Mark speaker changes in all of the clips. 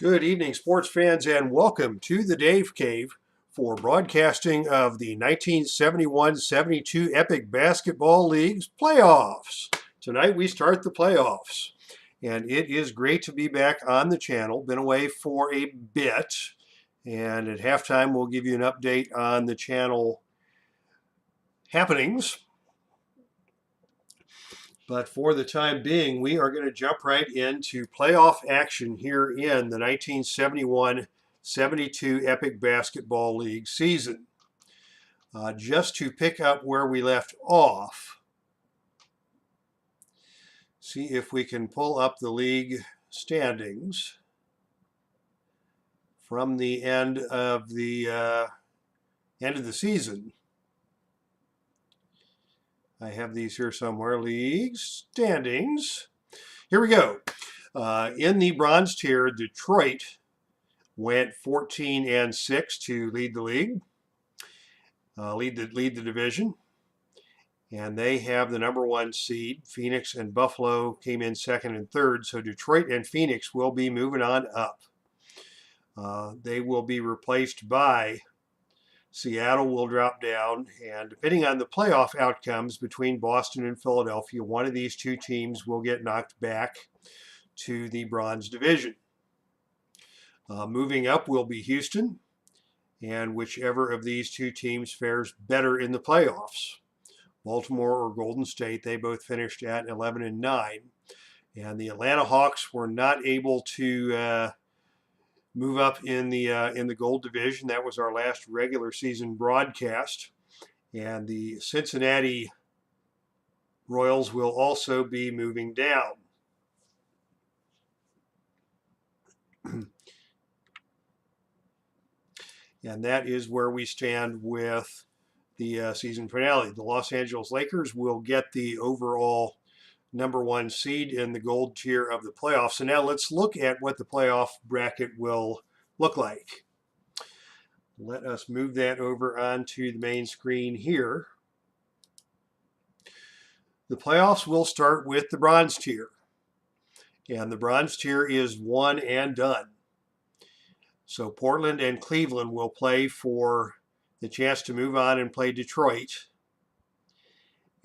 Speaker 1: Good evening, sports fans, and welcome to the Dave Cave for broadcasting of the 1971-72 Epic Basketball League's playoffs. Tonight we start the playoffs, and it is great to be back on the channel. Been away for a bit, and at halftime we'll give you an update on the channel happenings. But for the time being, we are going to jump right into playoff action here in the 1971-72 Epic Basketball League season. Just to pick up where we left off, see if we can pull up the league standings from the end of the season. I have these here somewhere. League standings. Here we go. In the bronze tier, Detroit went 14-6 to lead the league, lead the division, and they have the number one seed. Phoenix and Buffalo came in second and third, so Detroit and Phoenix will be moving on up. They will be replaced by Seattle will drop down, and depending on the playoff outcomes between Boston and Philadelphia, one of these two teams will get knocked back to the bronze division. Moving up will be Houston, and whichever of these two teams fares better in the playoffs. Baltimore or Golden State, they both finished at 11-9, and the Atlanta Hawks were not able to move up in the gold division. That was our last regular season broadcast. And the Cincinnati Royals will also be moving down. And that is where we stand with the season finale. The Los Angeles Lakers will get the overall number one seed in the gold tier of the playoffs. So now let's look at what the playoff bracket will look like. Let us move that over onto the main screen here. The playoffs will start with the bronze tier. And the bronze tier is one and done. So Portland and Cleveland will play for the chance to move on and play Detroit.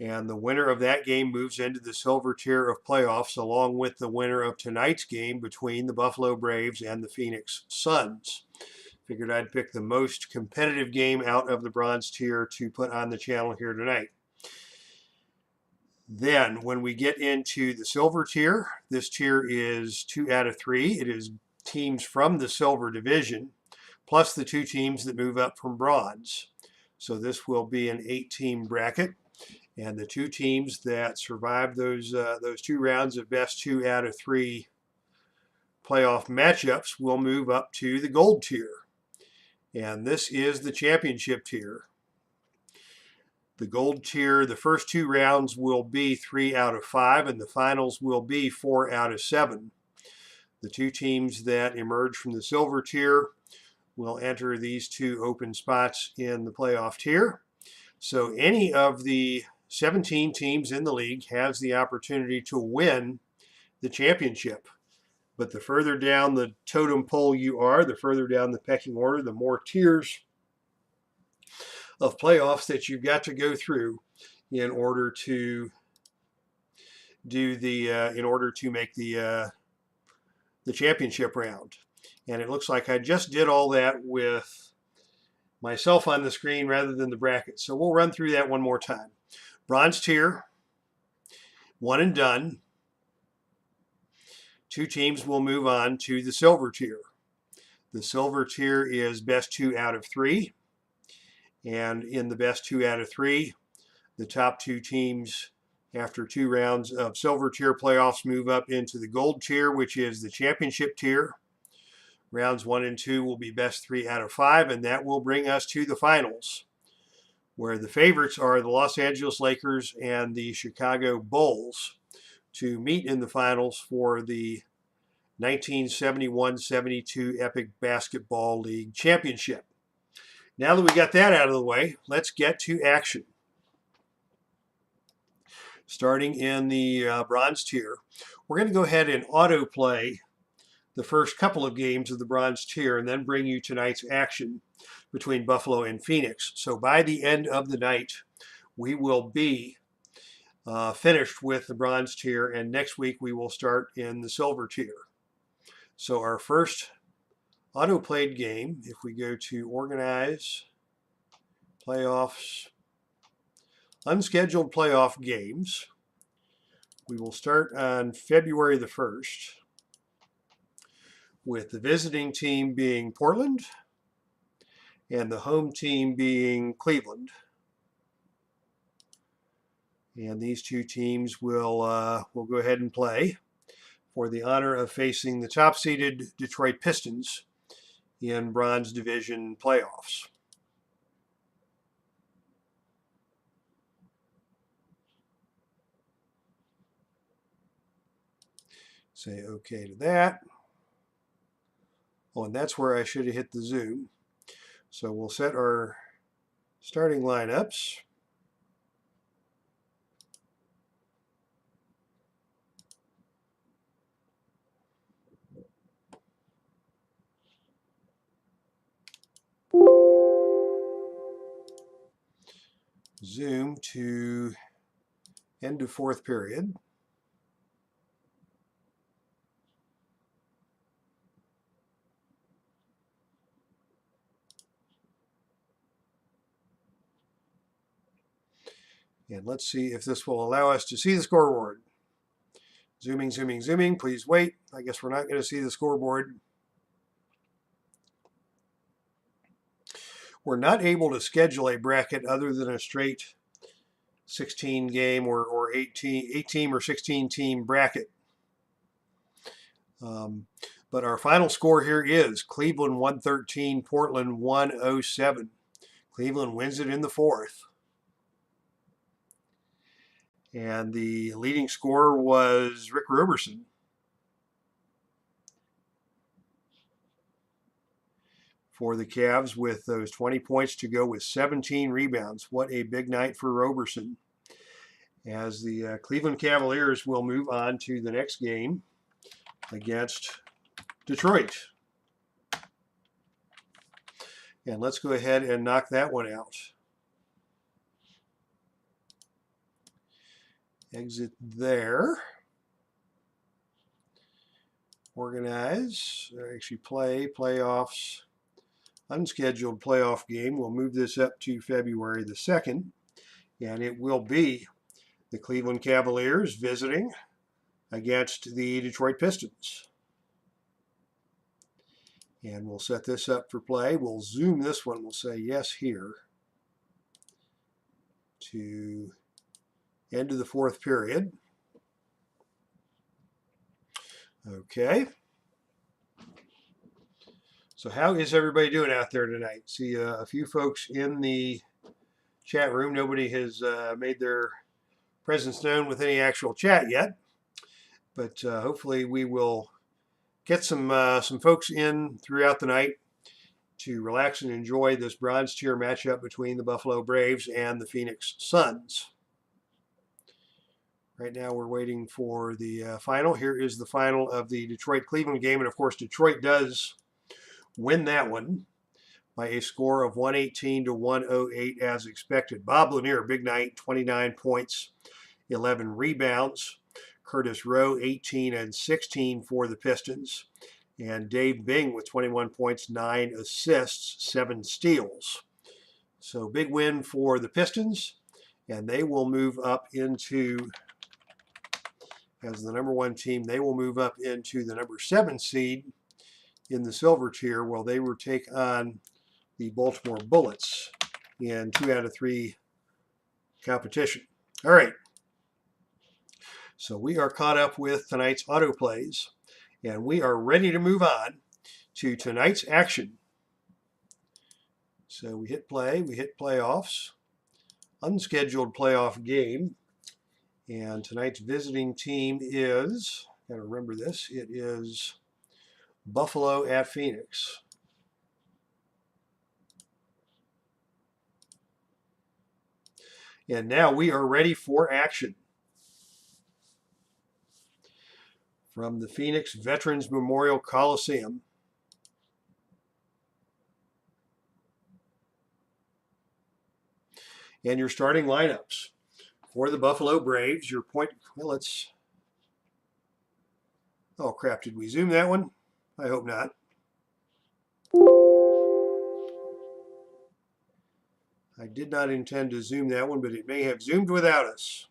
Speaker 1: And the winner of that game moves into the silver tier of playoffs, along with the winner of tonight's game between the Buffalo Braves and the Phoenix Suns. Figured I'd pick the most competitive game out of the bronze tier to put on the channel here tonight. Then, when we get into the silver tier, this tier is 2 out of 3. It is teams from the silver division, plus the two teams that move up from bronze. So this will be an 8-team bracket. And the two teams that survived those two rounds of best 2 out of 3 playoff matchups will move up to the gold tier. And this is the championship tier. The gold tier, the first 2 rounds will be 3 out of 5, and the finals will be 4 out of 7. The two teams that emerge from the silver tier will enter these 2 open spots in the playoff tier. So any of the 17 teams in the league has the opportunity to win the championship. But the further down the totem pole you are, the further down the pecking order, the more tiers of playoffs that you've got to go through in order to do make the championship round. And it looks like I just did all that with myself on the screen rather than the bracket. So we'll run through that one more time. Bronze tier, one and done. 2 teams will move on to the silver tier. The silver tier is best 2 out of 3. And in the best 2 out of 3, the top 2 teams after 2 rounds of silver tier playoffs move up into the gold tier, which is the championship tier. Rounds 1 and 2 will be best 3 out of 5, and that will bring us to the finals, where the favorites are the Los Angeles Lakers and the Chicago Bulls to meet in the finals for the 1971-72 Epic Basketball League Championship. Now that we got that out of the way, let's get to action. Starting in the bronze tier, we're going to go ahead and autoplay the first couple of games of the bronze tier and then bring you tonight's action between Buffalo and Phoenix. So by the end of the night, we will be finished with the bronze tier, and next week we will start in the silver tier. So our first auto-played game, if we go to Organize, Playoffs, Unscheduled Playoff Games, we will start on February the 1st with the visiting team being Portland and the home team being Cleveland. And these two teams will go ahead and play for the honor of facing the top-seeded Detroit Pistons in Bronze Division playoffs. Say okay to that. Oh, and that's where I should have hit the zoom. So we'll set our starting lineups. Zoom to end of fourth period. And let's see if this will allow us to see the scoreboard. Zooming, zooming, zooming. Please wait. I guess we're not going to see the scoreboard. We're not able to schedule a bracket other than a straight 16 game or 18 or 16 team bracket. But our final score here is Cleveland 113, Portland 107. Cleveland wins it in the fourth. And the leading scorer was Rick Roberson. For the Cavs with those 20 points to go with 17 rebounds. What a big night for Roberson. As the Cleveland Cavaliers will move on to the next game against Detroit. And let's go ahead and knock that one out. Exit there. Organize, actually play, playoffs, unscheduled playoff game. We'll move this up to February the 2nd. And it will be the Cleveland Cavaliers visiting against the Detroit Pistons. And we'll set this up for play. We'll zoom this one. We'll say yes here to end of the fourth period. Okay. So how is everybody doing out there tonight? See a few folks in the chat room. Nobody has made their presence known with any actual chat yet. But hopefully we will get some folks in throughout the night to relax and enjoy this bronze tier matchup between the Buffalo Braves and the Phoenix Suns. Right now we're waiting for the final. Here is the final of the Detroit-Cleveland game. And of course, Detroit does win that one by a score of 118 to 108 as expected. Bob Lanier, big night, 29 points, 11 rebounds. Curtis Rowe, 18 and 16 for the Pistons. And Dave Bing with 21 points, 9 assists, 7 steals. So big win for the Pistons. And they will move up into, as the number 1 team, they will move up into the number 7 seed in the silver tier, while they will take on the Baltimore Bullets in 2 out of 3 competition. All right. So we are caught up with tonight's auto plays, and we are ready to move on to tonight's action. So we hit play, we hit playoffs, unscheduled playoff game, and tonight's visiting team is, gotta remember this, it is Buffalo at Phoenix. And now we are ready for action. from the Phoenix Veterans Memorial Coliseum. And your starting lineups. For the Buffalo Braves, your point, well, oh crap, did we zoom that one? I hope not. I did not intend to zoom that one, but it may have zoomed without us.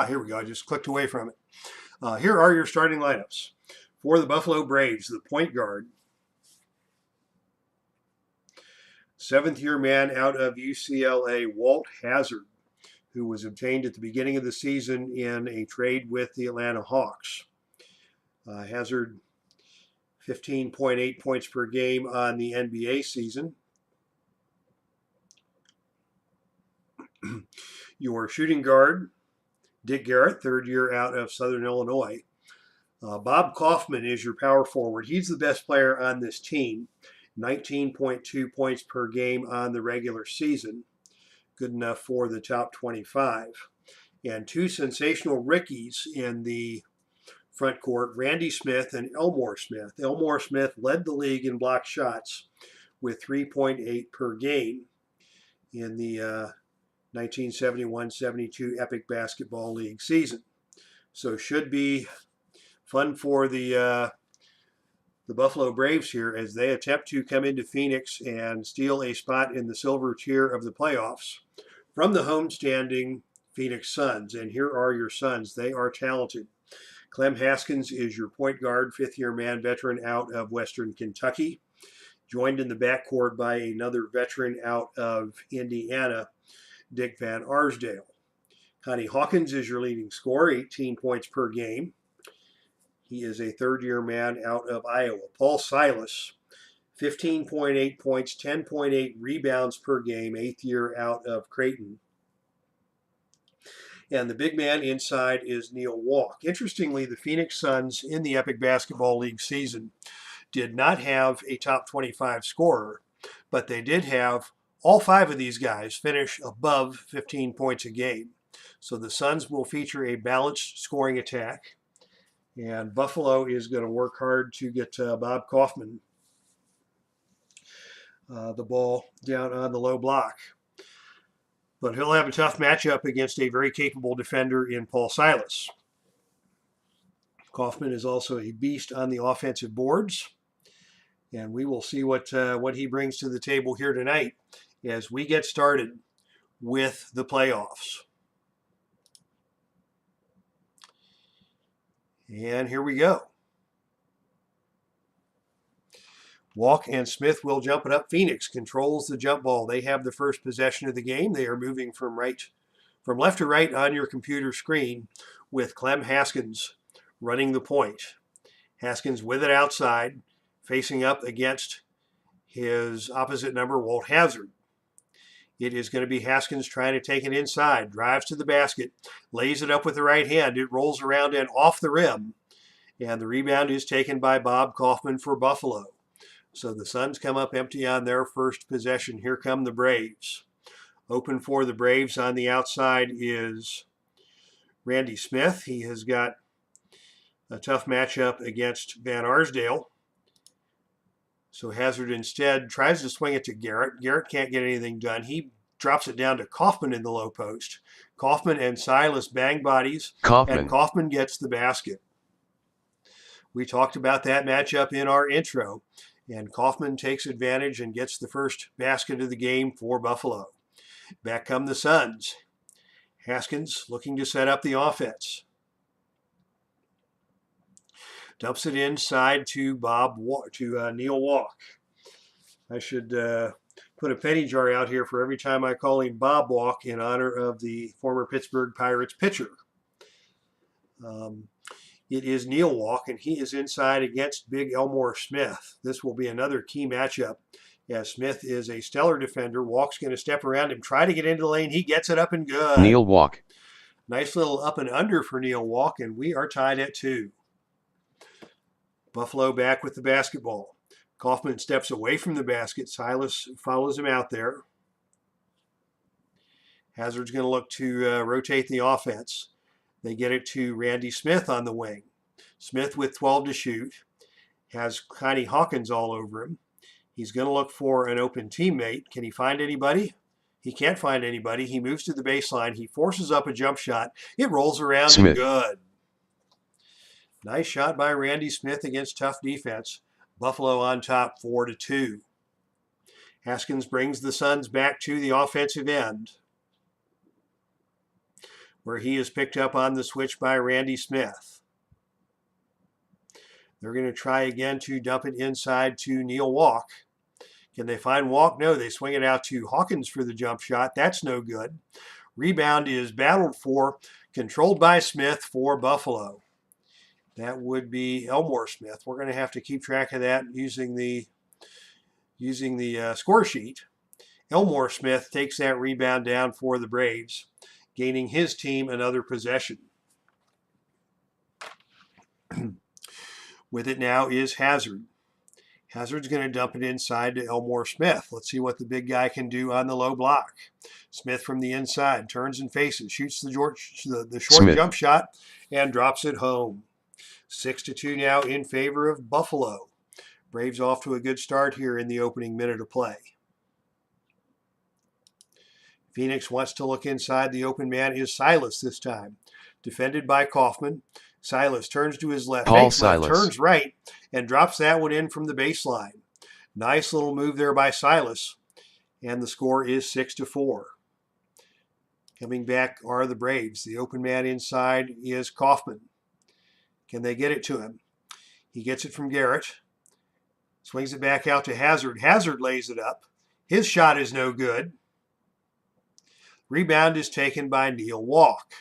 Speaker 1: Here we go. I just clicked away from it. Here are your starting lineups. For the Buffalo Braves, the point guard, seventh-year man out of UCLA, Walt Hazzard, who was obtained at the beginning of the season in a trade with the Atlanta Hawks. Hazzard, 15.8 points per game on the NBA season. Your shooting guard, Dick Garrett, third year out of Southern Illinois. Bob Kaufman is your power forward. He's the best player on this team. 19.2 points per game on the regular season. Good enough for the top 25. And two sensational rookies in the front court, Randy Smith and Elmore Smith. Elmore Smith led the league in blocked shots with 3.8 per game in the 1971-72 Epic Basketball League season. So should be fun for the Buffalo Braves here as they attempt to come into Phoenix and steal a spot in the silver tier of the playoffs from the homestanding Phoenix Suns. And here are your Suns. They are talented. Clem Haskins is your point guard, fifth-year man veteran out of Western Kentucky, joined in the backcourt by another veteran out of Indiana, Dick Van Arsdale. Connie Hawkins is your leading scorer, 18 points per game. He is a third-year man out of Iowa. Paul Silas, 15.8 points, 10.8 rebounds per game, eighth year out of Creighton. And the big man inside is Neil Walk. Interestingly, the Phoenix Suns in the Epic Basketball League season did not have a top 25 scorer, but they did have all five of these guys finish above 15 points a game. So the Suns will feature a balanced scoring attack, and Buffalo is going to work hard to get Bob Kaufman the ball down on the low block. But he'll have a tough matchup against a very capable defender in Paul Silas. Kaufman is also a beast on the offensive boards, and we will see what he brings to the table here tonight as we get started with the playoffs. And here we go. Walk and Smith will jump it up. Phoenix controls the jump ball. They have the first possession of the game. They are moving from left to right on your computer screen with Clem Haskins running the point. Haskins with it outside, facing up against his opposite number, Walt Hazzard. It is going to be Haskins trying to take it inside, drives to the basket, lays it up with the right hand. It rolls around and off the rim, and the rebound is taken by Bob Kaufman for Buffalo. So the Suns come up empty on their first possession. Here come the Braves. Open for the Braves on the outside is Randy Smith. He has got a tough matchup against Van Arsdale. So Hazzard instead tries to swing it to Garrett. Garrett can't get anything done. He drops it down to Kaufman in the low post. Kaufman and Silas bang bodies, and Kaufman gets the basket. We talked about that matchup in our intro. And Kaufman takes advantage and gets the first basket of the game for Buffalo. Back come the Suns. Haskins looking to set up the offense. Dumps it inside to Neil Walk. I should put a penny jar out here for every time I call him Bob Walk in honor of the former Pittsburgh Pirates pitcher. It is Neil Walk, and he is inside against big Elmore Smith. This will be another key matchup, as Smith is a stellar defender. Walk's going to step around him, try to get into the lane. He gets it up and good.
Speaker 2: Neil Walk.
Speaker 1: Nice little up and under for Neil Walk, and we are tied at 2. Buffalo back with the basketball. Kaufman steps away from the basket. Silas follows him out there. Hazard's going to look to rotate the offense. They get it to Randy Smith on the wing. Smith with 12 to shoot. Has Connie Hawkins all over him. He's going to look for an open teammate. Can he find anybody? He can't find anybody. He moves to the baseline. He forces up a jump shot. It rolls around
Speaker 2: Smith.
Speaker 1: and good. Nice shot by Randy Smith against tough defense. Buffalo on top 4-2. Haskins brings the Suns back to the offensive end, where he is picked up on the switch by Randy Smith. They're going to try again to dump it inside to Neil Walk. Can they find Walk? No, they swing it out to Hawkins for the jump shot. That's no good. Rebound is battled for, controlled by Smith for Buffalo. That would be Elmore Smith. We're going to have to keep track of that using the score sheet. Elmore Smith takes that rebound down for the Braves, gaining his team another possession. With it now is Hazard. Hazard's going to dump it inside to Elmore Smith. Let's see what the big guy can do on the low block. Smith from the inside turns and faces, shoots the short
Speaker 2: Smith.
Speaker 1: jump shot, and drops it home. 6-2 now in favor of Buffalo. Braves off to a good start here in the opening minute of play. Phoenix wants to look inside. The open man is Silas this time. Defended by Kaufman. Silas turns to his left,
Speaker 2: Paul
Speaker 1: left,
Speaker 2: Silas.
Speaker 1: turns right, and drops that one in from the baseline. Nice little move there by Silas, and the score is 6-4. Coming back are the Braves. The open man inside is Kaufman. Can they get it to him? He gets it from Garrett. Swings it back out to Hazard. Hazard lays it up. His shot is no good. Rebound is taken by Neil Walk.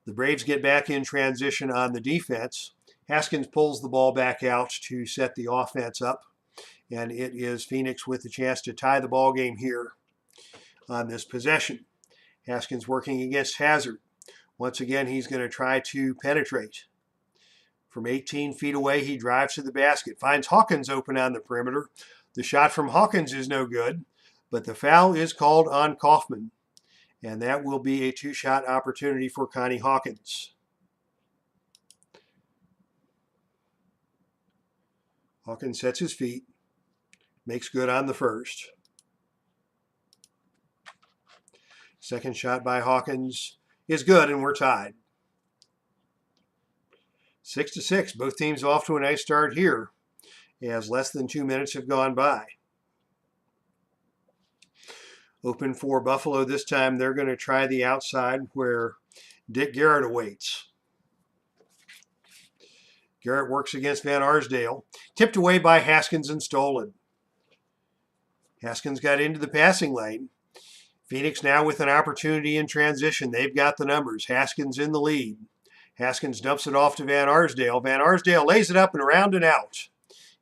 Speaker 1: The Braves get back in transition on the defense. Haskins pulls the ball back out to set the offense up. And it is Phoenix with the chance to tie the ball game here on this possession. Haskins working against Hazard. Once again, he's going to try to penetrate. From 18 feet away, he drives to the basket. Finds Hawkins open on the perimeter. The shot from Hawkins is no good, but the foul is called on Kaufman. And that will be a two-shot opportunity for Connie Hawkins. Hawkins sets his feet. Makes good on the first. Second shot by Hawkins is good, and we're tied. 6-6. Both teams off to a nice start here, as less than 2 minutes have gone by. Open for Buffalo this time. They're going to try the outside where Dick Garrett awaits. Garrett works against Van Arsdale. Tipped away by Haskins and stolen. Haskins got into the passing lane. Phoenix now with an opportunity in transition. They've got the numbers. Haskins in the lead. Haskins dumps it off to Van Arsdale. Van Arsdale lays it up and around and out.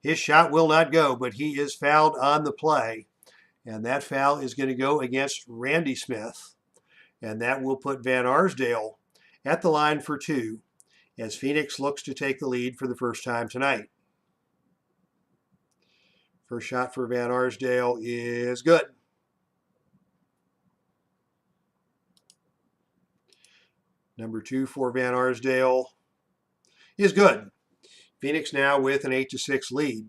Speaker 1: His shot will not go, but he is fouled on the play. And that foul is going to go against Randy Smith. And that will put Van Arsdale at the line for two as Phoenix looks to take the lead for the first time tonight. First shot for Van Arsdale is good. Number two for Van Arsdale is good. Phoenix now with an 8-6 lead.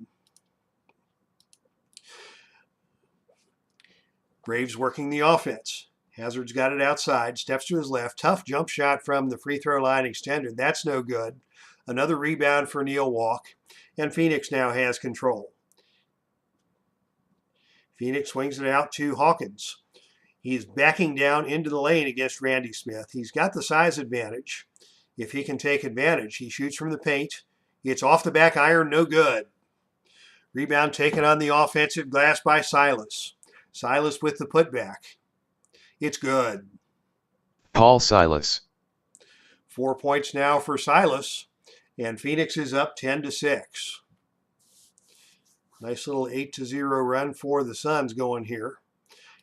Speaker 1: Braves working the offense. Hazard's got it outside, steps to his left. Tough jump shot from the free throw line extended. That's no good. Another rebound for Neil Walk. And Phoenix now has control. Phoenix swings it out to Hawkins. He's backing down into the lane against Randy Smith. He's got the size advantage. If he can take advantage, he shoots from the paint. It's off the back iron, no good. Rebound taken on the offensive glass by Silas. Silas with the putback. It's good.
Speaker 2: Paul Silas.
Speaker 1: 4 points now for Silas, and Phoenix is up 10-6. Nice little 8-0 run for the Suns going here,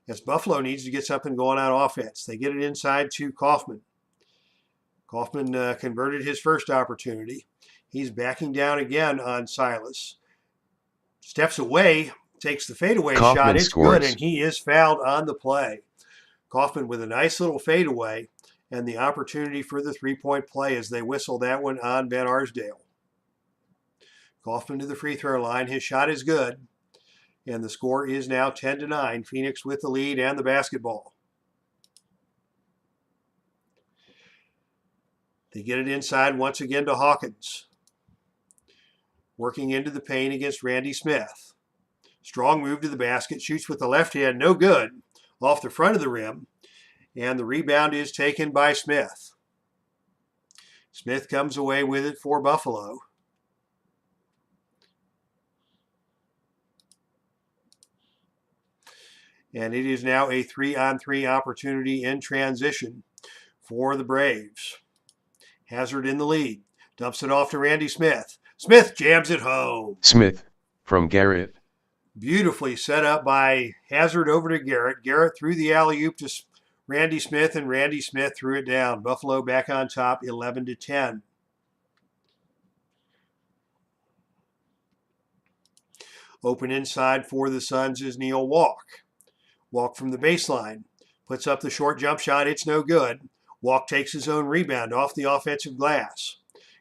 Speaker 1: as Buffalo needs to get something going on offense. They get it inside to Kaufman. Kaufman converted his first opportunity. He's backing down again on Silas. Steps away, Takes the fadeaway
Speaker 2: Kaufman
Speaker 1: shot. It's good,
Speaker 2: scores.
Speaker 1: and he is fouled on the play. Kaufman with a nice little fadeaway and the opportunity for the three-point play as they whistle that one on Van Arsdale. Kaufman to the free throw line. His shot is good, and the score is now 10-9. Phoenix with the lead and the basketball. They get it inside once again to Hawkins. Working into the paint against Randy Smith. Strong move to the basket. Shoots with the left hand. No good. Off the front of the rim. And the rebound is taken by Smith. Smith comes away with it for Buffalo. And it is now a 3-on-3 opportunity in transition for the Braves. Hazard in the lead. Dumps it off to Randy Smith. Smith jams it home.
Speaker 2: Smith from Garrett.
Speaker 1: Beautifully set up by Hazard over to Garrett. Garrett threw the alley-oop to Randy Smith, and Randy Smith threw it down. Buffalo back on top, 11-10. Open inside for the Suns is Neil Walk. Walk from the baseline. Puts up the short jump shot. It's no good. Walk takes his own rebound off the offensive glass.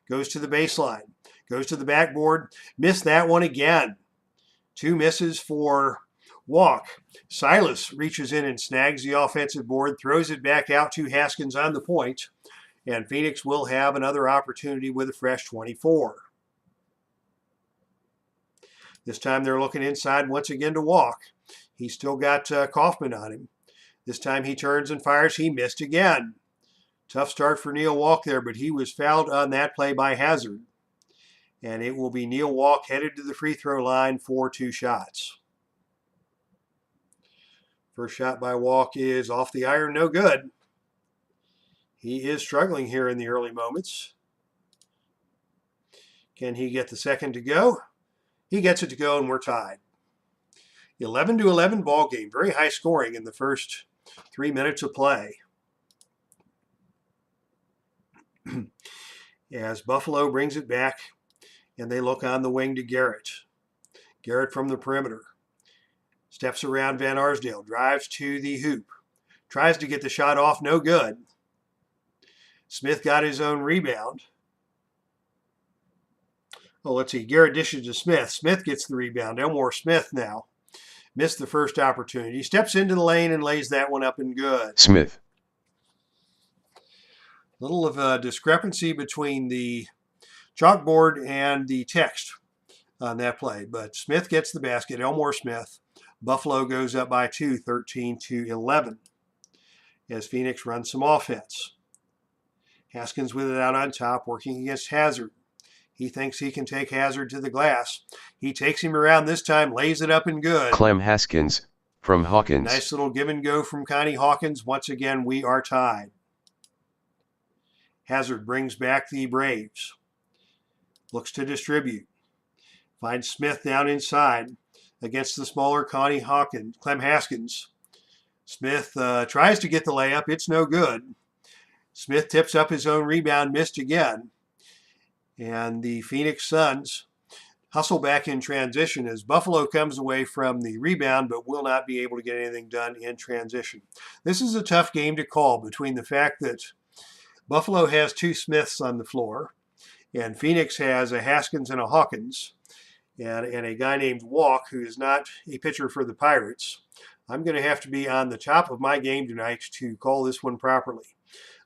Speaker 1: Goes to the baseline. Goes to the backboard. Missed that one again. 2 misses for Walk. Silas reaches in and snags the offensive board. Throws it back out to Haskins on the point. And Phoenix will have another opportunity with a fresh 24. This time they're looking inside once again to Walk. He's still got Kaufman on him. This time he turns and fires. He missed again. Tough start for Neil Walk there, but he was fouled on that play by Hazard. And it will be Neil Walk headed to the free throw line for 2 shots. First shot by Walk is off the iron, no good. He is struggling here in the early moments. Can he get the second to go? He gets it to go, and we're tied. 11-11 ball game. Very high scoring in the first 3 minutes of play. As Buffalo brings it back, and they look on the wing to Garrett. Garrett from the perimeter. Steps around Van Arsdale. Drives to the hoop. Tries to get the shot off. No good. Smith got his own rebound. Oh, let's see. Garrett dishes to Smith. Smith gets the rebound. Elmore Smith now. Missed the first opportunity. Steps into the lane and lays that one up and good.
Speaker 2: Smith.
Speaker 1: Little of a discrepancy between the chalkboard and the text on that play. But Smith gets the basket. Elmore Smith. Buffalo goes up by 2, 13-11. As Phoenix runs some offense. Haskins with it out on top, working against Hazard. He thinks he can take Hazard to the glass. He takes him around this time, lays it up and good.
Speaker 2: Clem Haskins from Hawkins.
Speaker 1: Nice little give and go from Connie Hawkins. Once again, we are tied. Hazard brings back the Braves. Looks to distribute. Finds Smith down inside against the smaller Clem Haskins. Smith tries to get the layup. It's no good. Smith tips up his own rebound, missed again. And the Phoenix Suns hustle back in transition as Buffalo comes away from the rebound but will not be able to get anything done in transition. This is a tough game to call between the fact that Buffalo has 2 Smiths on the floor and Phoenix has a Haskins and a Hawkins and a guy named Walk who is not a pitcher for the Pirates. I'm going to have to be on the top of my game tonight to call this one properly.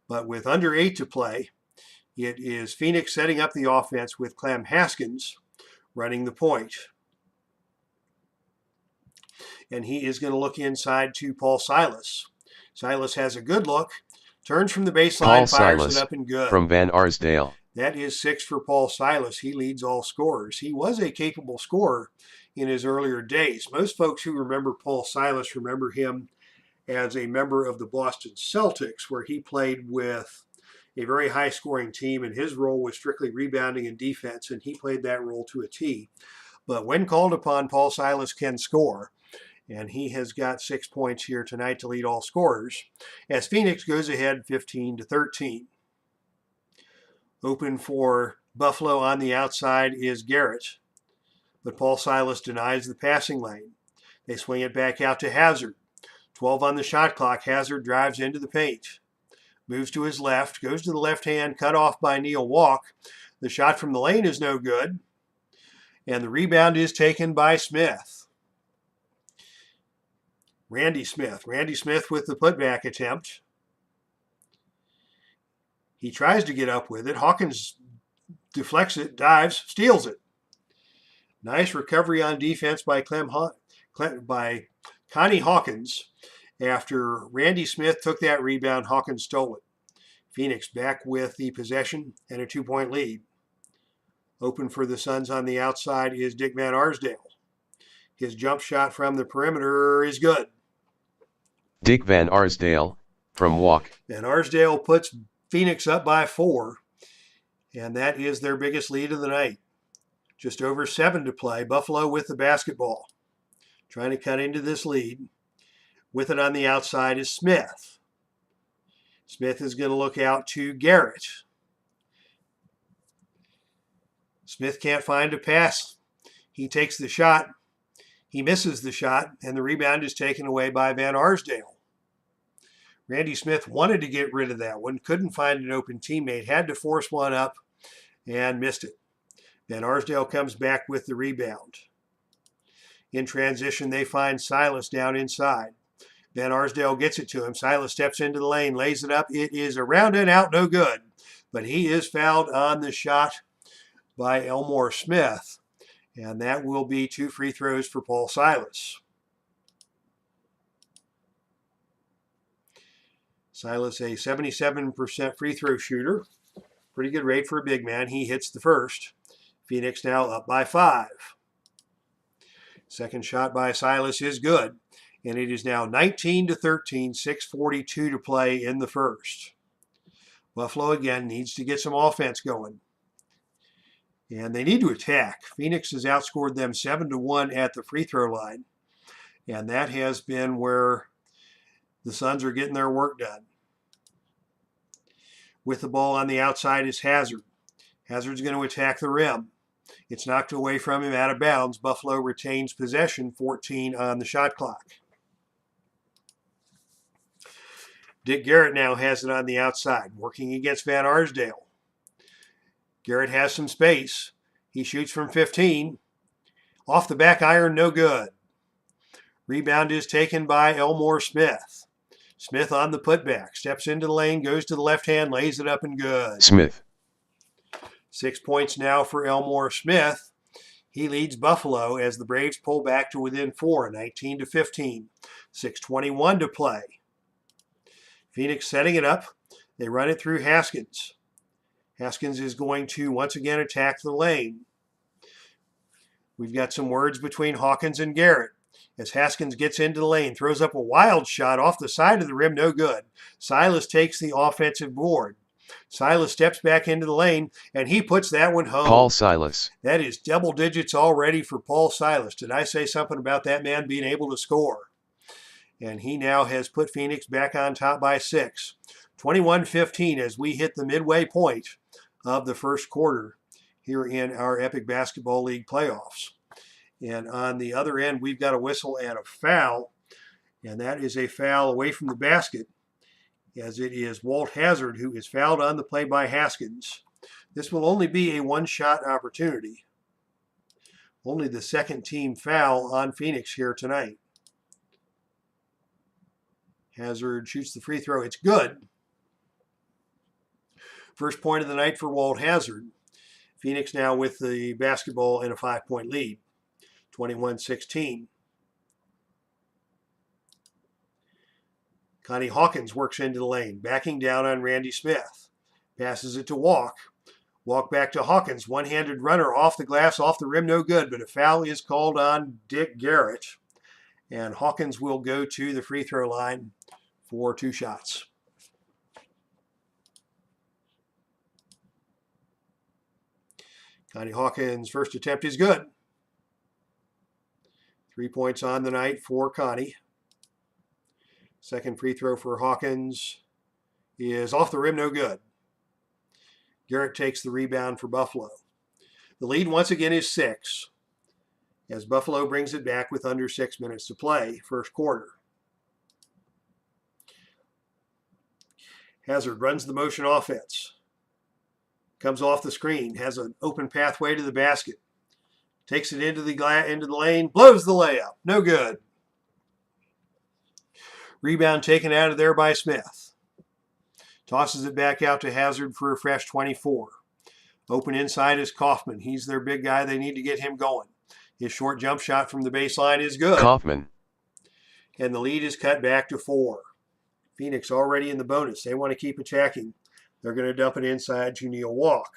Speaker 1: But with under 8 to play, it is Phoenix setting up the offense with Clem Haskins running the point. And he is going to look inside to Paul Silas. Silas has a good look, turns from the baseline, fires it up and good.
Speaker 2: From Van Arsdale.
Speaker 1: That is 6 for Paul Silas. He leads all scorers. He was a capable scorer in his earlier days. Most folks who remember Paul Silas remember him as a member of the Boston Celtics, where he played with a very high-scoring team, and his role was strictly rebounding and defense, and he played that role to a T. But when called upon, Paul Silas can score, and he has got 6 points here tonight to lead all scorers, as Phoenix goes ahead 15-13. Open for Buffalo on the outside is Garrett. but Paul Silas denies the passing lane. They swing it back out to Hazard. 12 on the shot clock. Hazard drives into the paint. Moves to his left, goes to the left hand, cut off by Neil Walk. The shot from the lane is no good, and the rebound is taken by Smith. Randy Smith with the putback attempt. He tries to get up with it. Hawkins deflects it, dives, steals it. Nice recovery on defense by Connie Hawkins. After Randy Smith took that rebound, Hawkins stole it. Phoenix back with the possession and a 2-point lead. Open for the Suns on the outside is Dick Van Arsdale. His jump shot from the perimeter is good.
Speaker 2: Dick Van Arsdale, from walk.
Speaker 1: Van Arsdale puts Phoenix up by 4, and that is their biggest lead of the night. Just over 7 to play. Buffalo with the basketball. Trying to cut into this lead. With it on the outside is Smith. Smith is going to look out to Garrett. Smith can't find a pass. He takes the shot. He misses the shot, and the rebound is taken away by Van Arsdale. Randy Smith wanted to get rid of that one, couldn't find an open teammate, had to force one up, and missed it. Van Arsdale comes back with the rebound. In transition, they find Silas down inside. Van Arsdale gets it to him. Silas steps into the lane, lays it up. It is around and out, no good. But he is fouled on the shot by Elmore Smith. And that will be 2 free throws for Paul Silas. Silas, a 77% free throw shooter. Pretty good rate for a big man. He hits the first. Phoenix now up by 5. Second shot by Silas is good. And it is now 19 to 13, 6:42 to play in the first. Buffalo again needs to get some offense going. And they need to attack. Phoenix has outscored them 7-1 at the free throw line. And that has been where the Suns are getting their work done. With the ball on the outside is Hazard. Hazard's going to attack the rim. It's knocked away from him out of bounds. Buffalo retains possession, 14 on the shot clock. Dick Garrett now has it on the outside, working against Van Arsdale. Garrett has some space. He shoots from 15. Off the back iron, no good. Rebound is taken by Elmore Smith. Smith on the putback. Steps into the lane, goes to the left hand, lays it up and good.
Speaker 2: Smith.
Speaker 1: 6 points now for Elmore Smith. He leads Buffalo as the Braves pull back to within 4, 19 to 15. 6:21 to play. Phoenix setting it up. They run it through Haskins. Haskins is going to once again attack the lane. We've got some words between Hawkins and Garrett. As Haskins gets into the lane, throws up a wild shot off the side of the rim, no good. Silas takes the offensive board. Silas steps back into the lane, and he puts that one home.
Speaker 2: Paul Silas.
Speaker 1: That is double digits already for Paul Silas. Did I say something about that man being able to score? And he now has put Phoenix back on top by 6. 21-15 as we hit the midway point of the first quarter here in our Epic Basketball League playoffs. And on the other end, we've got a whistle and a foul. And that is a foul away from the basket, as it is Walt Hazard who is fouled on the play by Haskins. This will only be a one-shot opportunity. Only the second team foul on Phoenix here tonight. Hazard shoots the free throw. It's good. First point of the night for Walt Hazard. Phoenix now with the basketball in a 5-point lead. 21-16. Connie Hawkins works into the lane, backing down on Randy Smith. Passes it to Walk. Walk back to Hawkins. One-handed runner off the glass, off the rim, no good, but a foul is called on Dick Garrett. And Hawkins will go to the free throw line for 2 shots. Connie Hawkins' first attempt is good. 3 points on the night for Connie. Second free throw for Hawkins is off the rim, no good. Garrett takes the rebound for Buffalo. The lead once again is 6. as Buffalo brings it back with under 6 minutes to play, first quarter. Hazard runs the motion offense. Comes off the screen, has an open pathway to the basket. Takes it into the lane, blows the layup. No good. Rebound taken out of there by Smith. Tosses it back out to Hazard for a fresh 24. Open inside is Kaufman. He's their big guy. They need to get him going. His short jump shot from the baseline is good.
Speaker 2: Kaufman.
Speaker 1: And the lead is cut back to 4. Phoenix already in the bonus. They want to keep attacking. They're going to dump it inside to Neil Walk.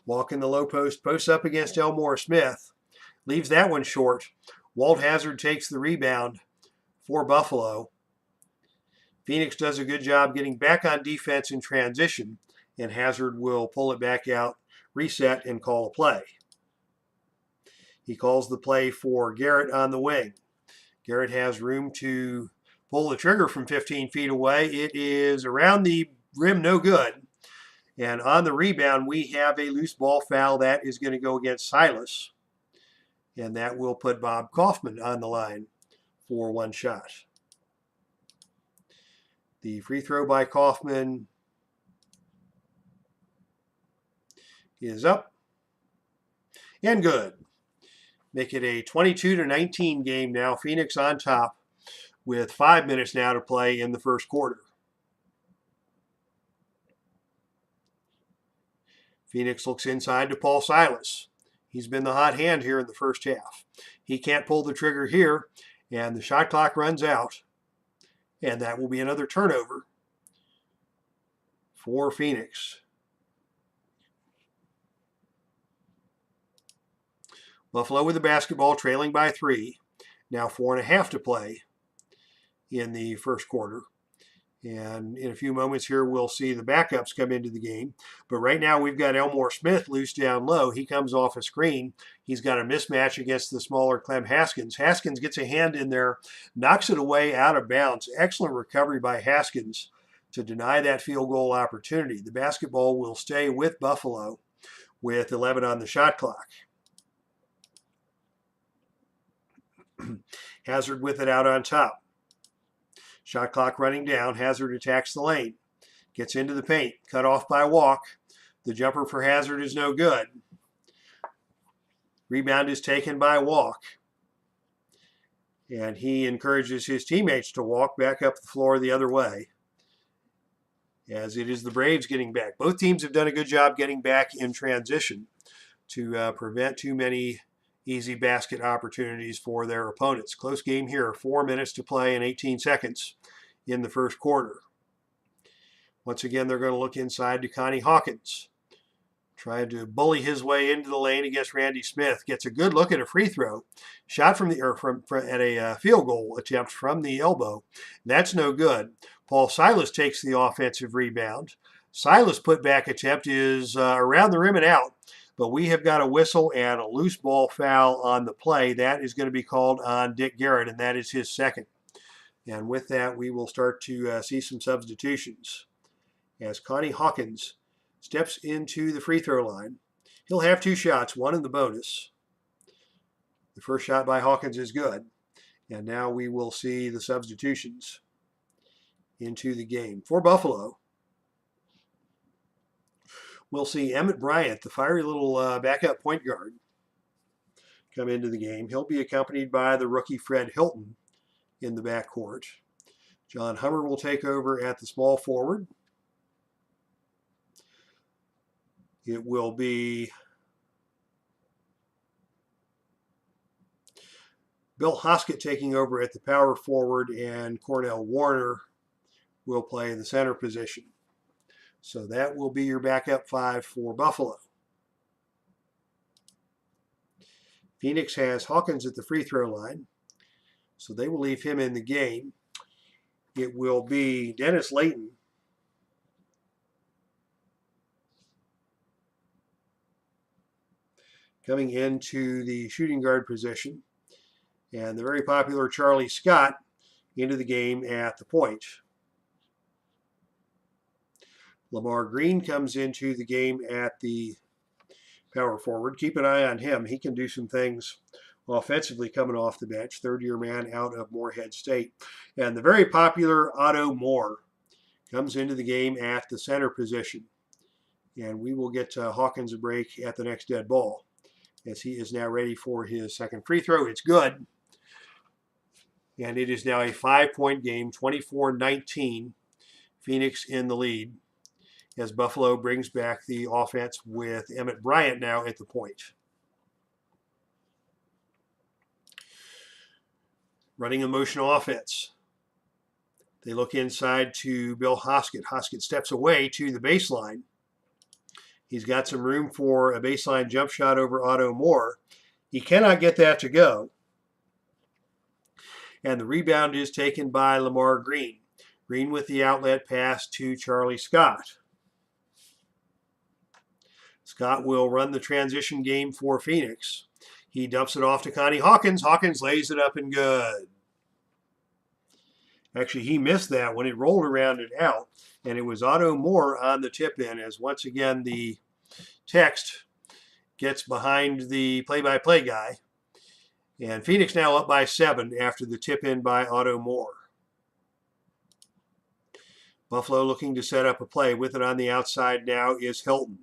Speaker 1: Walk in the low post, posts up against Elmore Smith. Leaves that one short. Walt Hazard takes the rebound for Buffalo. Phoenix does a good job getting back on defense in transition, and Hazard will pull it back out, reset, and call a play. He calls the play for Garrett on the wing. Garrett has room to pull the trigger from 15 feet away. It is around the rim, no good. And on the rebound, we have a loose ball foul that is going to go against Silas. And that will put Bob Kaufman on the line for one shot. The free throw by Kaufman is up and good. Make it a 22-19 game now. Phoenix on top with 5 minutes now to play in the first quarter. Phoenix looks inside to Paul Silas. He's been the hot hand here in the first half. He can't pull the trigger here, and the shot clock runs out. And that will be another turnover for Phoenix. Buffalo with the basketball, trailing by 3. Now 4.5 to play in the first quarter. And in a few moments here, we'll see the backups come into the game. But right now, we've got Elmore Smith loose down low. He comes off a screen. He's got a mismatch against the smaller Clem Haskins. Haskins gets a hand in there, knocks it away out of bounds. Excellent recovery by Haskins to deny that field goal opportunity. The basketball will stay with Buffalo with 11 on the shot clock. Hazard with it out on top. Shot clock running down. Hazard attacks the lane. Gets into the paint. Cut off by Walk. The jumper for Hazard is no good. Rebound is taken by Walk. And he encourages his teammates to walk back up the floor the other way, as it is the Braves getting back. Both teams have done a good job getting back in transition to prevent too many easy basket opportunities for their opponents. Close game here, 4 minutes to play and 18 seconds in the first quarter. Once again, they're going to look inside to Connie Hawkins. Trying to bully his way into the lane against Randy Smith. Gets a good look at a free throw. Shot from at a field goal attempt from the elbow. That's no good. Paul Silas takes the offensive rebound. Silas' putback attempt is around the rim and out. But we have got a whistle and a loose ball foul on the play. That is going to be called on Dick Garrett, and that is his second. And with that, we will start to see some substitutions. As Connie Hawkins steps into the free throw line. He'll have 2 shots, one in the bonus. The first shot by Hawkins is good. And now we will see the substitutions into the game. For Buffalo, we'll see Emmett Bryant, the fiery little backup point guard, come into the game. He'll be accompanied by the rookie Fred Hilton in the backcourt. John Hummer will take over at the small forward. It will be Bill Hoskett taking over at the power forward, and Cornell Warner will play the center position. So that will be your backup 5 for Buffalo. Phoenix has Hawkins at the free throw line, so they will leave him in the game. It will be Dennis Layton coming into the shooting guard position, and the very popular Charlie Scott into the game at the point. Lamar Green comes into the game at the power forward. Keep an eye on him. He can do some things offensively coming off the bench. Third-year man out of Morehead State. And the very popular Otto Moore comes into the game at the center position. And we will get Hawkins a break at the next dead ball, as he is now ready for his second free throw. It's good. And it is now a 5-point game, 24-19. Phoenix in the lead, as Buffalo brings back the offense with Emmett Bryant now at the point. Running a motion offense. They look inside to Bill Hoskett. Hoskett steps away to the baseline. He's got some room for a baseline jump shot over Otto Moore. He cannot get that to go. And the rebound is taken by Lamar Green. Green with the outlet pass to Charlie Scott. Scott will run the transition game for Phoenix. He dumps it off to Connie Hawkins. Hawkins lays it up and good. Actually, he missed that when it rolled around and out, and it was Otto Moore on the tip-in, as once again the text gets behind the play-by-play guy. And Phoenix now up by 7 after the tip-in by Otto Moore. Buffalo looking to set up a play. With it on the outside now is Hilton.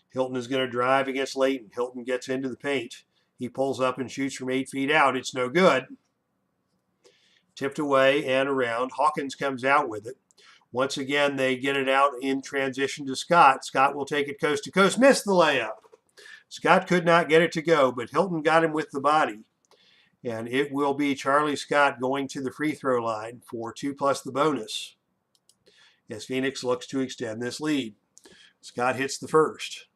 Speaker 1: Hilton is going to drive against Layton. Hilton gets into the paint. He pulls up and shoots from 8 feet out. It's no good. Tipped away and around. Hawkins comes out with it. Once again, they get it out in transition to Scott. Scott will take it coast to coast. Missed the layup. Scott could not get it to go, but Hilton got him with the body. And it will be Charlie Scott going to the free throw line for 2 plus the bonus, as Phoenix looks to extend this lead. Scott hits the first.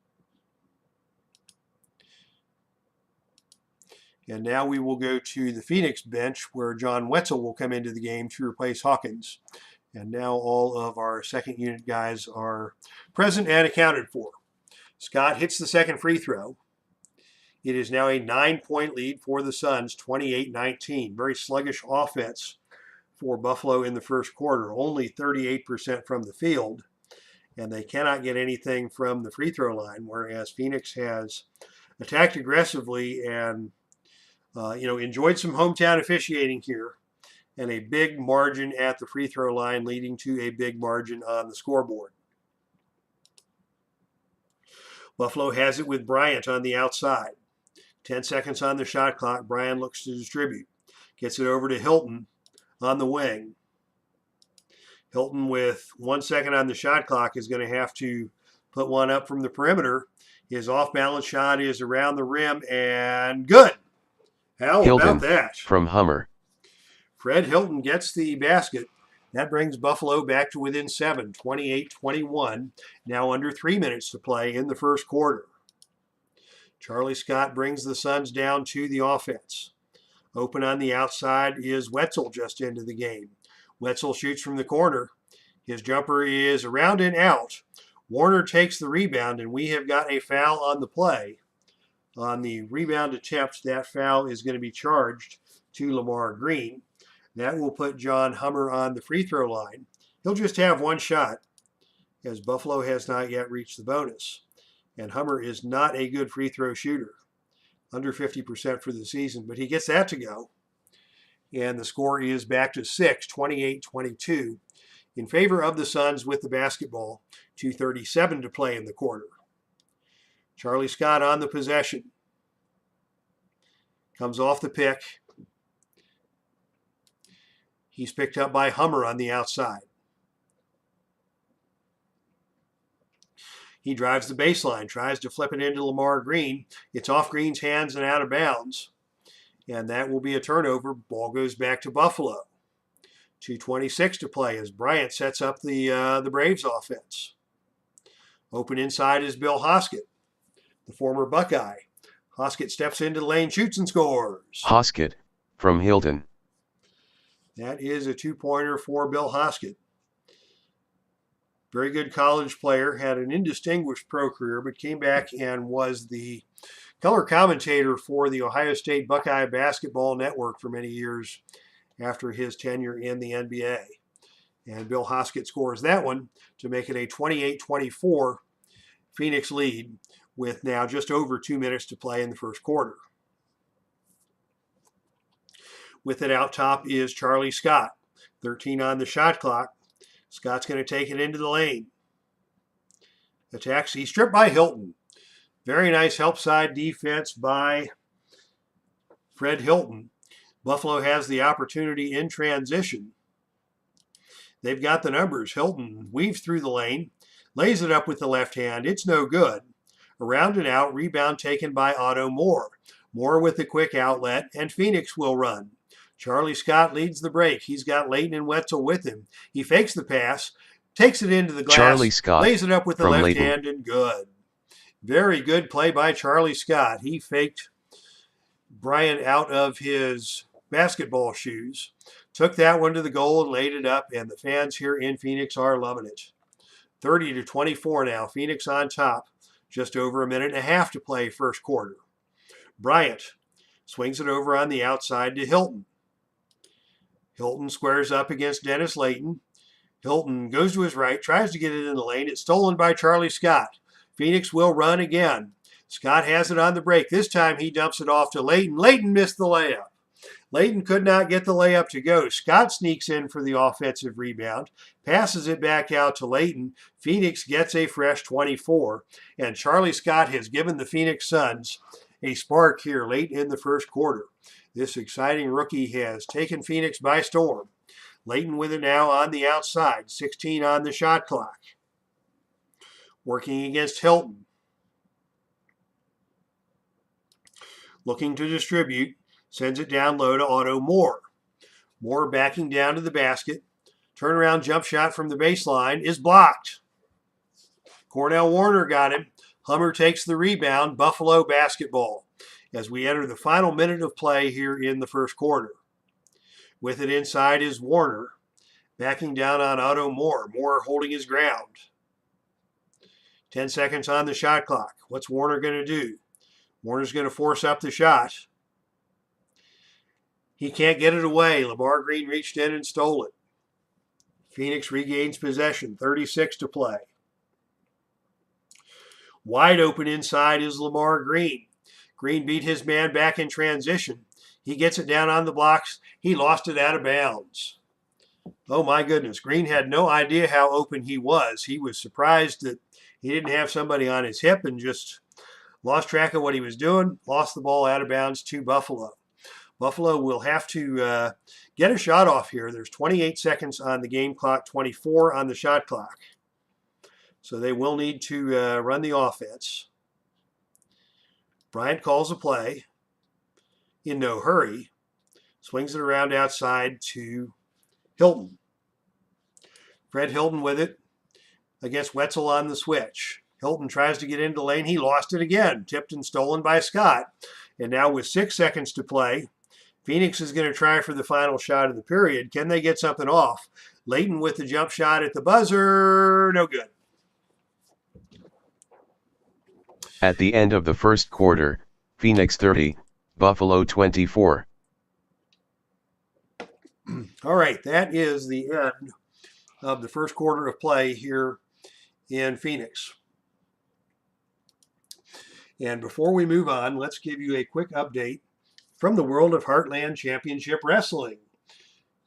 Speaker 1: And now we will go to the Phoenix bench, where John Wetzel will come into the game to replace Hawkins. And now all of our second unit guys are present and accounted for. Scott hits the second free throw. It is now a 9-point lead for the Suns, 28-19. Very sluggish offense for Buffalo in the first quarter. Only 38% from the field. And they cannot get anything from the free throw line, whereas Phoenix has attacked aggressively and enjoyed some hometown officiating here, and a big margin at the free throw line, leading to a big margin on the scoreboard. Buffalo has it with Bryant on the outside. 10 seconds on the shot clock. Bryant looks to distribute. Gets it over to Hilton on the wing. Hilton, with 1 second on the shot clock, is going to have to put one up from the perimeter. His off-balance shot is around the rim and good. How
Speaker 2: Hilton
Speaker 1: about that?
Speaker 2: From Hummer.
Speaker 1: Fred Hilton gets the basket. That brings Buffalo back to within 7, 28-21. Now under 3 minutes to play in the first quarter. Charlie Scott brings the Suns down to the offense. Open on the outside is Wetzel just into the game. Wetzel shoots from the corner. His jumper is around and out. Warner takes the rebound, and we have got a foul on the play. On the rebound attempt, that foul is going to be charged to Lamar Green. That will put John Hummer on the free throw line. He'll just have one shot, as Buffalo has not yet reached the bonus. And Hummer is not a good free throw shooter, under 50% for the season, but he gets that to go. And the score is back to 6, 28-22, in favor of the Suns with the basketball. 2:37 to play in the quarter. Charlie Scott on the possession. Comes off the pick. He's picked up by Hummer on the outside. He drives the baseline, tries to flip it into Lamar Green. It's off Green's hands and out of bounds. And that will be a turnover. Ball goes back to Buffalo. 2:26 to play as Bryant sets up the Braves offense. Open inside is Bill Hoskett, the former Buckeye. Hoskett steps into the lane, shoots and scores.
Speaker 2: Hoskett from Hilton.
Speaker 1: That is a 2-pointer for Bill Hoskett. Very good college player, had an indistinguished pro career, but came back and was the color commentator for the Ohio State Buckeye Basketball Network for many years after his tenure in the NBA. And Bill Hoskett scores that one to make it a 28-24 Phoenix lead with now just over 2 minutes to play in the first quarter. With it out top is Charlie Scott. 13 on the shot clock. Scott's going to take it into the lane. Attacks. He's stripped by Hilton. Very nice help side defense by Fred Hilton. Buffalo has the opportunity in transition. They've got the numbers. Hilton weaves through the lane, lays it up with the left hand. It's no good. Around and out, rebound taken by Otto Moore. Moore with the quick outlet, and Phoenix will run. Charlie Scott leads the break. He's got Layton and Wetzel with him. He fakes the pass, takes it into the glass,
Speaker 2: Charlie Scott
Speaker 1: lays it up with the
Speaker 2: from
Speaker 1: left
Speaker 2: Layton.
Speaker 1: hand, and good. Very good play by Charlie Scott. He faked Bryant out of his basketball shoes, took that one to the goal and laid it up, and the fans here in Phoenix are loving it. 30-24 now. Phoenix on top. Just over a minute and a half to play first quarter. Bryant swings it over on the outside to Hilton. Hilton squares up against Dennis Layton. Hilton goes to his right, tries to get it in the lane. It's stolen by Charlie Scott. Phoenix will run again. Scott has it on the break. This time he dumps it off to Layton. Layton missed the layup. Layton could not get the layup to go. Scott sneaks in for the offensive rebound, passes it back out to Layton. Phoenix gets a fresh 24, and Charlie Scott has given the Phoenix Suns a spark here late in the first quarter. This exciting rookie has taken Phoenix by storm. Layton with it now on the outside, 16 on the shot clock. Working against Hilton. Looking to distribute. Sends it down low to Otto Moore. Moore backing down to the basket. Turnaround jump shot from the baseline is blocked. Cornell Warner got him. Hummer takes the rebound. Buffalo basketball as we enter the final minute of play here in the first quarter. With it inside is Warner. Backing down on Otto Moore. Moore holding his ground. 10 seconds on the shot clock. What's Warner going to do? Warner's going to force up the shot. He can't get it away. Lamar Green reached in and stole it. Phoenix regains possession. 36 to play. Wide open inside is Lamar Green. Green beat his man back in transition. He gets it down on the blocks. He lost it out of bounds. Oh my goodness. Green had no idea how open he was. He was surprised that he didn't have somebody on his hip and just lost track of what he was doing. Lost the ball out of bounds to Buffalo. Buffalo will have to get a shot off here. There's 28 seconds on the game clock, 24 on the shot clock. So they will need to run the offense. Bryant calls a play in no hurry. Swings it around outside to Hilton. Fred Hilton with it against Wetzel on the switch. Hilton tries to get into the lane. He lost it again. Tipped and stolen by Scott. And now with 6 seconds to play, Phoenix is going to try for the final shot of the period. Can they get something off? Layton with the jump shot at the buzzer. No good.
Speaker 2: At the end of the first quarter, Phoenix 30, Buffalo 24.
Speaker 1: All right, that is the end of the first quarter of play here in Phoenix. And before we move on, let's give you a quick update from the world of Heartland Championship Wrestling.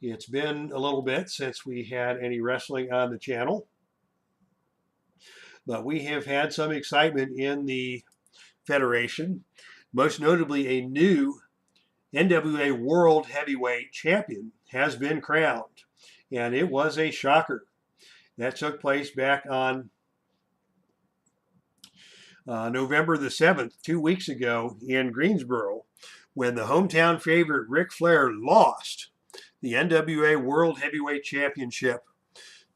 Speaker 1: It's been a little bit since we had any wrestling on the channel, but we have had some excitement in the Federation, most notably a new NWA World Heavyweight Champion has been crowned, and it was a shocker. That took place back on November the 7th, 2 weeks ago in Greensboro, when the hometown favorite Ric Flair lost the NWA World Heavyweight Championship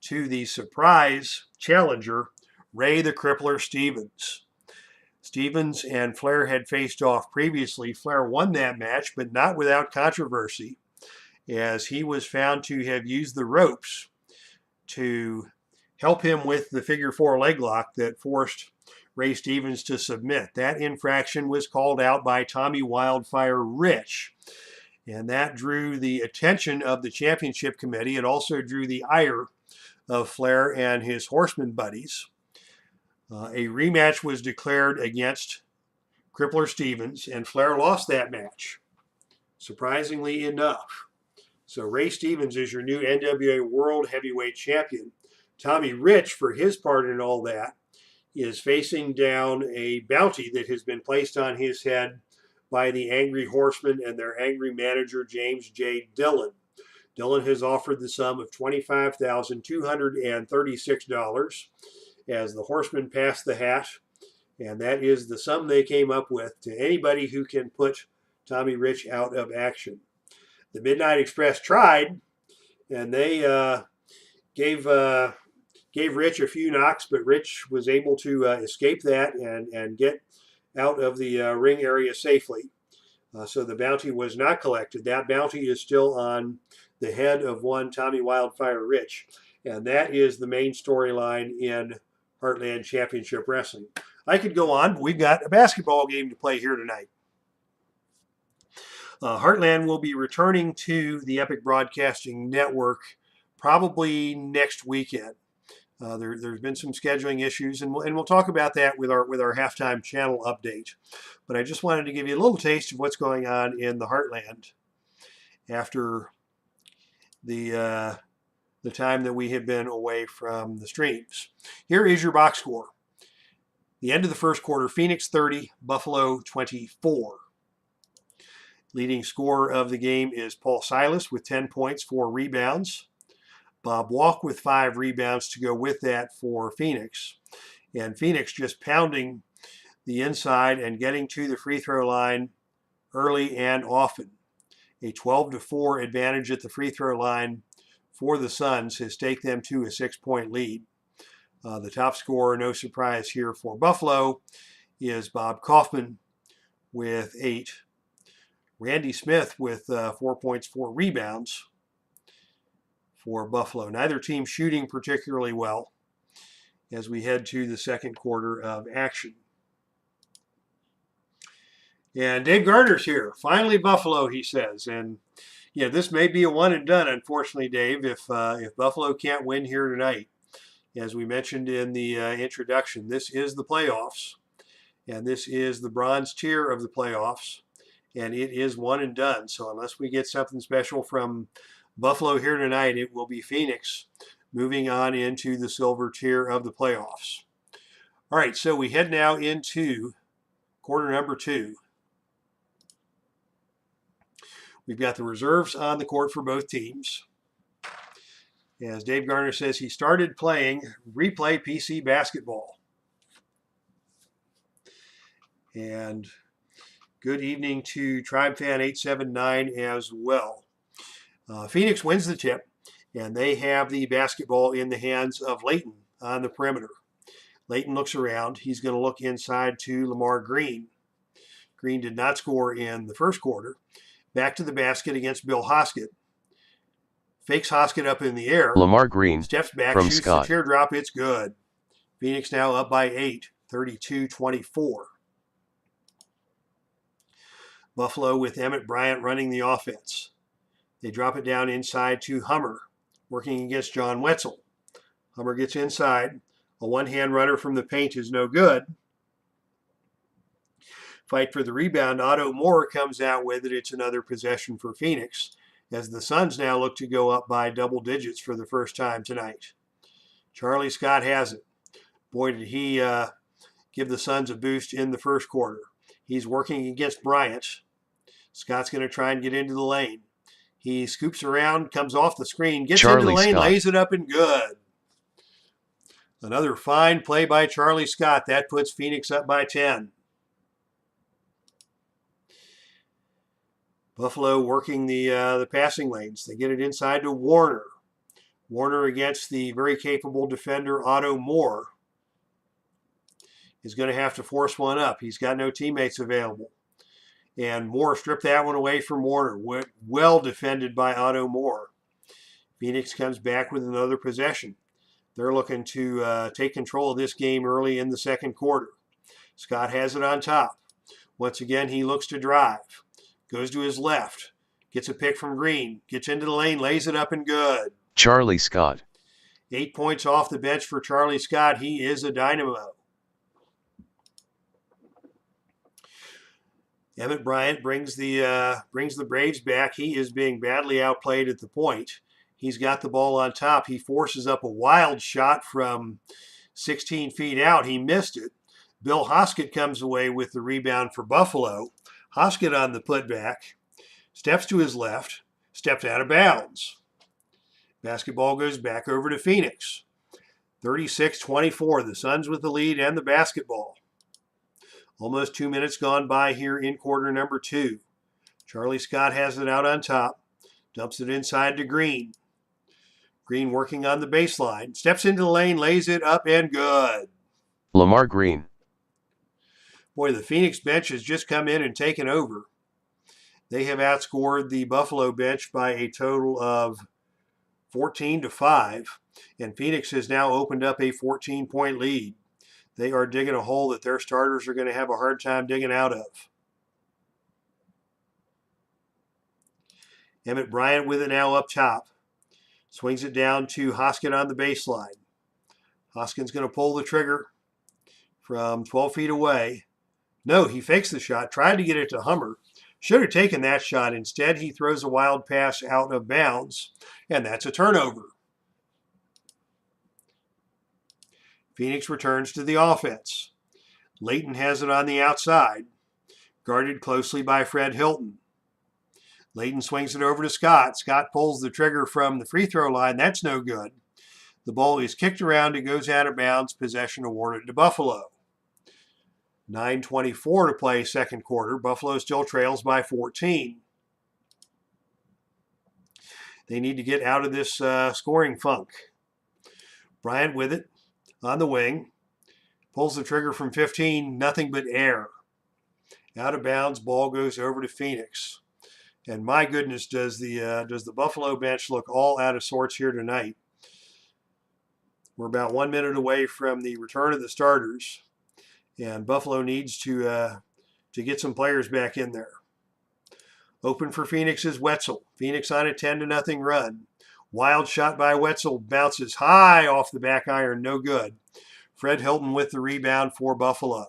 Speaker 1: to the surprise challenger, Ray the Crippler Stevens. Stevens and Flair had faced off previously. Flair won that match, but not without controversy, as he was found to have used the ropes to help him with the figure four leg lock that forced Ray Stevens to submit. That infraction was called out by Tommy Wildfire Rich, and that drew the attention of the championship committee. It also drew the ire of Flair and his horseman buddies. A rematch was declared against Crippler Stevens, and Flair lost that match, surprisingly enough. So Ray Stevens is your new NWA World Heavyweight Champion. Tommy Rich, for his part in all that, is facing down a bounty that has been placed on his head by the Angry Horsemen and their angry manager, James J. Dillon. Dillon has offered the sum of $25,236 as the Horsemen pass the hat, and that is the sum they came up with to anybody who can put Tommy Rich out of action. The Midnight Express tried, and they gave Rich a few knocks, but Rich was able to escape that and get out of the ring area safely. So the bounty was not collected. That bounty is still on the head of one Tommy Wildfire Rich, and that is the main storyline in Heartland Championship Wrestling. I could go on, but we've got a basketball game to play here tonight. Heartland will be returning to the Epic Broadcasting Network probably next weekend. There's been some scheduling issues, and we'll talk about that with our halftime channel update. But I just wanted to give you a little taste of what's going on in the Heartland after the time that we have been away from the streams. Here is your box score. The end of the first quarter: Phoenix 30, Buffalo 24. Leading scorer of the game is Paul Silas with 10 points, 4 rebounds. Bob Walk with 5 rebounds to go with that for Phoenix. And Phoenix just pounding the inside and getting to the free throw line early and often. A 12-4 advantage at the free throw line for the Suns has taken them to a 6-point lead. The top scorer, no surprise here for Buffalo, is Bob Kaufman with 8. Randy Smith with 4 points, 4 rebounds for Buffalo. Neither team shooting particularly well as we head to the second quarter of action. And Dave Gardner's here. Finally, Buffalo, he says. And yeah, this may be a one and done, unfortunately, Dave, if Buffalo can't win here tonight. As we mentioned in the introduction, this is the playoffs, and this is the bronze tier of the playoffs, and it is one and done. So unless we get something special from Buffalo here tonight, it will be Phoenix moving on into the silver tier of the playoffs. All right, so we head now into quarter number 2. We've got the reserves on the court for both teams. As Dave Garner says, he started playing replay PC basketball. And good evening to TribeFan879 as well. Phoenix wins the tip, and they have the basketball in the hands of Layton on the perimeter. Layton looks around. He's going to look inside to Lamar Green. Green did not score in the first quarter. Back to the basket against Bill Hoskett. Fakes Hoskett up in the air.
Speaker 2: Lamar Green
Speaker 1: steps back,
Speaker 2: from
Speaker 1: shoots
Speaker 2: Scott.
Speaker 1: the teardrop. It's good. Phoenix now up by 8, 32-24. Buffalo with Emmett Bryant running the offense. They drop it down inside to Hummer, working against John Wetzel. Hummer gets inside. A one-hand runner from the paint is no good. Fight for the rebound. Otto Moore comes out with it. It's another possession for Phoenix, as the Suns now look to go up by double digits for the first time tonight. Charlie Scott has it. Boy, did he give the Suns a boost in the first quarter. He's working against Bryant. Scott's going to try and get into the lane. He scoops around, comes off the screen, gets into the lane,
Speaker 2: Scott
Speaker 1: lays it up and good. Another fine play by Charlie Scott. That puts Phoenix up by 10. Buffalo working the passing lanes. They get it inside to Warner. Warner against the very capable defender Otto Moore is going to have to force one up. He's got no teammates available. And Moore stripped that one away from Warner. Well defended by Otto Moore. Phoenix comes back with another possession. They're looking to take control of this game early in the second quarter. Scott has it on top. Once again, he looks to drive. Goes to his left. Gets a pick from Green. Gets into the lane, lays it up and good.
Speaker 2: Charlie Scott.
Speaker 1: 8 points off the bench for Charlie Scott. He is a dynamo. Emmett Bryant brings the Braves back. He is being badly outplayed at the point. He's got the ball on top. He forces up a wild shot from 16 feet out. He missed it. Bill Hoskett comes away with the rebound for Buffalo. Hoskett on the putback, steps to his left, steps out of bounds. Basketball goes back over to Phoenix. 36-24, the Suns with the lead and the basketball. Almost 2 minutes gone by here in quarter number 2. Charlie Scott has it out on top, dumps it inside to Green. Green working on the baseline, steps into the lane, lays it up and good.
Speaker 2: Lamar Green.
Speaker 1: Boy, the Phoenix bench has just come in and taken over. They have outscored the Buffalo bench by a total of 14-5, and Phoenix has now opened up a 14-point lead. They are digging a hole that their starters are going to have a hard time digging out of. Emmett Bryant with it now up top. Swings it down to Hoskett on the baseline. Hoskins going to pull the trigger from 12 feet away. No, he fakes the shot, tried to get it to Hummer. Should have taken that shot. Instead, he throws a wild pass out of bounds, and that's a turnover. Phoenix returns to the offense. Layton has it on the outside, guarded closely by Fred Hilton. Layton swings it over to Scott. Scott pulls the trigger from the free throw line. That's no good. The ball is kicked around. It goes out of bounds. Possession awarded to Buffalo. 9:24 to play second quarter. Buffalo still trails by 14. They need to get out of this scoring funk. Bryant with it on the wing. Pulls the trigger from 15. Nothing but air. Out of bounds. Ball goes over to Phoenix. And my goodness, does the Buffalo bench look all out of sorts here tonight. We're about 1 minute away from the return of the starters. And Buffalo needs to get some players back in there. Open for Phoenix is Wetzel. Phoenix on a 10-0 run. Wild shot by Wetzel. Bounces high off the back iron. No good. Fred Hilton with the rebound for Buffalo.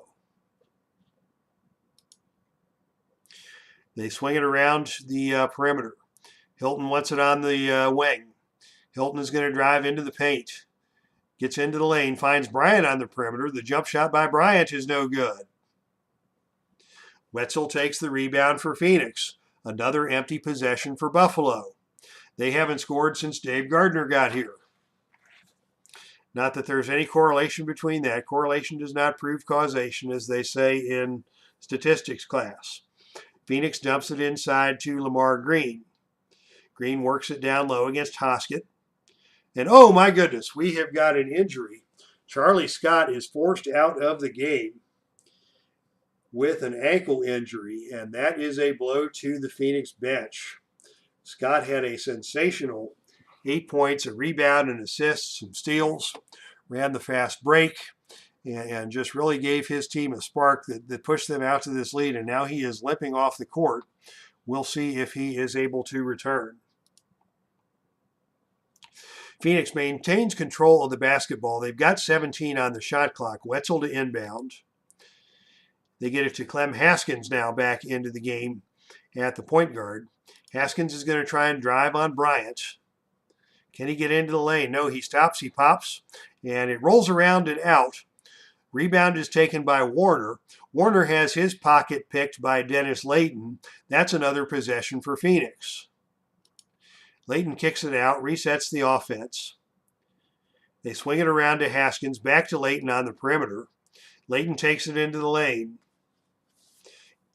Speaker 1: They swing it around the perimeter. Hilton wants it on the wing. Hilton is going to drive into the paint. Gets into the lane, finds Bryant on the perimeter. The jump shot by Bryant is no good. Wetzel takes the rebound for Phoenix. Another empty possession for Buffalo. They haven't scored since Dave Gardner got here. Not that there's any correlation between that. Correlation does not prove causation, as they say in statistics class. Phoenix dumps it inside to Lamar Green. Green works it down low against Hoskett. And oh my goodness, we have got an injury. Charlie Scott is forced out of the game with an ankle injury, and that is a blow to the Phoenix bench. Scott had a sensational 8 points, a rebound, an assist, some steals, ran the fast break, and just really gave his team a spark that pushed them out to this lead, and now he is limping off the court. We'll see if he is able to return. Phoenix maintains control of the basketball. They've got 17 on the shot clock. Wetzel to inbound. They get it to Clem Haskins now back into the game at the point guard. Haskins is going to try and drive on Bryant. Can he get into the lane? No, he stops, he pops, and it rolls around and out. Rebound is taken by Warner. Warner has his pocket picked by Dennis Layton. That's another possession for Phoenix. Layton kicks it out, resets the offense. They swing it around to Haskins, back to Layton on the perimeter. Layton takes it into the lane.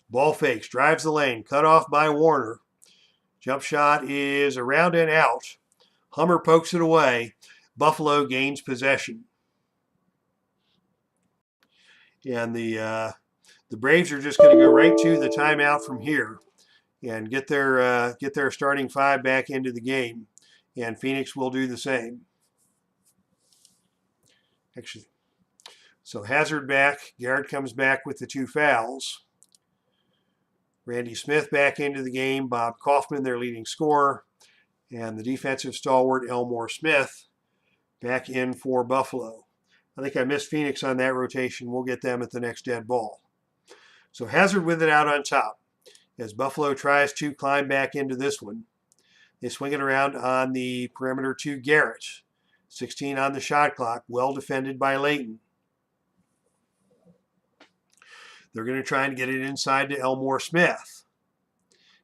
Speaker 1: Ball fakes, drives the lane, cut off by Warner. Jump shot is around and out. Hummer pokes it away. Buffalo gains possession. And the Braves are just going to go right to the timeout from here and get their starting five back into the game. And Phoenix will do the same. Actually, so Hazard back. Garrett comes back with the 2 fouls. Randy Smith back into the game. Bob Kaufman, their leading scorer. And the defensive stalwart, Elmore Smith, back in for Buffalo. I think I missed Phoenix on that rotation. We'll get them at the next dead ball. So Hazard with it out on top. as Buffalo tries to climb back into this one. They swing it around on the perimeter to Garrett. 16 on the shot clock, well defended by Layton. They're going to try and get it inside to Elmore Smith.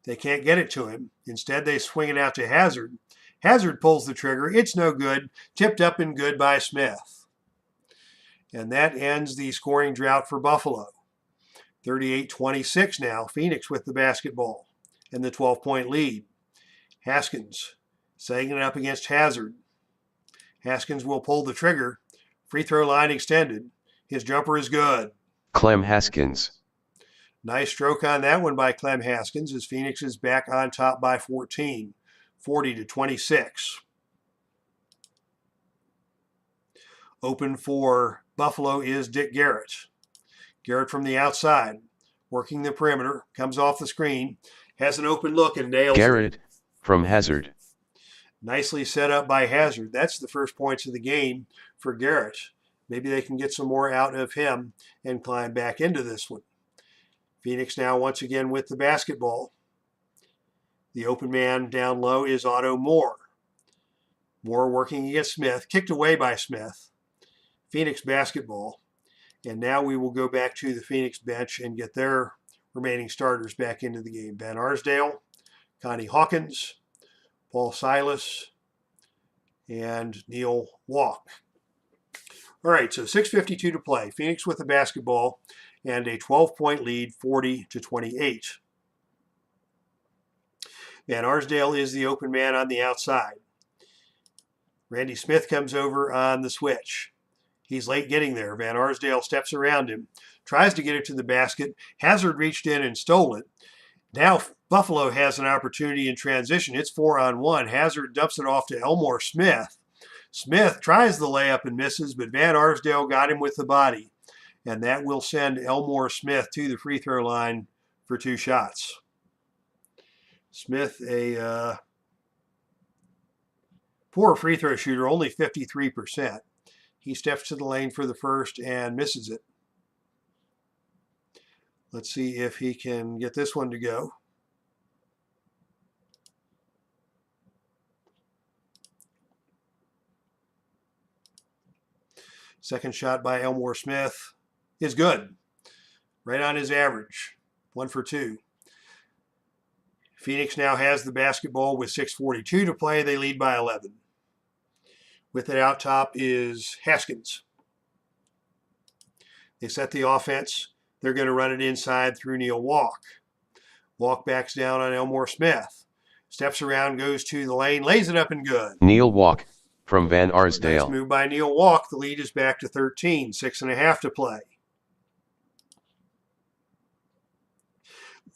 Speaker 1: They can't get it to him. Instead, they swing it out to Hazard. Hazard pulls the trigger. It's no good. Tipped up and good by Smith. And that ends the scoring drought for Buffalo. 38-26 now. Phoenix with the basketball and the 12-point lead. Haskins setting it up against Hazard. Haskins will pull the trigger. Free throw line extended. His jumper is good.
Speaker 2: Clem Haskins.
Speaker 1: Nice stroke on that one by Clem Haskins as Phoenix is back on top by 14, 40-26. Open for Buffalo is Dick Garrett. Garrett from the outside, working the perimeter, comes off the screen, has an open look and nails
Speaker 2: Garrett
Speaker 1: it.
Speaker 2: From Hazard.
Speaker 1: Nicely set up by Hazard. That's the first points of the game for Garrett. Maybe they can get some more out of him and climb back into this one. Phoenix now once again with the basketball. The open man down low is Otto Moore. Moore working against Smith, kicked away by Smith. Phoenix basketball. And now we will go back to the Phoenix bench and get their remaining starters back into the game. Van Arsdale, Connie Hawkins, Paul Silas, and Neil Walk. All right, so 6:52 to play. Phoenix with the basketball and a 12-point lead, 40-28. Van Arsdale is the open man on the outside. Randy Smith comes over on the switch. He's late getting there. Van Arsdale steps around him, tries to get it to the basket. Hazard reached in and stole it. Now Buffalo has an opportunity in transition. It's 4-on-1. Hazard dumps it off to Elmore Smith. Smith tries the layup and misses, but Van Arsdale got him with the body. And that will send Elmore Smith to the free throw line for 2 shots. Smith, a poor free throw shooter, only 53%. He steps to the lane for the first and misses it. Let's see if he can get this one to go. Second shot by Elmore Smith is good. Right on his average. 1 for 2. Phoenix now has the basketball with 6:42 to play. They lead by 11. With it out top is Haskins. They set the offense. They're going to run it inside through Neil Walk. Walk backs down on Elmore Smith. Steps around, goes to the lane, lays it up and good.
Speaker 2: Neil Walk from Van Arsdale.
Speaker 1: Nice move by Neil Walk. The lead is back to 13, 6.5 to play.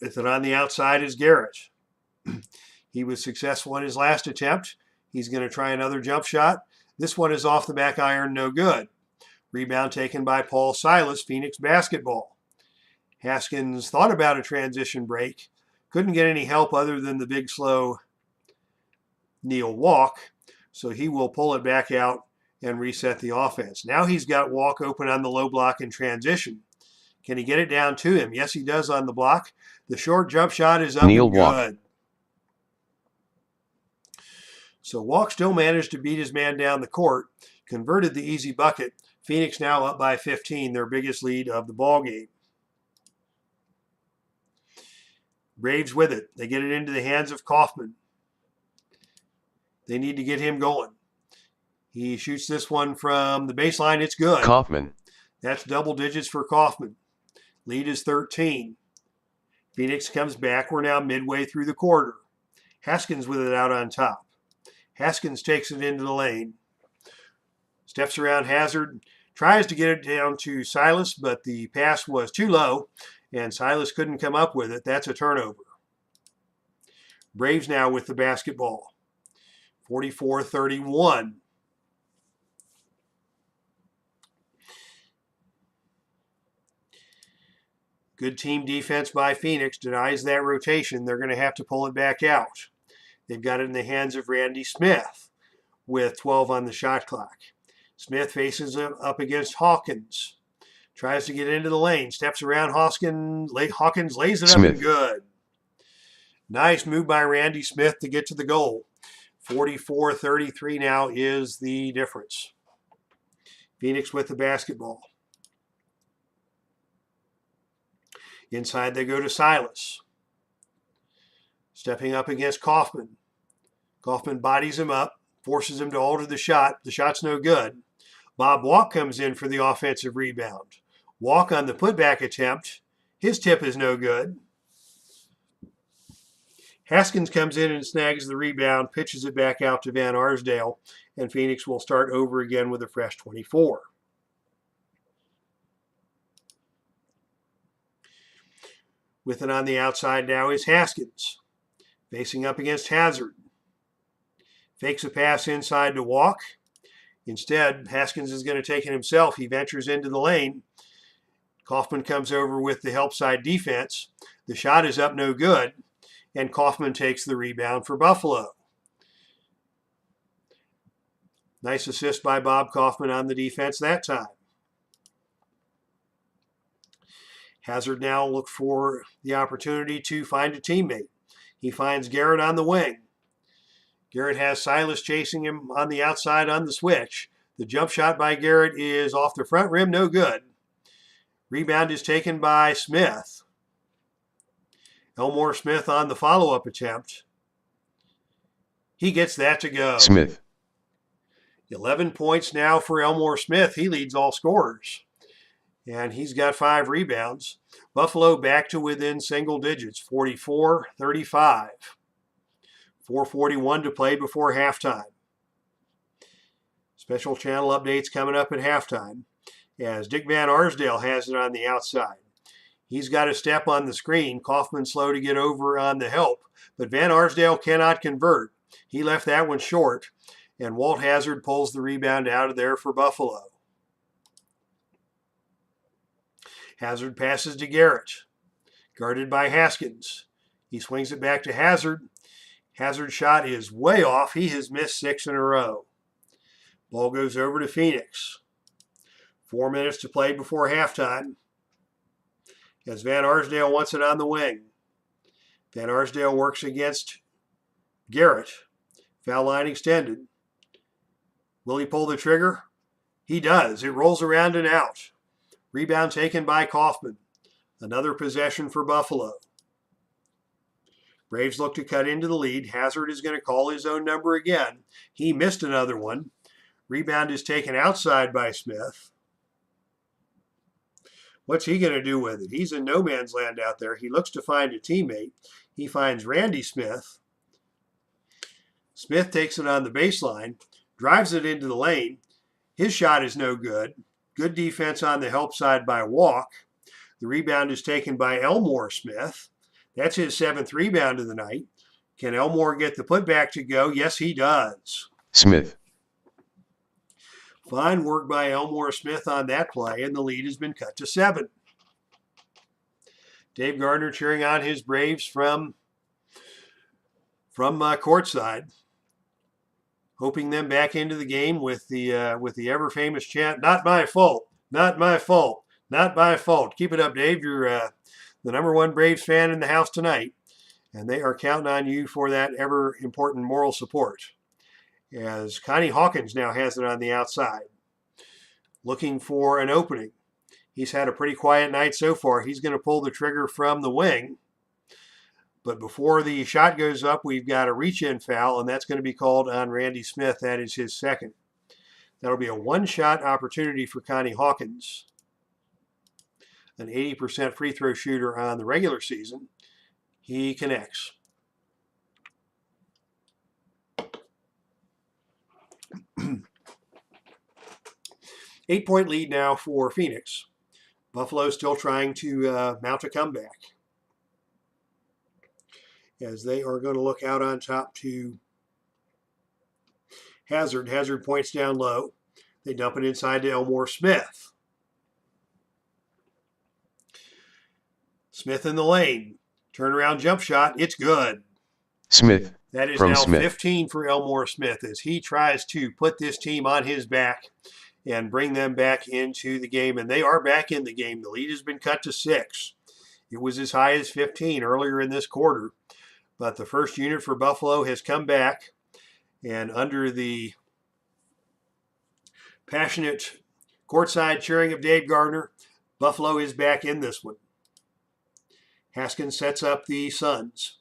Speaker 1: With it on the outside is Garrett. He was successful in his last attempt. He's going to try another jump shot. This one is off the back iron, no good. Rebound taken by Paul Silas, Phoenix basketball. Haskins thought about a transition break. Couldn't get any help other than the big, slow Neil Walk. So he will pull it back out and reset the offense. Now he's got Walk open on the low block in transition. Can he get it down to him? Yes, he does on the block. The short jump shot is up
Speaker 2: Neil
Speaker 1: and
Speaker 2: Walk.
Speaker 1: good. So Walk still managed to beat his man down the court, converted the easy bucket. Phoenix now up by 15, their biggest lead of the ball game. Braves with it. They get it into the hands of Kaufman. They need to get him going. He shoots this one from the baseline. It's good.
Speaker 2: Kaufman.
Speaker 1: That's double digits for Kaufman. Lead is 13. Phoenix comes back. We're now midway through the quarter. Haskins with it out on top. Haskins takes it into the lane. Steps around Hazard. Tries to get it down to Silas, but the pass was too low, and Silas couldn't come up with it. That's a turnover. Braves now with the basketball. 44-31. Good team defense by Phoenix. Denies that rotation. They're going to have to pull it back out. They've got it in the hands of Randy Smith with 12 on the shot clock. Smith faces up against Hawkins. Tries to get into the lane. Steps around Hawkins lays it up and good. Nice move by Randy Smith to get to the goal. 44-33 now is the difference. Phoenix with the basketball. Inside they go to Silas. Stepping up against Kaufman. Kaufman bodies him up, forces him to alter the shot. The shot's no good. Bob Walk comes in for the offensive rebound. Walk on the putback attempt. His tip is no good. Haskins comes in and snags the rebound, pitches it back out to Van Arsdale, and Phoenix will start over again with a fresh 24. With it on the outside now is Haskins, facing up against Hazard. Fakes a pass inside to Walk. Instead, Haskins is going to take it himself. He ventures into the lane. Kaufman comes over with the help side defense. The shot is up no good, and Kaufman takes the rebound for Buffalo. Nice assist by Bob Kaufman on the defense that time. Hazard now looks for the opportunity to find a teammate. He finds Garrett on the wing. Garrett has Silas chasing him on the outside on the switch. The jump shot by Garrett is off the front rim, no good. Rebound is taken by Smith. Elmore Smith on the follow-up attempt. He gets that to go.
Speaker 2: Smith.
Speaker 1: 11 points now for Elmore Smith. He leads all scorers. And he's got 5 rebounds. Buffalo back to within single digits, 44-35. 4:41 to play before halftime. Special channel updates coming up at halftime as Dick Van Arsdale has it on the outside. He's got a step on the screen. Kaufman slow to get over on the help, but Van Arsdale cannot convert. He left that one short, and Walt Hazard pulls the rebound out of there for Buffalo. Hazard passes to Garrett, guarded by Haskins. He swings it back to Hazard. Hazard's shot is way off. He has missed 6 in a row. Ball goes over to Phoenix. 4 minutes to play before halftime as Van Arsdale wants it on the wing. Van Arsdale works against Garrett. Foul line extended. Will he pull the trigger? He does. It rolls around and out. Rebound taken by Kaufman. Another possession for Buffalo. Braves look to cut into the lead. Hazard is going to call his own number again. He missed another one. Rebound is taken outside by Smith. What's he going to do with it? He's in no man's land out there. He looks to find a teammate. He finds Randy Smith. Smith takes it on the baseline, drives it into the lane. His shot is no good. Good defense on the help side by Walk. The rebound is taken by Elmore Smith. That's his 7th rebound of the night. Can Elmore get the putback to go? Yes, he does.
Speaker 2: Smith.
Speaker 1: Fine work by Elmore Smith on that play, and the lead has been cut to 7. Dave Gardner cheering on his Braves from courtside, hoping them back into the game with the ever-famous chant, "Not my fault, not my fault, not my fault." Keep it up, Dave. You're the #1 Braves fan in the house tonight, and they are counting on you for that ever-important moral support. As Connie Hawkins now has it on the outside, looking for an opening. He's had a pretty quiet night so far. He's going to pull the trigger from the wing. But before the shot goes up, we've got a reach-in foul, and that's going to be called on Randy Smith. That is his 2nd. That'll be a 1-shot opportunity for Connie Hawkins, an 80% free throw shooter on the regular season. He connects. Eight-point lead now for Phoenix. Buffalo still trying to mount a comeback, as they are going to look out on top to Hazard. Hazard points down low. They dump it inside to Elmore Smith. Smith in the lane. Turnaround jump shot. It's good.
Speaker 2: Smith.
Speaker 1: That is
Speaker 2: From
Speaker 1: now
Speaker 2: Smith.
Speaker 1: 15 for Elmore Smith as he tries to put this team on his back and bring them back into the game. And they are back in the game. The lead has been cut to 6. It was as high as 15 earlier in this quarter. but the first unit for Buffalo has come back, and under the passionate courtside cheering of Dave Gardner, Buffalo is back in this one. Haskins sets up the Suns.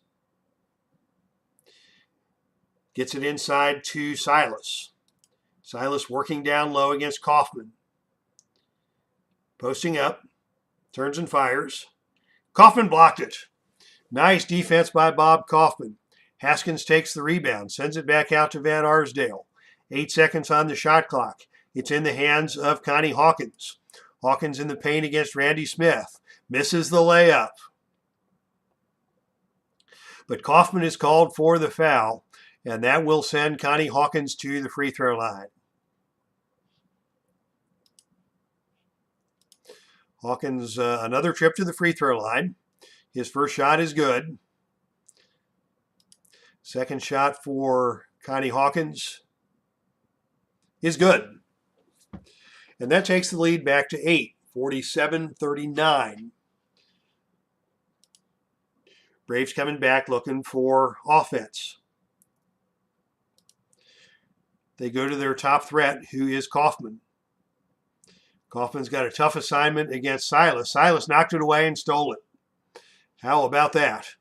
Speaker 1: Gets it inside to Silas. Silas working down low against Kaufman. Posting up. Turns and fires. Kaufman blocked it. Nice defense by Bob Kaufman. Haskins takes the rebound. Sends it back out to Van Arsdale. 8 seconds on the shot clock. It's in the hands of Connie Hawkins. Hawkins in the paint against Randy Smith. Misses the layup. But Kaufman is called for the foul, and that will send Connie Hawkins to the free throw line. Hawkins, another trip to the free throw line. His first shot is good. Second shot for Connie Hawkins is good. And that takes the lead back to 8, 47-39. Braves coming back looking for offense. They go to their top threat, who is Kaufman. Kaufman's got a tough assignment against Silas. Silas knocked it away and stole it. How about that?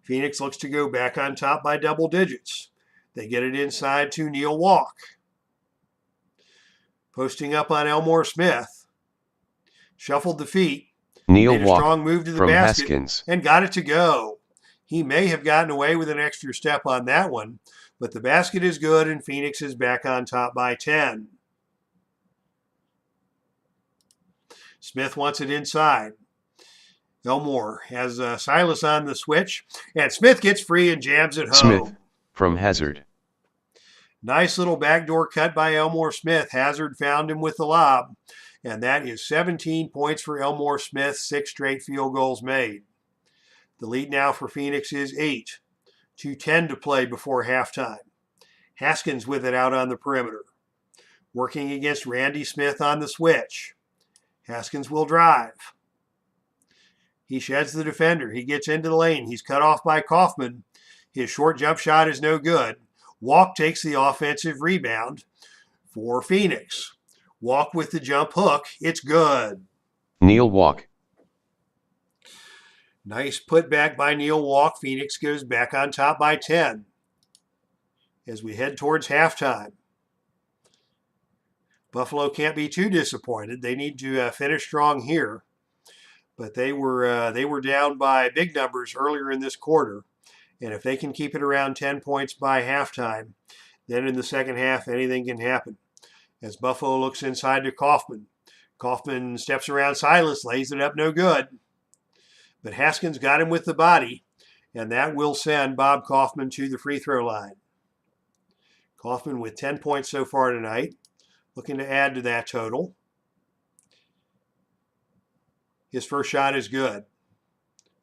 Speaker 1: Phoenix looks to go back on top by double digits. They get it inside to Neil Walk. Posting up on Elmore Smith. Shuffled the feet.
Speaker 2: Neil
Speaker 1: made a
Speaker 2: Walk
Speaker 1: strong move to the
Speaker 2: from
Speaker 1: basket
Speaker 2: Haskins.
Speaker 1: And got it to go. He may have gotten away with an extra step on that one, but the basket is good and Phoenix is back on top by 10. Smith wants it inside. Elmore has Silas on the switch, and Smith gets free and jams it home.
Speaker 2: Smith from Hazard.
Speaker 1: Nice little backdoor cut by Elmore Smith. Hazard found him with the lob, and that is 17 points for Elmore Smith, 6 straight field goals made. The lead now for Phoenix is 8. 2:10 to play before halftime. Haskins with it out on the perimeter. Working against Randy Smith on the switch. Haskins will drive. He sheds the defender. He gets into the lane. He's cut off by Kaufman. His short jump shot is no good. Walk takes the offensive rebound for Phoenix. Walk with the jump hook. It's good.
Speaker 2: Neil Walk.
Speaker 1: Nice putback by Neil Walk. Phoenix goes back on top by 10 as we head towards halftime. Buffalo can't be too disappointed. They need to finish strong here. But they were down by big numbers earlier in this quarter. And if they can keep it around 10 points by halftime, then in the second half, anything can happen. As Buffalo looks inside to Kaufman. Kaufman steps around Silas, lays it up, no good. But Haskins got him with the body, and that will send Bob Kaufman to the free throw line. Kaufman with 10 points so far tonight, looking to add to that total. His first shot is good.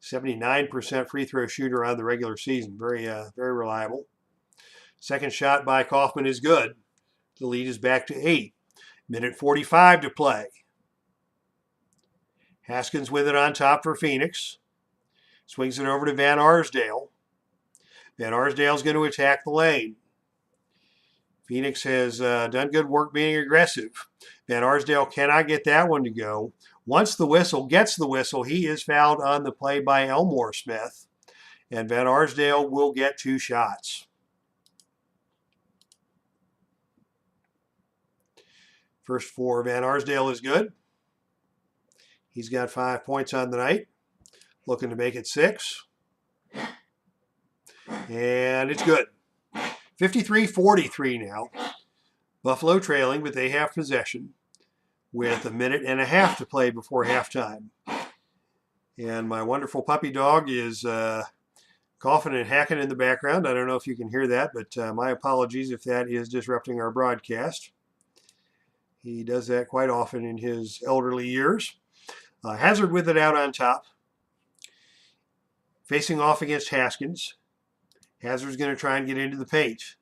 Speaker 1: 79% free throw shooter on the regular season. Very reliable. Second shot by Kaufman is good. The lead is back to 8. Minute 45 to play. Haskins with it on top for Phoenix. Swings it over to Van Arsdale. Van Arsdale's going to attack the lane. Phoenix has done good work being aggressive. Van Arsdale cannot get that one to go. Once the whistle gets the whistle, he is fouled on the play by Elmore Smith. And Van Arsdale will get 2 shots. First for Van Arsdale is good. He's got 5 points on the night. Looking to make it 6. And it's good. 53-43 now. Buffalo trailing, but they have possession with 1.5 minutes to play before halftime. And my wonderful puppy dog is coughing and hacking in the background. I don't know if you can hear that, but my apologies if that is disrupting our broadcast. He does that quite often in his elderly years. Hazard with it out on top. Facing off against Haskins. Hazard's going to try and get into the paint.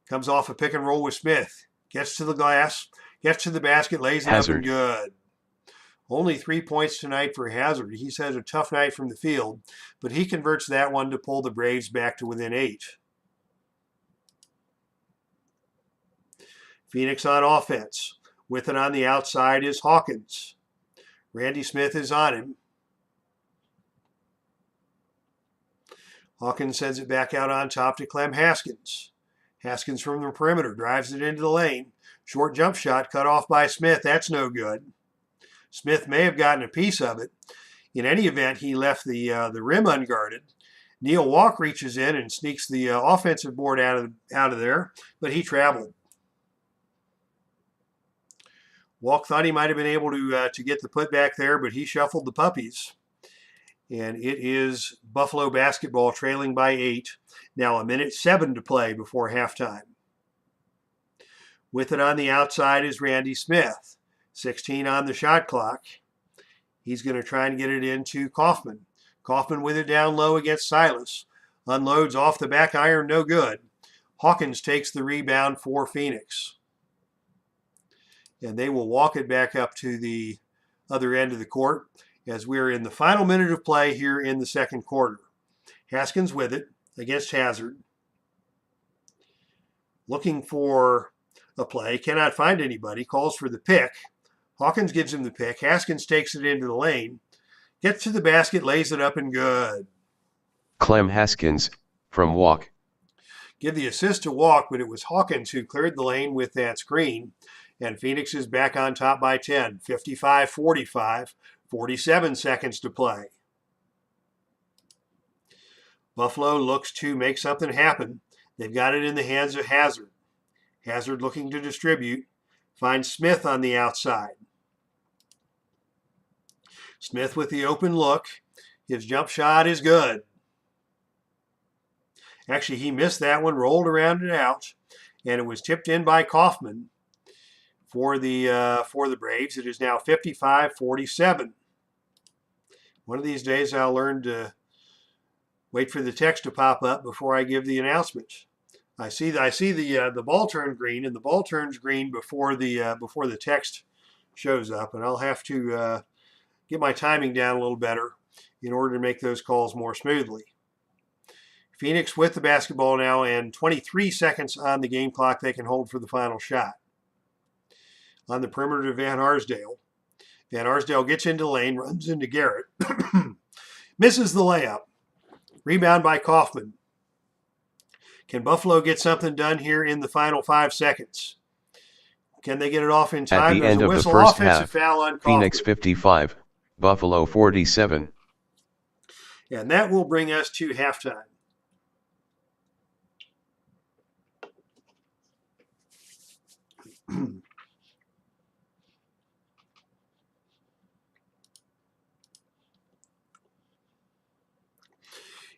Speaker 1: Comes off a pick and roll with Smith. Gets to the glass. Gets to the basket. Lays it up and good. Only 3 points tonight for Hazard. He's had a tough night from the field, but he converts that one to pull the Braves back to within 8. Phoenix on offense. With it on the outside is Hawkins. Randy Smith is on him. Hawkins sends it back out on top to Clem Haskins. Haskins from the perimeter drives it into the lane. Short jump shot cut off by Smith. That's no good. Smith may have gotten a piece of it. In any event, he left the rim unguarded. Neil Walk reaches in and sneaks the offensive board out of there, but he traveled. Walk thought he might have been able to get the putback there, but he shuffled the puppies. And it is Buffalo basketball trailing by 8. Now 1:07 to play before halftime. With it on the outside is Randy Smith. 16 on the shot clock. He's going to try and get it into Kaufman. Kaufman with it down low against Silas. Unloads off the back iron, no good. Hawkins takes the rebound for Phoenix. And they will walk it back up to the other end of the court as we're in the final minute of play here in the second quarter. Haskins with it against Hazard. Looking for a play, cannot find anybody, calls for the pick. Hawkins gives him the pick. Haskins takes it into the lane, gets to the basket, lays it up, and good.
Speaker 2: Clem Haskins, from Walk.
Speaker 1: Give the assist to Walk, but it was Hawkins who cleared the lane with that screen. And Phoenix is back on top by 10, 55-45, 47 seconds to play. Buffalo looks to make something happen. They've got it in the hands of Hazard. Hazard looking to distribute. Finds Smith on the outside. Smith with the open look. His jump shot is good. Actually, he missed that one, rolled around and out, and it was tipped in by Kaufman for the Braves. It is now 55-47. One of these days I'll learn to wait for the text to pop up before I give the announcement. I see the ball turned green, and the ball turns green before the text shows up, and I'll have to get my timing down a little better in order to make those calls more smoothly. Phoenix with the basketball now, and 23 seconds on the game clock they can hold for the final shot. On the perimeter to Van Arsdale. Van Arsdale gets into the lane, runs into Garrett. Misses the layup. Rebound by Kaufman. Can Buffalo get something done here in the final 5 seconds? Can they get it off in time?
Speaker 2: At the end of the first half, Phoenix 55, Buffalo 47.
Speaker 1: And that will bring us to halftime.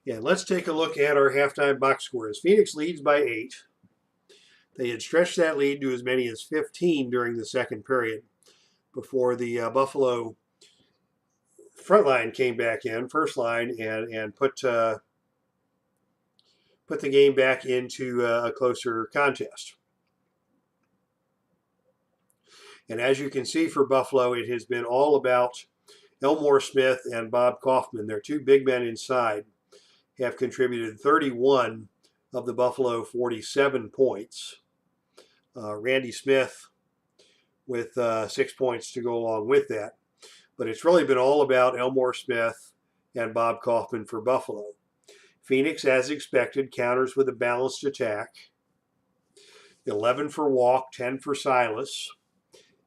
Speaker 1: And let's take a look at our halftime box scores. Phoenix leads by 8. They had stretched that lead to as many as 15 during the second period before the Buffalo front line came back in, first line, and put the game back into a closer contest. And as you can see for Buffalo, it has been all about Elmore Smith and Bob Kaufman. Their two big men inside have contributed 31 of the Buffalo 47 points. Randy Smith with 6 points to go along with that. But it's really been all about Elmore Smith and Bob Kaufman for Buffalo. Phoenix, as expected, counters with a balanced attack. 11 for Walk, 10 for Silas,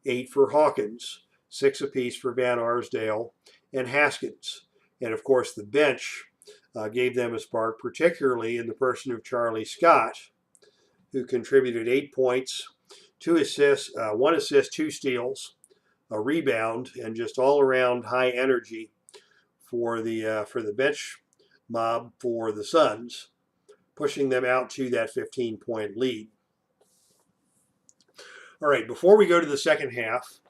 Speaker 1: 8 for Hawkins, 6 apiece for Van Arsdale and Haskins. And of course, the bench gave them a spark, particularly in the person of Charlie Scott, who contributed 8 points, 2 assists, 1 assist, 2 steals, a rebound, and just all-around high energy for the bench mob for the Suns, pushing them out to that 15-point lead. All right, before we go to the second half,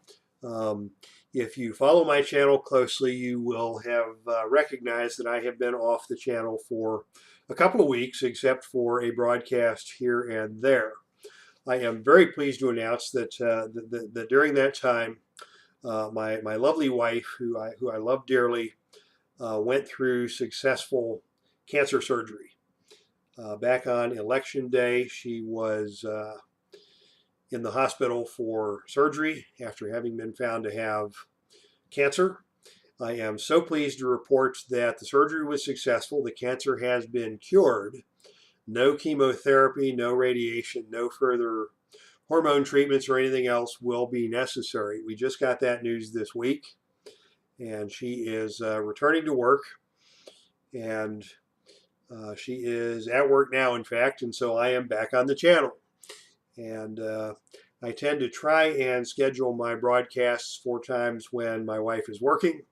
Speaker 1: if you follow my channel closely, you will have recognized that I have been off the channel for a couple of weeks, except for a broadcast here and there. I am very pleased to announce that, that during that time, my lovely wife, who I love dearly, went through successful cancer surgery. Back on election day, she was in the hospital for surgery after having been found to have cancer. I am so pleased to report that the surgery was successful. The cancer has been cured. No chemotherapy, no radiation, no further hormone treatments or anything else will be necessary. We just got that news this week, and she is returning to work, and she is at work now, in fact, and so I am back on the channel. And I tend to try and schedule my broadcasts 4 times when my wife is working.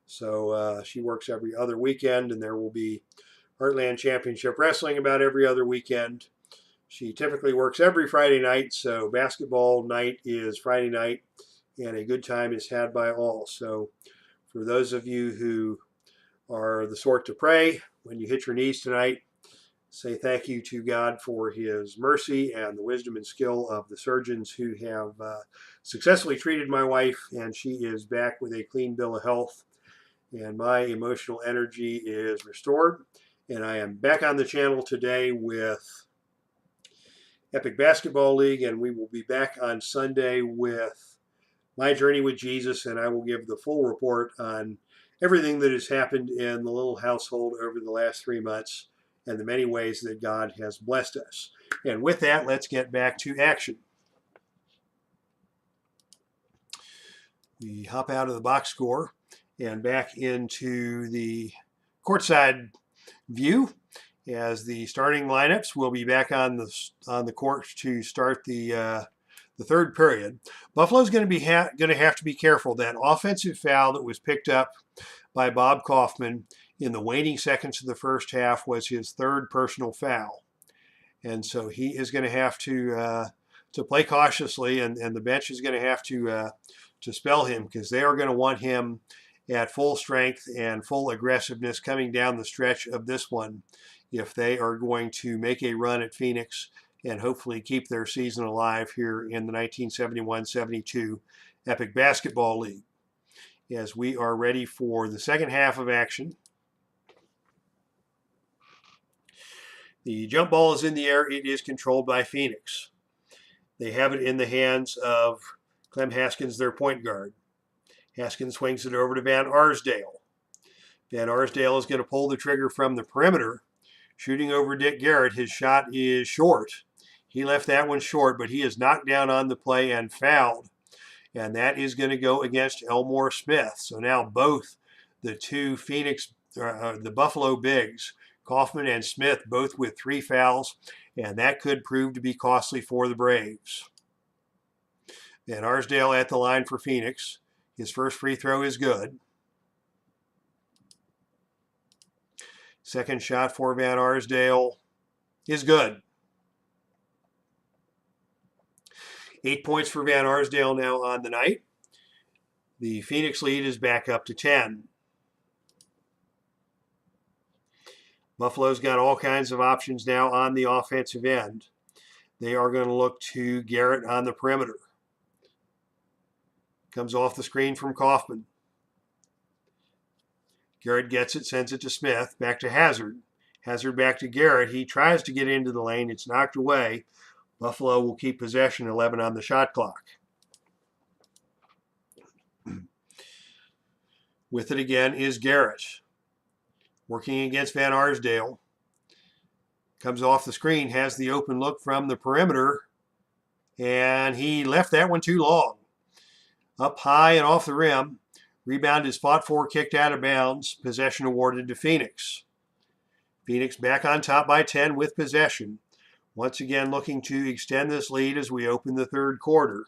Speaker 1: So she works every other weekend, and there will be Heartland Championship Wrestling about every other weekend. She typically works every Friday night, so basketball night is Friday night, and a good time is had by all. So for those of you who are the sort to pray when you hit your knees tonight, say thank you to God for his mercy and the wisdom and skill of the surgeons who have successfully treated my wife, and she is back with a clean bill of health, and my emotional energy is restored. And I am back on the channel today with Epic Basketball League, and we will be back on Sunday with my journey with Jesus, and I will give the full report on everything that has happened in the little household over the last 3 months and the many ways that God has blessed us. And with that, let's get back to action. We hop out of the box score and back into the courtside view, as the starting lineups will be back on the court to start the third period. Buffalo's going to have to be careful. That offensive foul that was picked up by Bob Kaufman in the waning seconds of the first half was his third personal foul, and so he is going to have to play cautiously, and the bench is going to have to spell him, because they are going to want him at full strength and full aggressiveness coming down the stretch of this one if they are going to make a run at Phoenix and hopefully keep their season alive here in the 1971-72 Epic Basketball League. As we are ready for the second half of action, the jump ball is in the air. It is controlled by Phoenix. They have it in the hands of Clem Haskins, their point guard. Haskins swings it over to Van Arsdale. Van Arsdale is going to pull the trigger from the perimeter, shooting over Dick Garrett. His shot is short. He left that one short, but he is knocked down on the play and fouled. And that is going to go against Elmore Smith. So now both the two the Buffalo bigs, Kaufman and Smith, both with 3 fouls, and that could prove to be costly for the Braves. Van Arsdale at the line for Phoenix. His first free throw is good. Second shot for Van Arsdale is good. 8 points for Van Arsdale now on the night. The Phoenix lead is back up to 10. Buffalo's got all kinds of options now on the offensive end. They are going to look to Garrett on the perimeter. Comes off the screen from Kaufman. Garrett gets it, sends it to Smith, back to Hazard. Hazard back to Garrett. He tries to get into the lane. It's knocked away. Buffalo will keep possession, 11 on the shot clock. With it again is Garrett. Working against Van Arsdale. Comes off the screen, has the open look from the perimeter, and he left that one too long. Up high and off the rim. Rebound is fought for, kicked out of bounds. Possession awarded to Phoenix. Phoenix back on top by 10 with possession. Once again looking to extend this lead as we open the third quarter.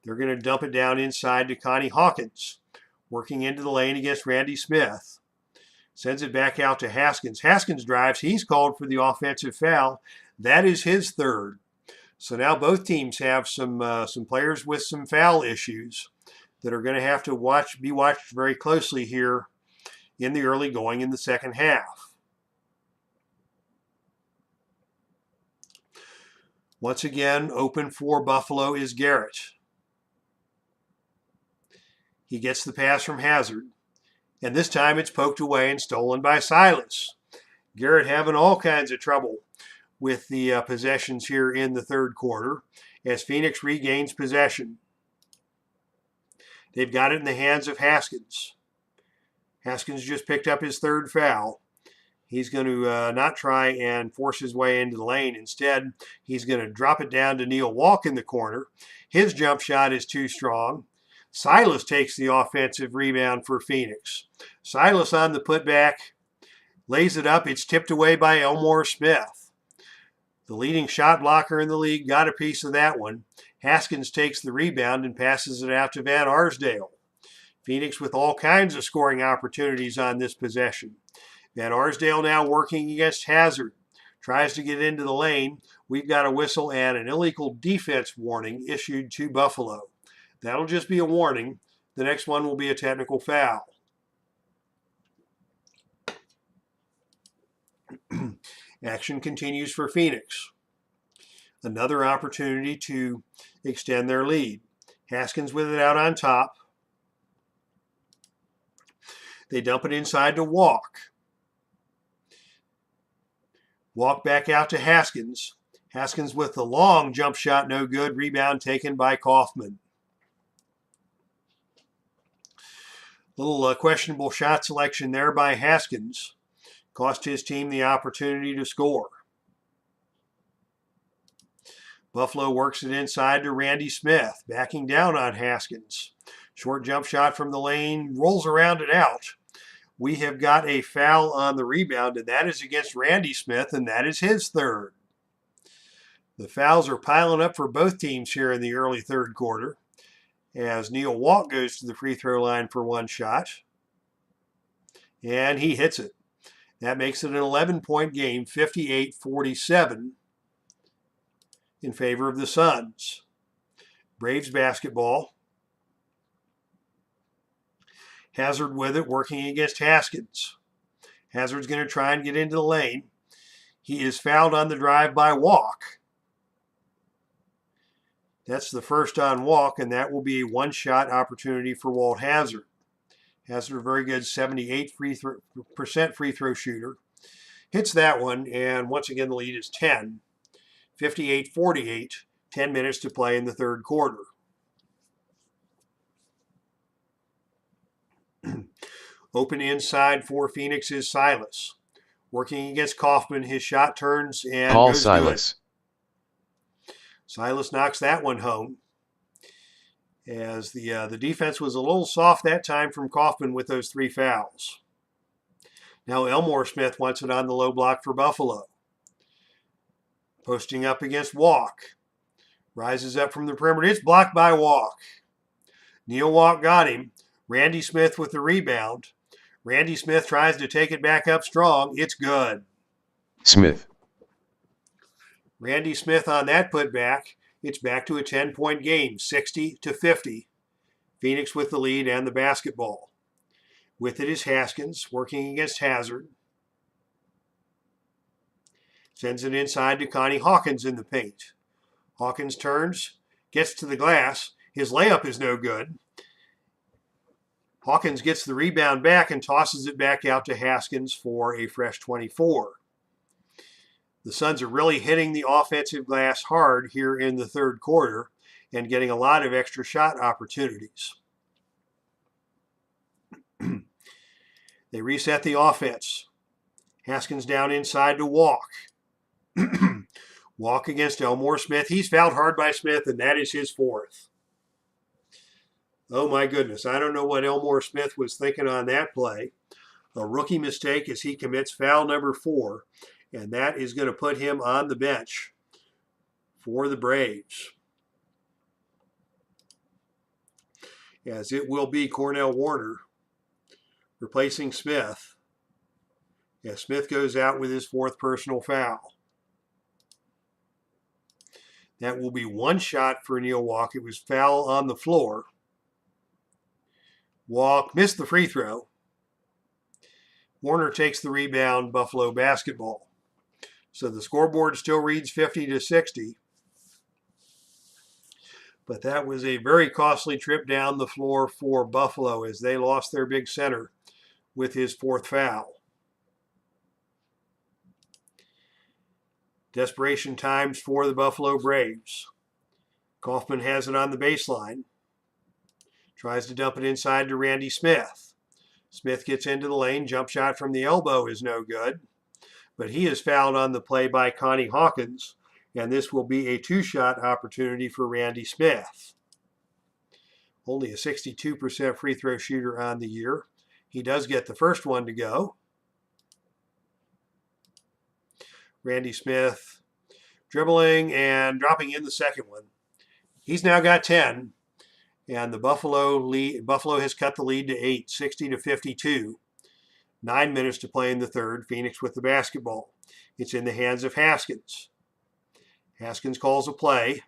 Speaker 1: They're going to dump it down inside to Connie Hawkins. Working into the lane against Randy Smith. Sends it back out to Haskins. Haskins drives. He's called for the offensive foul. That is his third. So now both teams have some players with some foul issues that are going to have to be watched very closely here in the early going in the second half. Once again, open for Buffalo is Garrett. He gets the pass from Hazard, and this time it's poked away and stolen by Silas. Garrett having all kinds of trouble with the possessions here in the third quarter as Phoenix regains possession. They've got it in the hands of Haskins. Haskins just picked up his third foul. He's going to not try and force his way into the lane. Instead, he's going to drop it down to Neil Walk in the corner. His jump shot is too strong. Silas takes the offensive rebound for Phoenix. Silas on the putback, lays it up. It's tipped away by Elmore Smith. The leading shot blocker in the league got a piece of that one. Haskins takes the rebound and passes it out to Van Arsdale. Phoenix with all kinds of scoring opportunities on this possession. Van Arsdale now working against Hazard. Tries to get into the lane. We've got a whistle and an illegal defense warning issued to Buffalo. That'll just be a warning. The next one will be a technical foul. Action continues for Phoenix. Another opportunity to extend their lead. Haskins with it out on top. They dump it inside to Walk. Walk back out to Haskins. Haskins with the long jump shot, no good. Rebound taken by Kaufman. Little questionable shot selection there by Haskins. Cost his team the opportunity to score. Buffalo works it inside to Randy Smith, backing down on Haskins. Short jump shot from the lane, rolls around and out. We have got a foul on the rebound, and that is against Randy Smith, and that is his third. The fouls are piling up for both teams here in the early third quarter as Neil Walk goes to the free throw line for one shot, and he hits it. That makes it an 11-point game, 58-47 in favor of the Suns. Braves basketball. Hazard with it, working against Haskins. Hazard's going to try and get into the lane. He is fouled on the drive by Walk. That's the first on Walk, and that will be a one-shot opportunity for Walt Hazard. Hazard, a very good 78% free throw shooter. Hits that one, and once again the lead is 10. 58-48, 10 minutes to play in the third quarter. Open inside for Phoenix is Silas. Working against Kaufman, his shot turns and
Speaker 2: Call
Speaker 1: goes
Speaker 2: Silas.
Speaker 1: good. Silas knocks that one home. As the defense was a little soft that time from Kaufman with those three fouls. Now Elmore Smith wants it on the low block for Buffalo. Posting up against Walk. Rises up from the perimeter. It's blocked by Walk. Neil Walk got him. Randy Smith with the rebound. Randy Smith tries to take it back up strong. It's good.
Speaker 2: Smith.
Speaker 1: Randy Smith on that putback. It's back to a 10-point game, 60-50. Phoenix with the lead and the basketball. With it is Haskins working against Hazard. Sends it inside to Connie Hawkins in the paint. Hawkins turns, gets to the glass. His layup is no good. Hawkins gets the rebound back and tosses it back out to Haskins for a fresh 24. The Suns are really hitting the offensive glass hard here in the third quarter and getting a lot of extra shot opportunities. They reset the offense. Haskins down inside to Walk. Walk against Elmore Smith. He's fouled hard by Smith, and that is his fourth. Oh my goodness, I don't know what Elmore Smith was thinking on that play. A rookie mistake as he commits foul number 4, and that is going to put him on the bench for the Braves. As it will be Cornell Warner replacing Smith, as Smith goes out with his 4th personal foul. That will be one shot for Neil Walk. It was foul on the floor. Walk missed the free throw. Warner takes the rebound, Buffalo basketball. So the scoreboard still reads 50-60. But that was a very costly trip down the floor for Buffalo as they lost their big center with his 4th foul. Desperation times for the Buffalo Braves. Kaufman has it on the baseline. Tries to dump it inside to Randy Smith. Smith gets into the lane. Jump shot from the elbow is no good. But he is fouled on the play by Connie Hawkins. And this will be a 2-shot opportunity for Randy Smith. Only a 62% free throw shooter on the year. He does get the first one to go. Randy Smith dribbling and dropping in the second one. He's now got 10, and the Buffalo has cut the lead to 8, 60-52. 9 minutes to play in the third. Phoenix with the basketball. It's in the hands of Haskins. Haskins calls a play.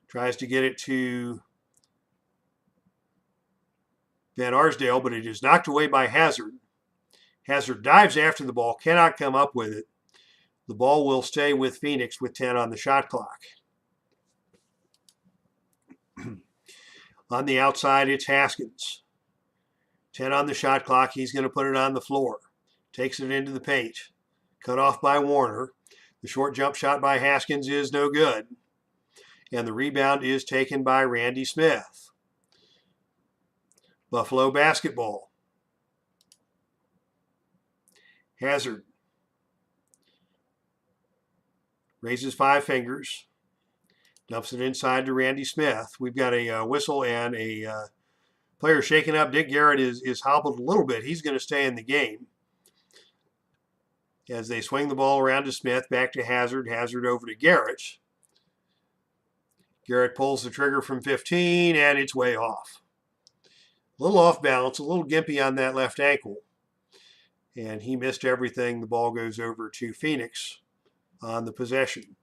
Speaker 1: Tries to get it to Van Arsdale, but it is knocked away by Hazard. Hazard dives after the ball, cannot come up with it. The ball will stay with Phoenix with 10 on the shot clock. On the outside, it's Haskins. 10 on the shot clock. He's going to put it on the floor. Takes it into the paint. Cut off by Warner. The short jump shot by Haskins is no good. And the rebound is taken by Randy Smith. Buffalo basketball. Hazard raises 5 fingers, dumps it inside to Randy Smith. We've got a whistle and a player shaken up. Dick Garrett is hobbled a little bit. He's going to stay in the game. As they swing the ball around to Smith, back to Hazard, Hazard over to Garrett. Garrett pulls the trigger from 15, and it's way off. A little off balance, a little gimpy on that left ankle. And he missed everything. The ball goes over to Phoenix on the possession.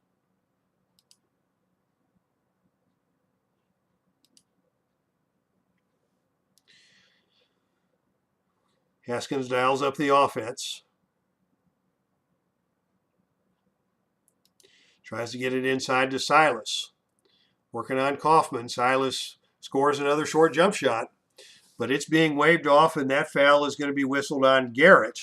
Speaker 1: Haskins dials up the offense. Tries to get it inside to Silas. Working on Kaufman. Silas scores another short jump shot. But it's being waved off, and that foul is going to be whistled on Garrett.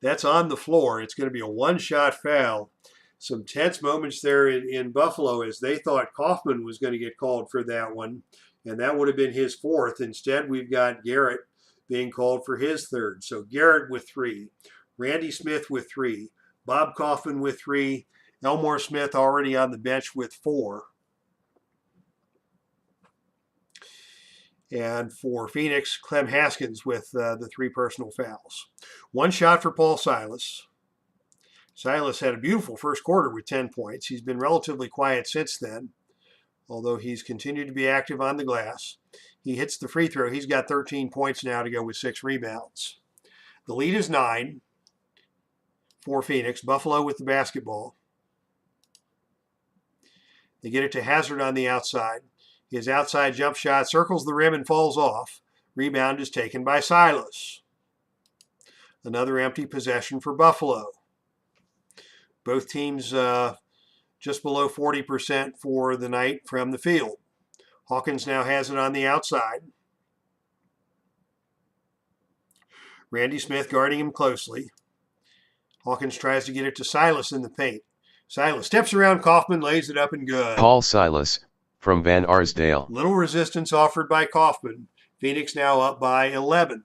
Speaker 1: That's on the floor. It's going to be a 1-shot foul. Some tense moments there in Buffalo as they thought Kaufman was going to get called for that one, and that would have been his 4th. Instead, we've got Garrett being called for his 3rd. So Garrett with 3, Randy Smith with 3, Bob Kaufman with 3, Elmore Smith already on the bench with 4. And for Phoenix, Clem Haskins with the 3 personal fouls. 1 shot for Paul Silas. Silas had a beautiful first quarter with 10 points. He's been relatively quiet since then, although he's continued to be active on the glass. He hits the free throw. He's got 13 points now to go with 6 rebounds. The lead is 9 for Phoenix. Buffalo with the basketball. They get it to Hazard on the outside. His outside jump shot circles the rim and falls off. Rebound is taken by Silas. Another empty possession for Buffalo. Both teams just below 40% for the night from the field. Hawkins now has it on the outside. Randy Smith guarding him closely. Hawkins tries to get it to Silas in the paint. Silas steps around Kaufman, lays it up and good.
Speaker 2: Paul Silas from Van Arsdale.
Speaker 1: Little resistance offered by Kaufman. Phoenix now up by 11.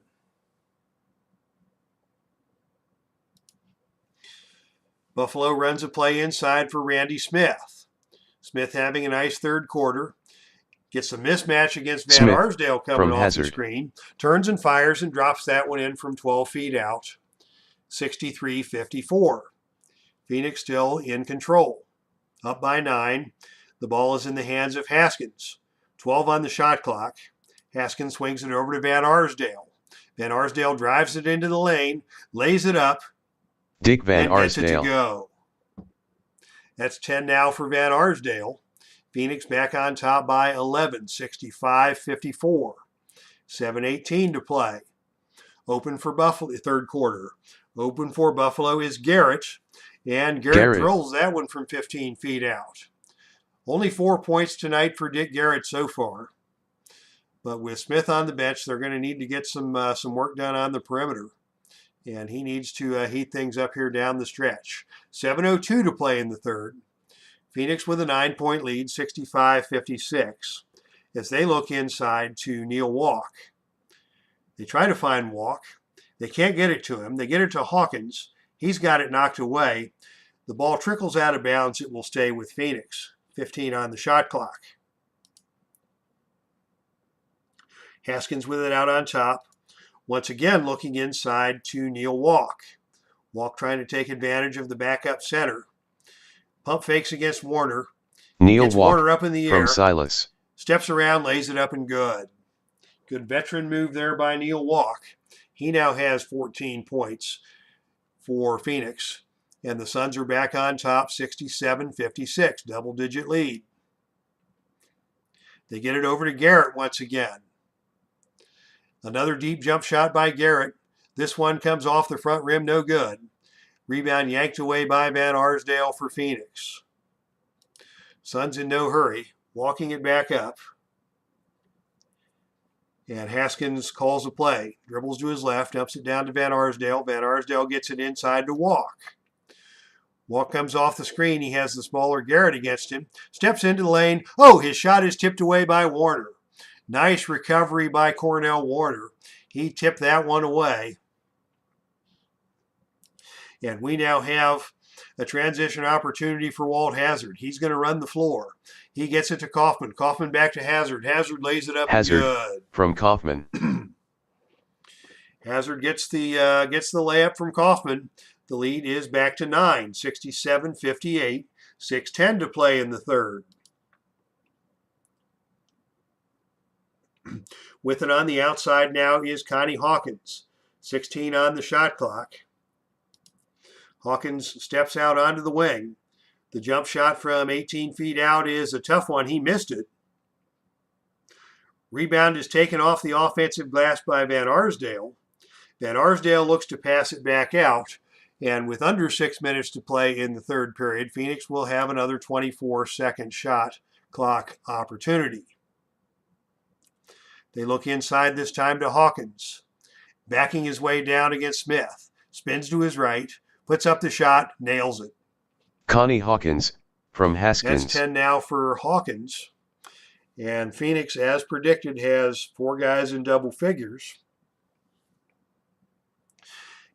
Speaker 1: Buffalo runs a play inside for Randy Smith. Smith having a nice third quarter. Gets a mismatch against Van Arsdale coming off the screen. Turns and fires and drops that one in from 12 feet out. 63-54. Phoenix still in control. Up by 9. The ball is in the hands of Haskins. 12 on the shot clock. Haskins swings it over to Van Arsdale. Van Arsdale drives it into the lane, lays it up,
Speaker 2: Dick Van
Speaker 1: and gets it
Speaker 2: Arsdale.
Speaker 1: to go. That's 10 now for Van Arsdale. Phoenix back on top by 11, 65-54. 7:18 to play. Open for Buffalo, third quarter. Open for Buffalo is Garrett, and Garrett drills that one from 15 feet out. Only 4 points tonight for Dick Garrett so far. But with Smith on the bench, they're going to need to get some work done on the perimeter. And he needs to heat things up here down the stretch. 7:02 to play in the third. Phoenix with a 9-point lead, 65-56, as they look inside to Neil Walk. They try to find Walk. They can't get it to him. They get it to Hawkins. He's got it knocked away. The ball trickles out of bounds. It will stay with Phoenix. 15 on the shot clock. Haskins with it out on top. Once again, looking inside to Neil Walk. Walk trying to take advantage of the backup center. Pump fakes against Warner.
Speaker 2: Neil
Speaker 1: Gets
Speaker 2: Walk
Speaker 1: Warner up in the
Speaker 2: from
Speaker 1: air.
Speaker 2: Silas.
Speaker 1: Steps around, lays it up, and good. Good veteran move there by Neil Walk. He now has 14 points for Phoenix. And the Suns are back on top, 67-56, double-digit lead. They get it over to Garrett once again. Another deep jump shot by Garrett. This one comes off the front rim, no good. Rebound yanked away by Van Arsdale for Phoenix. Suns in no hurry, walking it back up. And Haskins calls a play. Dribbles to his left, dumps it down to Van Arsdale. Van Arsdale gets it inside to Walk. Walk comes off the screen. He has the smaller Garrett against him. Steps into the lane. Oh, his shot is tipped away by Warner. Nice recovery by Cornell Warner. He tipped that one away. And we now have a transition opportunity for Walt Hazard. He's going to run the floor. He gets it to Kaufman. Kaufman back to Hazard. Hazard lays it up.
Speaker 2: Hazard
Speaker 1: good.
Speaker 2: From Kaufman.
Speaker 1: Hazard gets the layup from Kaufman. The lead is back to 9, 67-58, 6:10 to play in the third. With it on the outside now is Connie Hawkins. 16 on the shot clock. Hawkins steps out onto the wing. The jump shot from 18 feet out is a tough one. He missed it. Rebound is taken off the offensive glass by Van Arsdale. Van Arsdale looks to pass it back out. And with under 6 minutes to play in the third period, Phoenix will have another 24-second shot clock opportunity. They look inside this time to Hawkins. Backing his way down against Smith. Spins to his right. Puts up the shot. Nails it.
Speaker 2: Connie Hawkins from Haskins.
Speaker 1: That's 10 now for Hawkins. And Phoenix, as predicted, has 4 guys in double figures,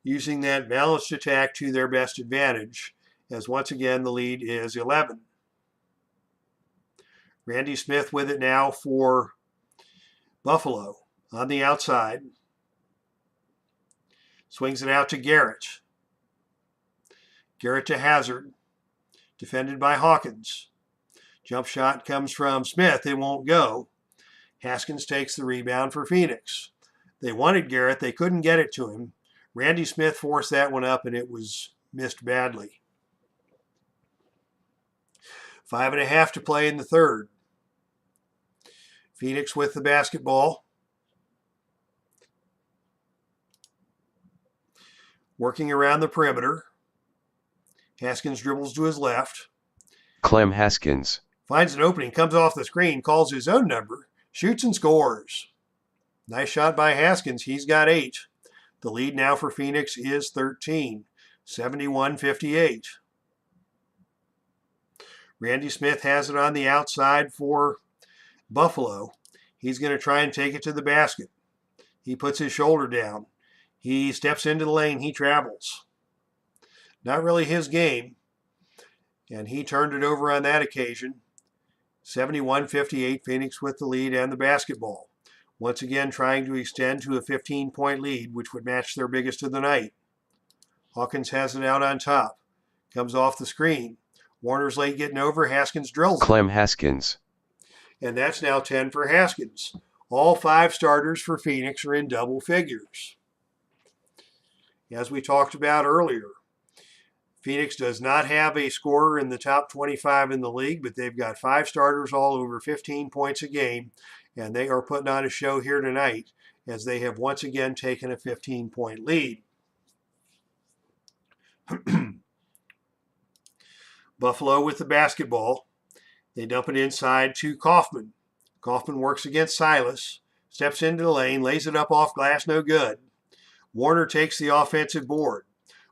Speaker 1: using that balanced attack to their best advantage, as once again the lead is 11. Randy Smith with it now for Buffalo on the outside. Swings it out to Garrett. Garrett to Hazard. Defended by Hawkins. Jump shot comes from Smith. It won't go. Haskins takes the rebound for Phoenix. They wanted Garrett. They couldn't get it to him. Randy Smith forced that one up, and it was missed badly. 5.5 to play in the third. Phoenix with the basketball. Working around the perimeter. Haskins dribbles to his left.
Speaker 2: Clem Haskins.
Speaker 1: Finds an opening, comes off the screen, calls his own number, shoots and scores. Nice shot by Haskins. He's got 8. The lead now for Phoenix is 13, 71-58. Randy Smith has it on the outside for Buffalo. He's going to try and take it to the basket. He puts his shoulder down. He steps into the lane. He travels. Not really his game. And he turned it over on that occasion. 71-58, Phoenix with the lead and the basketball. Once again trying to extend to a 15-point lead, which would match their biggest of the night. Hawkins has it out on top. Comes off the screen. Warner's late getting over. Haskins drills it.
Speaker 2: Clem Haskins.
Speaker 1: And that's now 10 for Haskins. All 5 starters for Phoenix are in double figures. As we talked about earlier, Phoenix does not have a scorer in the top 25 in the league, but they've got 5 starters all over 15 points a game, and they are putting on a show here tonight as they have once again taken a 15-point lead. Buffalo with the basketball. They dump it inside to Kaufman. Kaufman works against Silas, steps into the lane, lays it up off glass, no good. Warner takes the offensive board.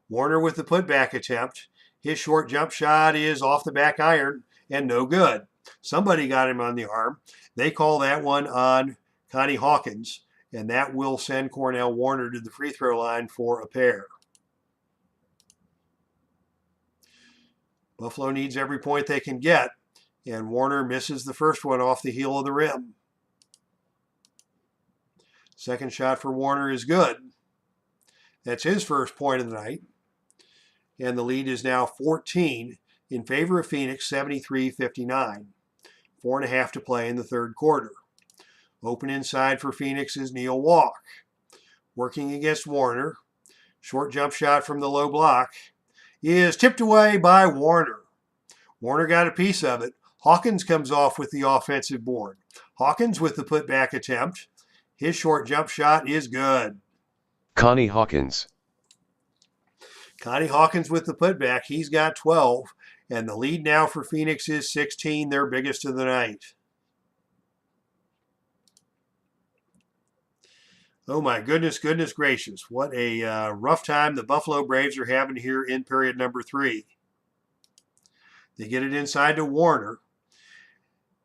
Speaker 1: Warner with the putback attempt. His short jump shot is off the back iron and no good. Somebody got him on the arm. They call that one on Connie Hawkins, and that will send Cornell Warner to the free throw line for a pair. Buffalo needs every point they can get, and Warner misses the first one off the heel of the rim. Second shot for Warner is good. That's his first point of the night. And the lead is now 14 in favor of Phoenix, 73-59. 4.5 to play in the third quarter. Open inside for Phoenix is Neil Walk. Working against Warner. Short jump shot from the low block is tipped away by Warner. Warner got a piece of it. Hawkins comes off with the offensive board. Hawkins with the putback attempt. His short jump shot is good.
Speaker 2: Connie Hawkins.
Speaker 1: Connie Hawkins with the putback. He's got 12. And the lead now for Phoenix is 16, their biggest of the night. Oh my goodness, goodness gracious. What a rough time the Buffalo Braves are having here in period number 3. They get it inside to Warner.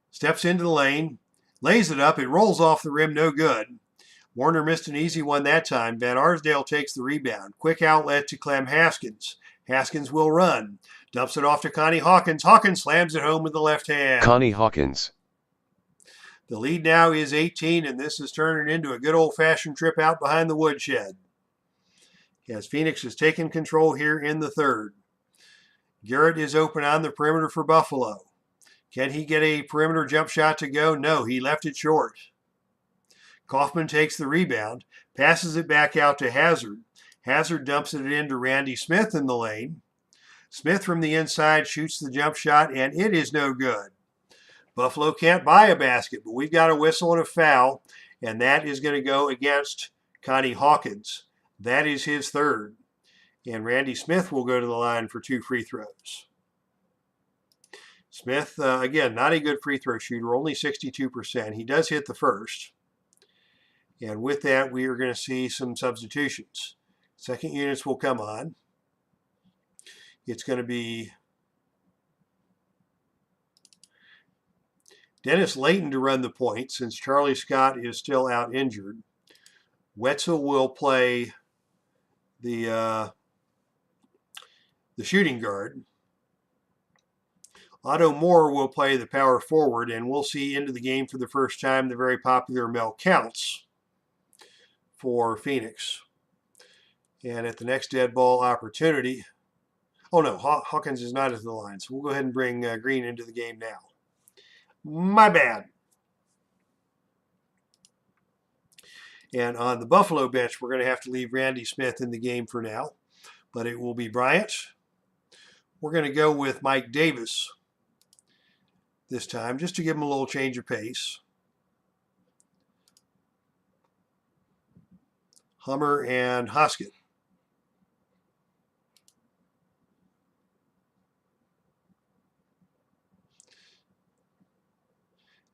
Speaker 1: Steps into the lane. Lays it up. It rolls off the rim, no good. Warner missed an easy one that time. Van Arsdale takes the rebound. Quick outlet to Clem Haskins. Haskins will run. Dumps it off to Connie Hawkins. Hawkins slams it home with the left hand.
Speaker 2: Connie Hawkins.
Speaker 1: The lead now is 18, and this is turning into a good old-fashioned trip out behind the woodshed. As Phoenix has taken control here in the third. Garrett is open on the perimeter for Buffalo. Can he get a perimeter jump shot to go? No, he left it short. Kaufman takes the rebound, passes it back out to Hazard. Hazard dumps it into Randy Smith in the lane. Smith from the inside shoots the jump shot, and it is no good. Buffalo can't buy a basket, but we've got a whistle and a foul, and that is going to go against Connie Hawkins. That is his third. And Randy Smith will go to the line for 2 free throws. Smith, again, not a good free throw shooter, only 62%. He does hit the first. And with that, we are going to see some substitutions. Second units will come on. It's going to be Dennis Layton to run the point since Charlie Scott is still out injured. Wetzel will play the shooting guard. Otto Moore will play the power forward, and we'll see into the game for the first time the very popular Mel Counts for Phoenix. And at the next dead ball opportunity, oh no, Hawkins is not at the line, so we'll go ahead and bring Green into the game now. My bad. And on the Buffalo bench, we're going to have to leave Randy Smith in the game for now, but it will be Bryant. We're going to go with Mike Davis this time, just to give him a little change of pace. Hummer and Hoskett.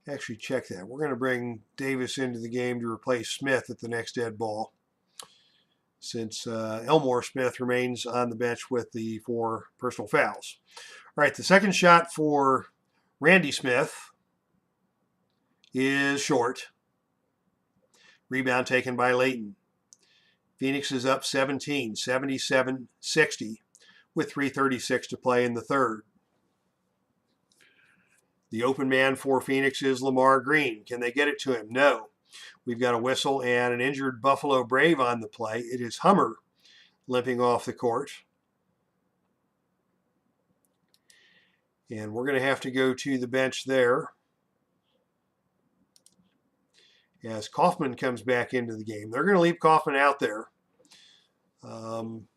Speaker 1: Actually, check that. We're going to bring Davis into the game to replace Smith at the next dead ball, since Elmore Smith remains on the bench with the 4 personal fouls. All right, the second shot for Randy Smith is short. Rebound taken by Layton. Phoenix is up 17, 77-60, with 3:36 to play in the third. The open man for Phoenix is Lamar Green. Can they get it to him? No. We've got a whistle and an injured Buffalo Brave on the play. It is Hummer limping off the court. And we're going to have to go to the bench there as Kaufman comes back into the game. They're going to leave Kaufman out there and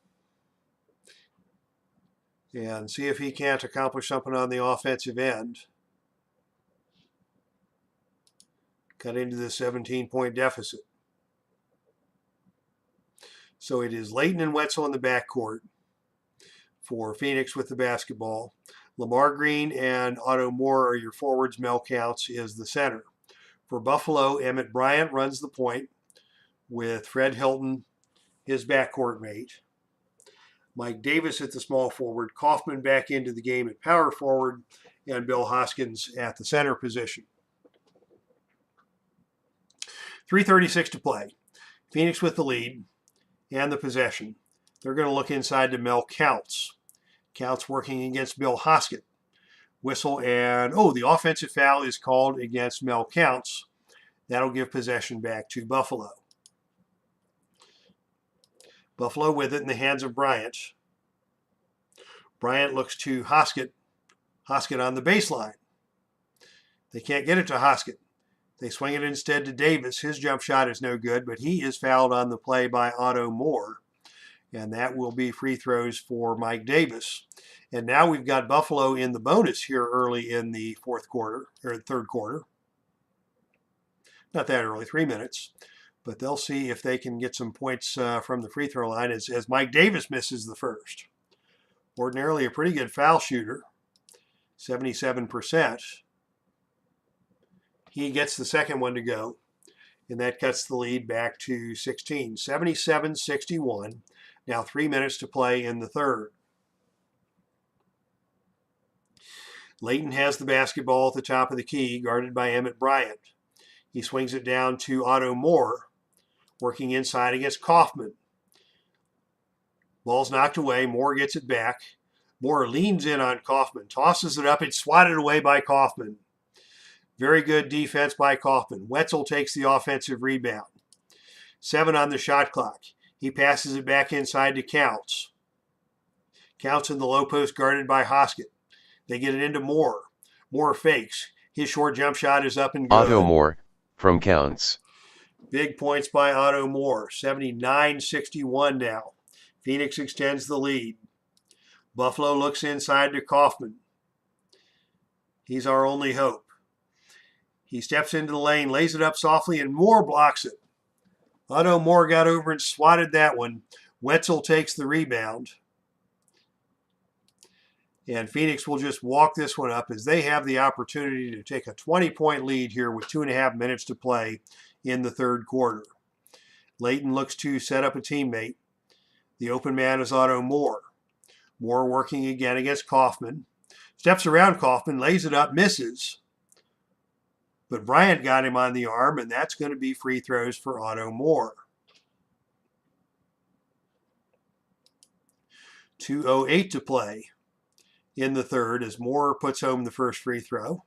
Speaker 1: see if he can't accomplish something on the offensive end. Cut into the 17-point deficit. So it is Layton and Wetzel in the backcourt for Phoenix with the basketball. Lamar Green and Otto Moore are your forwards. Mel Counts is the center. For Buffalo, Emmett Bryant runs the point with Fred Hilton, his backcourt mate. Mike Davis at the small forward, Kaufman back into the game at power forward, and Bill Hoskins at the center position. 3:36 to play. Phoenix with the lead and the possession. They're going to look inside to Mel Counts. Counts working against Bill Hoskins. Whistle and, the offensive foul is called against Mel Counts. That'll give possession back to Buffalo. Buffalo with it in the hands of Bryant. Bryant looks to Hoskins. Hoskins on the baseline. They can't get it to Hoskins. They swing it instead to Davis. His jump shot is no good, but he is fouled on the play by Otto Moore. And that will be free throws for Mike Davis. And now we've got Buffalo in the bonus here early in the third quarter. Not that early, 3 minutes. But they'll see if they can get some points from the free throw line as Mike Davis misses the first. Ordinarily a pretty good foul shooter, 77%. He gets the second one to go, and that cuts the lead back to 16. 77-61. Now 3 minutes to play in the third. Layton has the basketball at the top of the key, guarded by Emmett Bryant. He swings it down to Otto Moore, working inside against Kaufman. Ball's knocked away. Moore gets it back. Moore leans in on Kaufman, tosses it up. It's swatted away by Kaufman. Very good defense by Kaufman. Wetzel takes the offensive rebound. 7 on the shot clock. He passes it back inside to Counts. Counts in the low post, guarded by Hoskins. They get it into Moore. Moore fakes. His short jump shot is up and good.
Speaker 2: Otto Moore from Counts.
Speaker 1: Big points by Otto Moore. 79-61 now. Phoenix extends the lead. Buffalo looks inside to Kaufman. He's our only hope. He steps into the lane, lays it up softly, and Moore blocks it. Otto Moore got over and swatted that one. Wetzel takes the rebound. And Phoenix will just walk this one up as they have the opportunity to take a 20-point lead here with 2.5 minutes to play in the third quarter. Layton looks to set up a teammate. The open man is Otto Moore. Moore working again against Kaufman. Steps around Kaufman, lays it up, misses. But Bryant got him on the arm, and that's going to be free throws for Otto Moore. 2:08 to play in the third as Moore puts home the first free throw.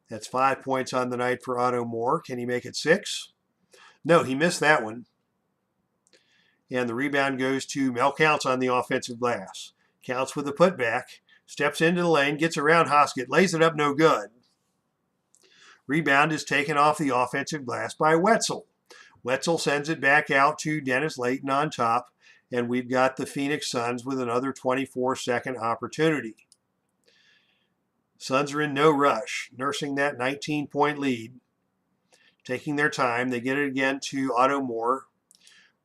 Speaker 1: That's 5 points on the night for Otto Moore. Can he make it 6? No, he missed that one. And the rebound goes to Mel Counts on the offensive glass. Counts with a putback, steps into the lane, gets around Hoskins, lays it up, no good. Rebound is taken off the offensive glass by Wetzel. Wetzel sends it back out to Dennis Layton on top, and we've got the Phoenix Suns with another 24-second opportunity. Suns are in no rush, nursing that 19-point lead. Taking their time, they get it again to Otto Moore,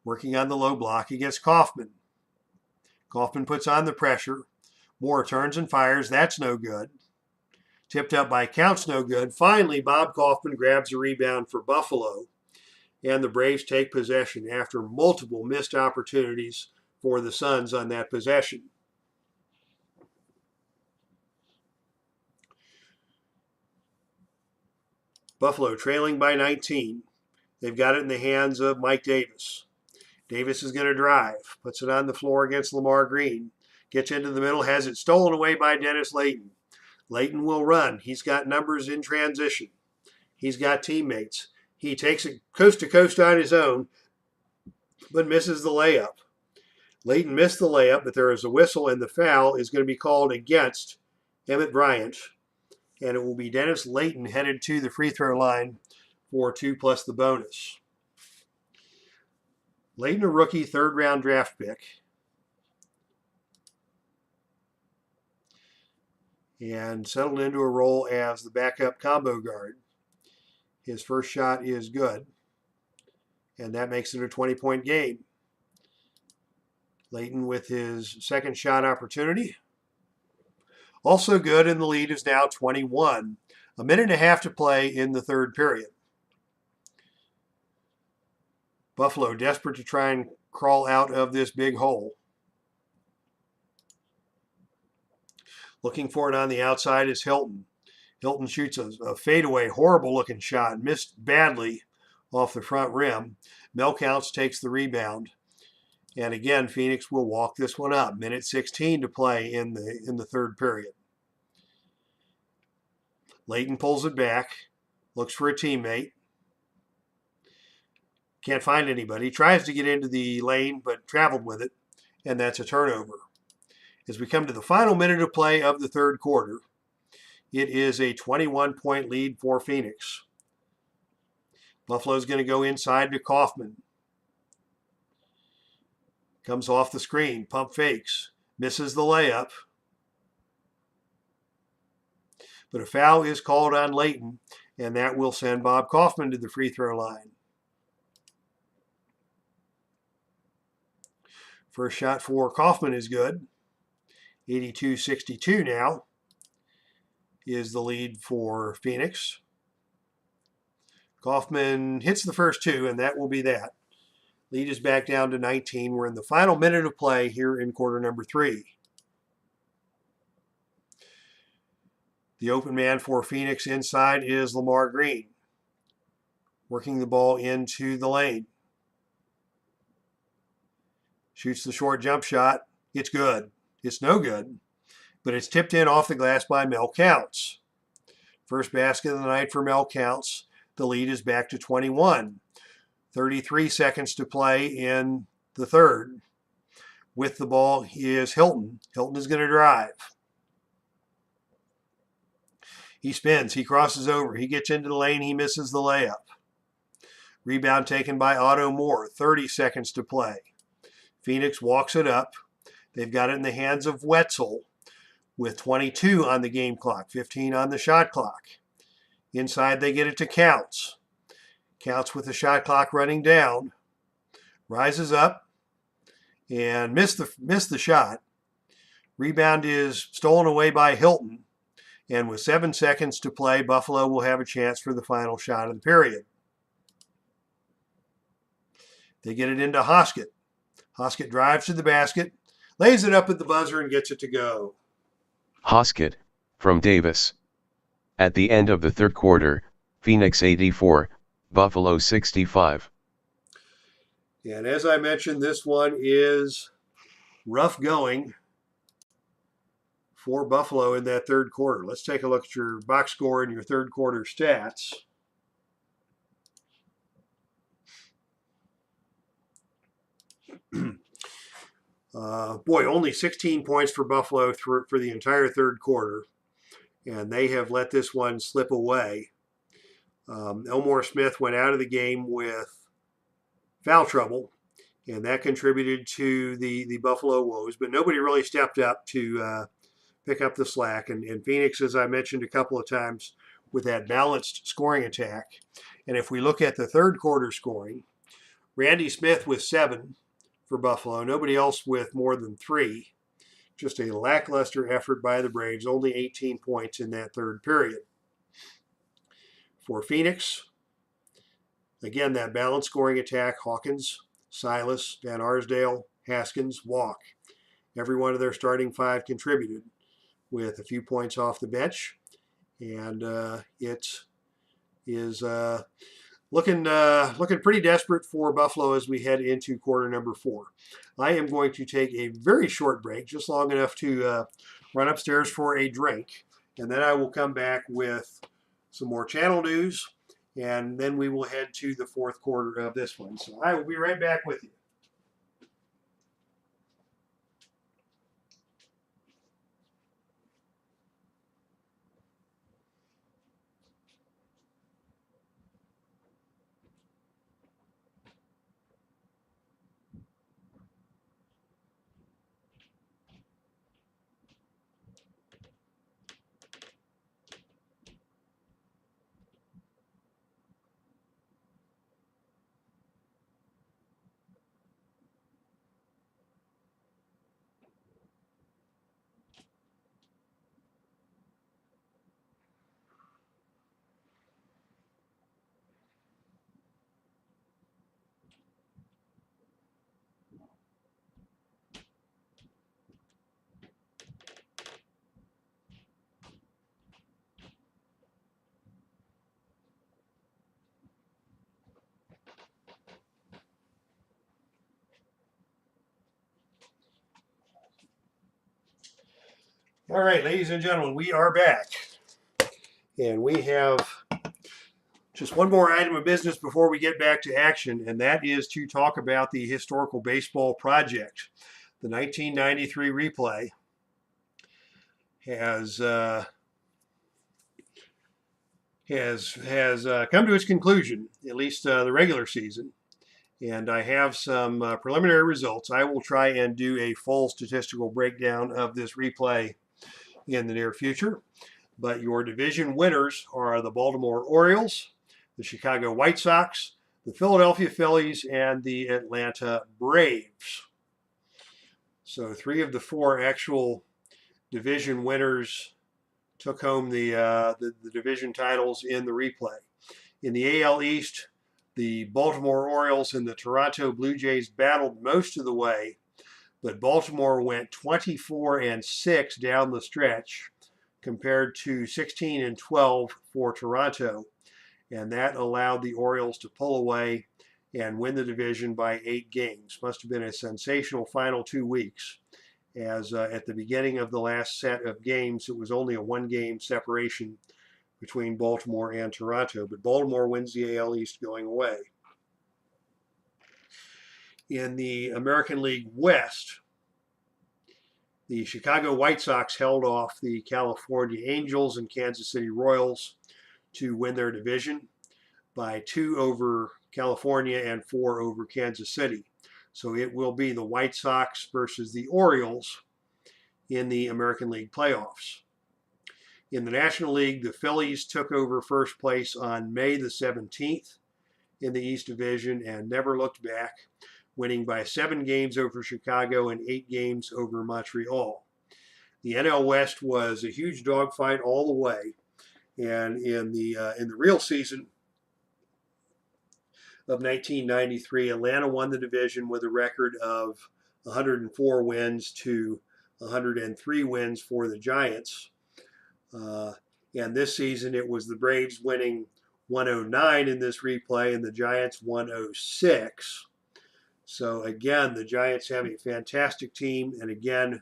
Speaker 1: working on the low block against Kaufman. Kaufman puts on the pressure. Moore turns and fires. That's no good. Tipped up by Counts, no good. Finally, Bob Kaufman grabs a rebound for Buffalo, and the Braves take possession after multiple missed opportunities for the Suns on that possession. Buffalo trailing by 19. They've got it in the hands of Mike Davis. Davis is going to drive, puts it on the floor against Lamar Green, gets into the middle, has it stolen away by Dennis Layton. Layton will run. He's got numbers in transition. He's got teammates. He takes it coast to coast on his own, but misses the layup. Layton missed the layup, but there is a whistle, and the foul is going to be called against Emmett Bryant. And it will be Dennis Layton headed to the free throw line for 2 plus the bonus. Layton, a rookie, third-round draft pick. And settled into a role as the backup combo guard. His first shot is good, and that makes it a 20-point game. Layton with his second shot opportunity. Also good, and the lead is now 21. A minute and a half to play in the third period. Buffalo desperate to try and crawl out of this big hole. Looking for it on the outside is Hilton. Hilton shoots a fadeaway, horrible-looking shot, missed badly off the front rim. Melcounts takes the rebound. And again, Phoenix will walk this one up. Minute 16 to play in the third period. Layton pulls it back, looks for a teammate. Can't find anybody. Tries to get into the lane, but traveled with it, and that's a turnover. As we come to the final minute of play of the third quarter, it is a 21-point lead for Phoenix. Buffalo's going to go inside to Kaufman. Comes off the screen, pump fakes, misses the layup. But a foul is called on Layton, and that will send Bob Kaufman to the free throw line. First shot for Kaufman is good. 82-62 now is the lead for Phoenix. Kaufman hits the first two, and that will be that. Lead is back down to 19. We're in the final minute of play here in quarter number 3. The open man for Phoenix inside is Lamar Green. Working the ball into the lane. Shoots the short jump shot. It's good. It's no good, but it's tipped in off the glass by Melcounts. First basket of the night for Melcounts. The lead is back to 21. 33 seconds to play in the third. With the ball is Hilton. Hilton is going to drive. He spins. He crosses over. He gets into the lane. He misses the layup. Rebound taken by Otto Moore. 30 seconds to play. Phoenix walks it up. They've got it in the hands of Wetzel with 22 on the game clock, 15 on the shot clock. Inside they get it to Counts. Counts with the shot clock running down. Rises up and missed the shot. Rebound is stolen away by Hilton. And with 7 seconds to play, Buffalo will have a chance for the final shot of the period. They get it into Hoskett. Hoskett drives to the basket, lays it up at the buzzer, and gets it to go.
Speaker 2: Hoskett, from Davis. At the end of the third quarter, Phoenix 84, Buffalo 65.
Speaker 1: And as I mentioned, this one is rough going for Buffalo in that third quarter. Let's take a look at your box score and your third quarter stats. Only 16 points for Buffalo for the entire third quarter, and they have let this one slip away. Elmore Smith went out of the game with foul trouble, and that contributed to the Buffalo woes, but nobody really stepped up to pick up the slack. And Phoenix, as I mentioned a couple of times, with that balanced scoring attack. And if we look at the third quarter scoring, Randy Smith with 7 for Buffalo, nobody else with more than 3. Just a lackluster effort by the Braves, only 18 points in that third period. For Phoenix, again, that balanced scoring attack, Hawkins, Silas, Van Arsdale, Haskins, Walk. Every one of their starting 5 contributed with a few points off the bench. And it is looking pretty desperate for Buffalo as we head into quarter number 4. I am going to take a very short break, just long enough to run upstairs for a drink, and then I will come back with some more channel news, and then we will head to the fourth quarter of this one. So I will be right back with you. All right, ladies and gentlemen, we are back. And we have just one more item of business before we get back to action, and that is to talk about the Historical Baseball Project. The 1993 replay has come to its conclusion, at least the regular season. And I have some preliminary results. I will try and do a full statistical breakdown of this replay in the near future. But your division winners are the Baltimore Orioles, the Chicago White Sox, the Philadelphia Phillies, and the Atlanta Braves. So 3 of the 4 actual division winners took home the division titles in the replay. In the AL East, the Baltimore Orioles and the Toronto Blue Jays battled most of the way, but Baltimore went 24-6 down the stretch compared to 16-12 for Toronto, and that allowed the Orioles to pull away and win the division by 8 games. Must have been a sensational final 2 weeks, as at the beginning of the last set of games, it was only a 1-game separation between Baltimore and Toronto, but Baltimore wins the AL East going away. In the American League West, the Chicago White Sox held off the California Angels and Kansas City Royals to win their division by 2 over California and 4 over Kansas City. So it will be the White Sox versus the Orioles in the American League playoffs. In the National League, the Phillies took over first place on May the 17th in the East Division and never looked back, winning by 7 games over Chicago and 8 games over Montreal. The NL West was a huge dogfight all the way, and in the real season of 1993, Atlanta won the division with a record of 104 wins to 103 wins for the Giants. And this season, it was the Braves winning 109 in this replay and the Giants 106. So again, the Giants have a fantastic team, and again,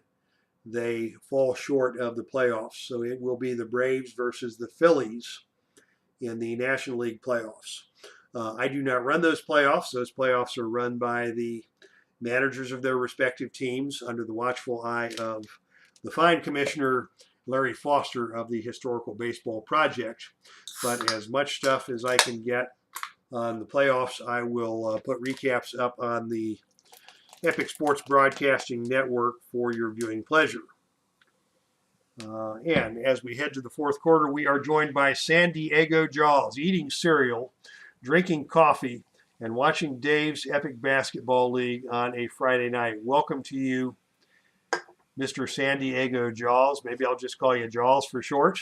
Speaker 1: they fall short of the playoffs. So it will be the Braves versus the Phillies in the National League playoffs. I do not run those playoffs. Those playoffs are run by the managers of their respective teams under the watchful eye of the fine commissioner, Larry Foster of the Historical Baseball Project. But as much stuff as I can get on the playoffs, I will put recaps up on the Epic Sports Broadcasting Network for your viewing pleasure. And as we head to the fourth quarter, we are joined by San Diego Jaws, eating cereal, drinking coffee, and watching Dave's Epic Basketball League on a Friday night. Welcome to you, Mr. San Diego Jaws. Maybe I'll just call you Jaws for short.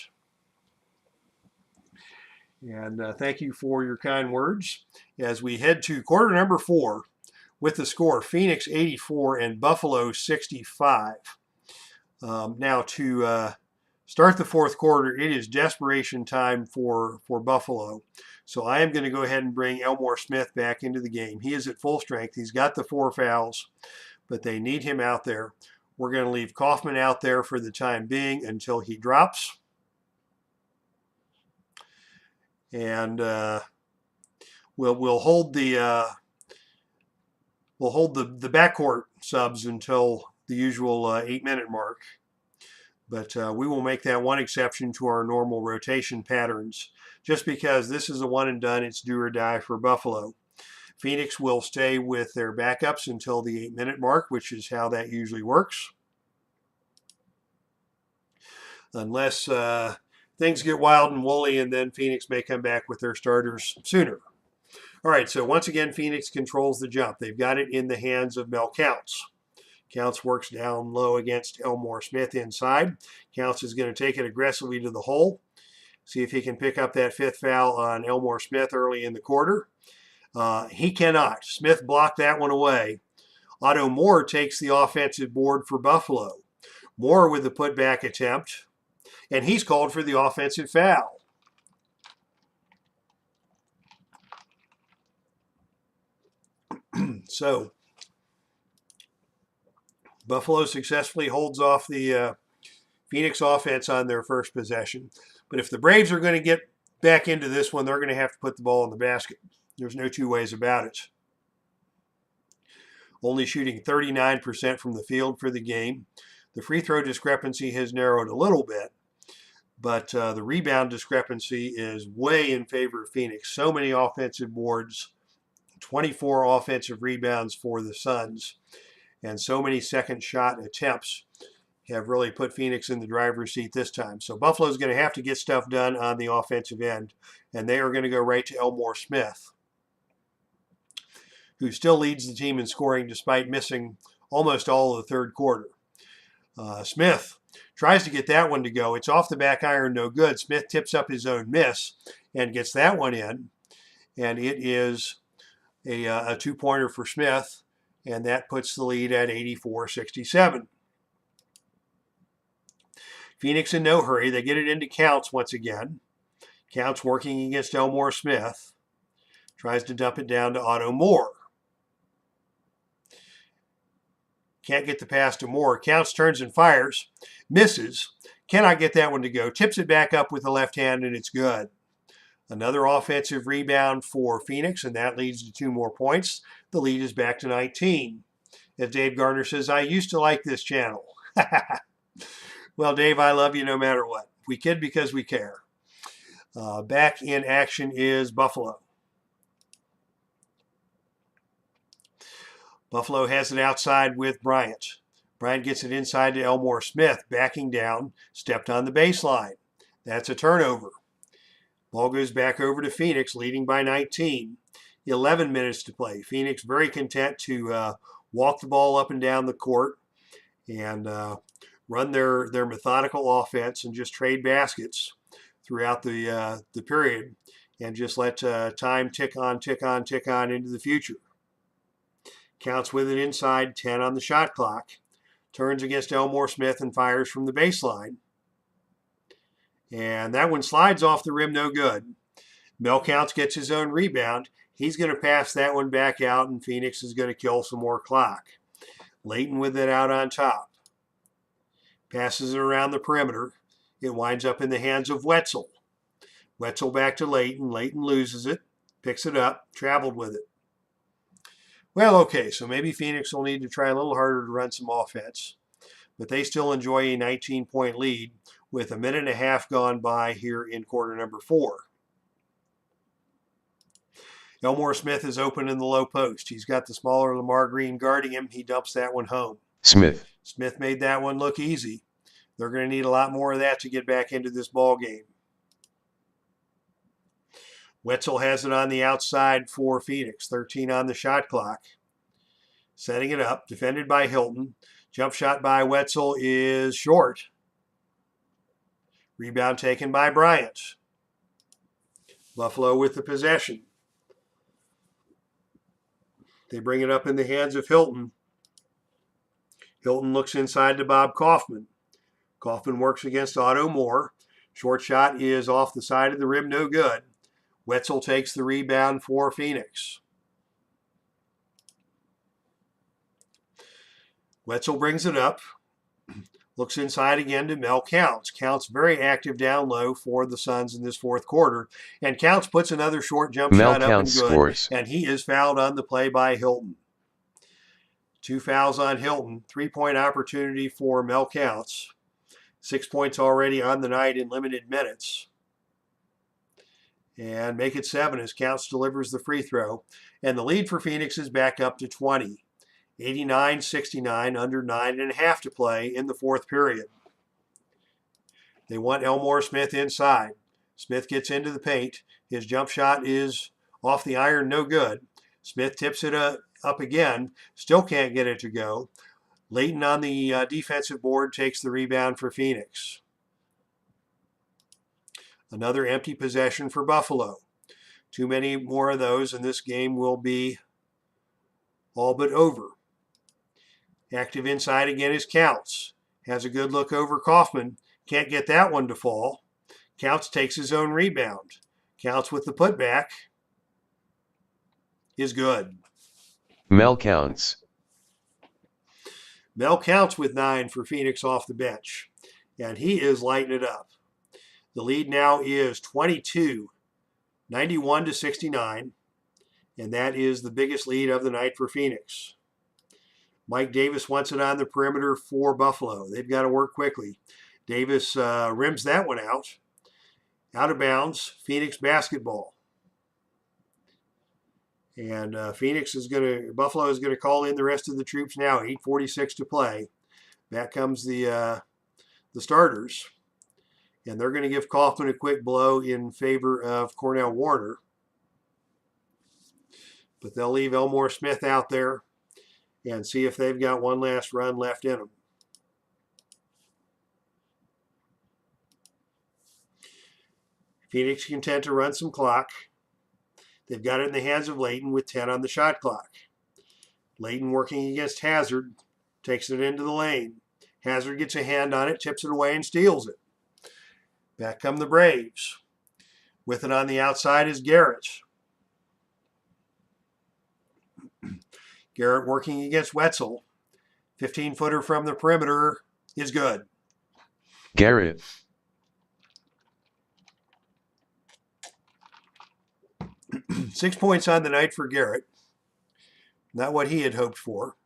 Speaker 1: And thank you for your kind words. As we head to quarter number 4 with the score Phoenix 84 and Buffalo 65. Now to start the fourth quarter, it is desperation time for Buffalo. So I am going to go ahead and bring Elmore Smith back into the game. He is at full strength. He's got the 4 fouls, but they need him out there. We're going to leave Kaufman out there for the time being until he drops. And we'll hold the backcourt subs until the usual 8-minute mark. But we will make that one exception to our normal rotation patterns, just because this is a one and done. It's do or die for Buffalo. Phoenix will stay with their backups until the 8-minute mark, which is how that usually works. Unless things get wild and woolly, and then Phoenix may come back with their starters sooner. All right, so once again, Phoenix controls the jump. They've got it in the hands of Mel Counts. Counts works down low against Elmore Smith inside. Counts is going to take it aggressively to the hole. See if he can pick up that 5th foul on Elmore Smith early in the quarter. He cannot. Smith blocked that one away. Otto Moore takes the offensive board for Buffalo. Moore with the putback attempt, and he's called for the offensive foul. So Buffalo successfully holds off the Phoenix offense on their first possession. But if the Braves are going to get back into this one, they're going to have to put the ball in the basket. There's no two ways about it. Only shooting 39% from the field for the game. The free throw discrepancy has narrowed a little bit, but the rebound discrepancy is way in favor of Phoenix. So many offensive boards, 24 offensive rebounds for the Suns, and so many second shot attempts have really put Phoenix in the driver's seat this time. So Buffalo's going to have to get stuff done on the offensive end, and they are going to go right to Elmore Smith, who still leads the team in scoring despite missing almost all of the third quarter. Smith tries to get that one to go. It's off the back iron, no good. Smith tips up his own miss and gets that one in, and it is a two-pointer for Smith, and that puts the lead at 84-67. Phoenix in no hurry. They get it into Counts once again. Counts working against Elmore Smith. Tries to dump it down to Otto Moore. Can't get the pass to Moore. Counts, turns and fires. Misses. Cannot get that one to go. Tips it back up with the left hand, and it's good. Another offensive rebound for Phoenix, and that leads to 2 more points. The lead is back to 19. As Dave Gardner says, I used to like this channel. Well, Dave, I love you no matter what. We kid because we care. Back in action is Buffalo. Buffalo has it outside with Bryant. Bryant gets it inside to Elmore Smith, backing down, stepped on the baseline. That's a turnover. Ball goes back over to Phoenix, leading by 19. 11 minutes to play. Phoenix very content to walk the ball up and down the court and run their methodical offense and just trade baskets throughout the period and just let time tick on into the future. Counts with it inside, 10 on the shot clock. Turns against Elmore Smith and fires from the baseline. And that one slides off the rim, no good. Mel Counts gets his own rebound. He's going to pass that one back out, and Phoenix is going to kill some more clock. Layton with it out on top. Passes it around the perimeter. It winds up in the hands of Wetzel. Wetzel back to Layton. Layton loses it, picks it up, traveled with it. Well, okay, so maybe Phoenix will need to try a little harder to run some offense, but they still enjoy a 19-point lead with a minute and a half gone by here in quarter number 4. Elmore Smith is open in the low post. He's got the smaller Lamar Green guarding him. He dumps that one home.
Speaker 2: Smith
Speaker 1: made that one look easy. They're going to need a lot more of that to get back into this ball game. Wetzel has it on the outside for Phoenix. 13 on the shot clock. Setting it up. Defended by Hilton. Jump shot by Wetzel is short. Rebound taken by Bryant. Buffalo with the possession. They bring it up in the hands of Hilton. Hilton looks inside to Bob Kaufman. Kaufman works against Otto Moore. Short shot is off the side of the rim, no good. Wetzel takes the rebound for Phoenix. Wetzel brings it up. Looks inside again to Mel Counts. Counts very active down low for the Suns in this fourth quarter. And Counts puts another short jump shot up and good.
Speaker 2: Scores.
Speaker 1: And he is fouled on the play by Hilton. 2 fouls on Hilton. 3-point opportunity for Mel Counts. 6 points already on the night in limited minutes. And make it 7 as Counts delivers the free throw. And the lead for Phoenix is back up to 20. 89-69, under 9.5 to play in the fourth period. They want Elmore Smith inside. Smith gets into the paint. His jump shot is off the iron, no good. Smith tips it up again. Still can't get it to go. Layton on the defensive board takes the rebound for Phoenix. Another empty possession for Buffalo. Too many more of those, and this game will be all but over. Active inside again is Counts. Has a good look over Kaufman. Can't get that one to fall. Counts takes his own rebound. Counts with the putback is good.
Speaker 2: Mel Counts.
Speaker 1: Mel Counts with 9 for Phoenix off the bench. and he is lighting it up. The lead now is 22, 91 to 69, and that is the biggest lead of the night for Phoenix. Mike Davis wants it on the perimeter for Buffalo. They've got to work quickly. Davis rims that one out. Out of bounds, Phoenix basketball. And Buffalo is going to call in the rest of the troops now. 8:46 to play. Back comes the starters. And they're going to give Kaufman a quick blow in favor of Cornell Warner. But they'll leave Elmore Smith out there and see if they've got one last run left in them. Phoenix content to run some clock. They've got it in the hands of Layton with 10 on the shot clock. Layton working against Hazard, takes it into the lane. Hazard gets a hand on it, tips it away, and steals it. Back come the Braves. With it on the outside is Garrett. Garrett working against Wetzel. 15-footer from the perimeter is good.
Speaker 2: Garrett.
Speaker 1: Six points on the night for Garrett. Not what he had hoped for.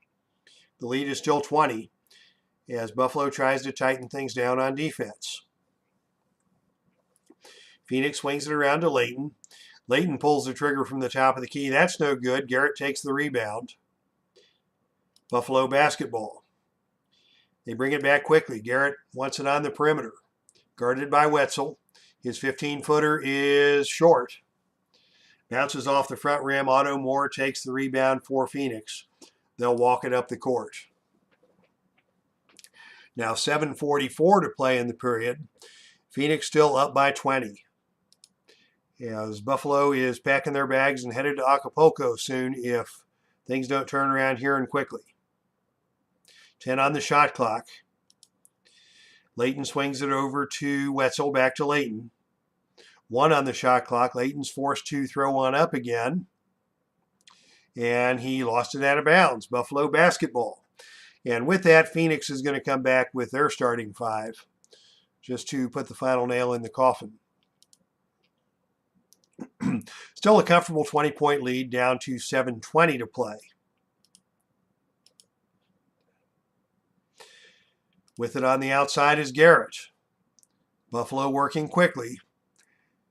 Speaker 1: The lead is still 20 as Buffalo tries to tighten things down on defense. Phoenix swings it around to Layton. Layton pulls the trigger from the top of the key. That's no good. Garrett takes the rebound. Buffalo basketball. They bring it back quickly. Garrett wants it on the perimeter. Guarded by Wetzel. His 15-footer is short. Bounces off the front rim. Otto Moore takes the rebound for Phoenix. They'll walk it up the court. Now 7:44 to play in the period. Phoenix still up by 20. As Buffalo is packing their bags and headed to Acapulco soon if things don't turn around here and quickly. 10 on the shot clock. Layton swings it over to Wetzel, back to Layton. 1 on the shot clock. Layton's forced to throw one up again. And he lost it out of bounds. Buffalo basketball. And with that, Phoenix is going to come back with their starting 5 just to put the final nail in the coffin. Still a comfortable 20-point lead, down to 7:20 to play. With it on the outside is Garrett. Buffalo working quickly.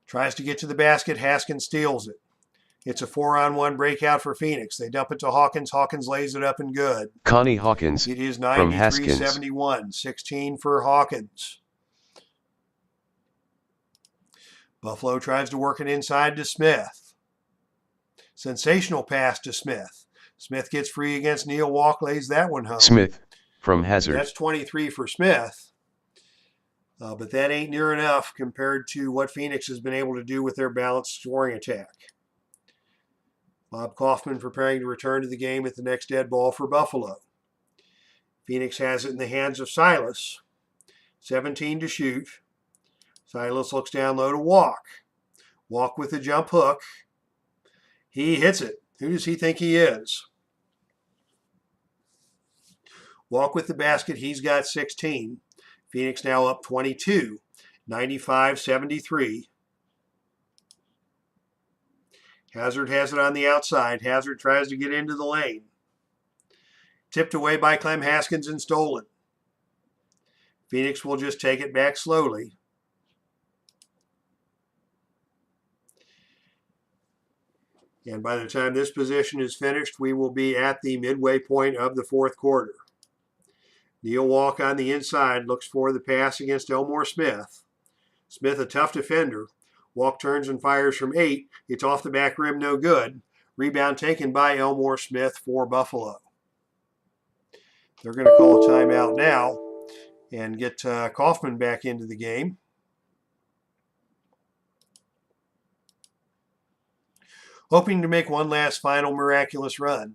Speaker 1: Tries to get to the basket. Haskins steals it. It's a 4-on-1 breakout for Phoenix. They dump it to Hawkins. Hawkins lays it up and good.
Speaker 2: Connie Hawkins.
Speaker 1: It is
Speaker 2: from Haskins.
Speaker 1: 93-71. 16 for Hawkins. Buffalo tries to work it inside to Smith. Sensational pass to Smith. Smith gets free against Neil Walk, lays that one home.
Speaker 2: Smith from Hazard.
Speaker 1: That's 23 for Smith. But that ain't near enough compared to what Phoenix has been able to do with their balanced scoring attack. Bob Kaufman preparing to return to the game at the next dead ball for Buffalo. Phoenix has it in the hands of Silas. 17 to shoot. Silas looks down low to Walk. Walk with the jump hook. He hits it. Who does he think he is? Walk with the basket. He's got 16. Phoenix now up 22. 95-73. Hazard has it on the outside. Hazard tries to get into the lane. Tipped away by Clem Haskins and stolen. Phoenix will just take it back slowly. And by the time this possession is finished, we will be at the midway point of the fourth quarter. Neil Walk on the inside looks for the pass against Elmore Smith. Smith, a tough defender. Walk turns and fires from 8. It's off the back rim, no good. Rebound taken by Elmore Smith for Buffalo. They're going to call a timeout now and get Kaufman back into the game. Hoping to make one last final miraculous run.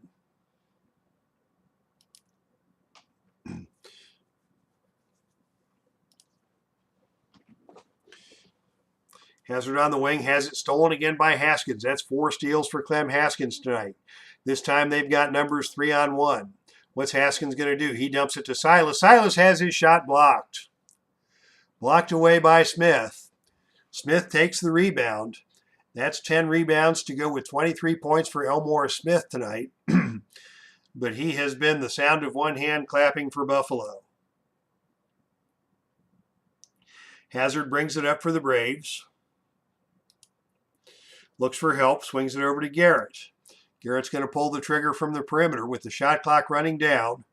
Speaker 1: Hazard on the wing, has it stolen again by Haskins. That's 4 steals for Clem Haskins tonight. This time they've got numbers 3-on-1. What's Haskins going to do? He dumps it to Silas. Silas has his shot blocked. Blocked away by Smith. Smith takes the rebound. That's 10 rebounds to go with 23 points for Elmore Smith tonight. But he has been the sound of one hand clapping for Buffalo. Hazard brings it up for the Braves. Looks for help, swings it over to Garrett. Garrett's going to pull the trigger from the perimeter with the shot clock running down.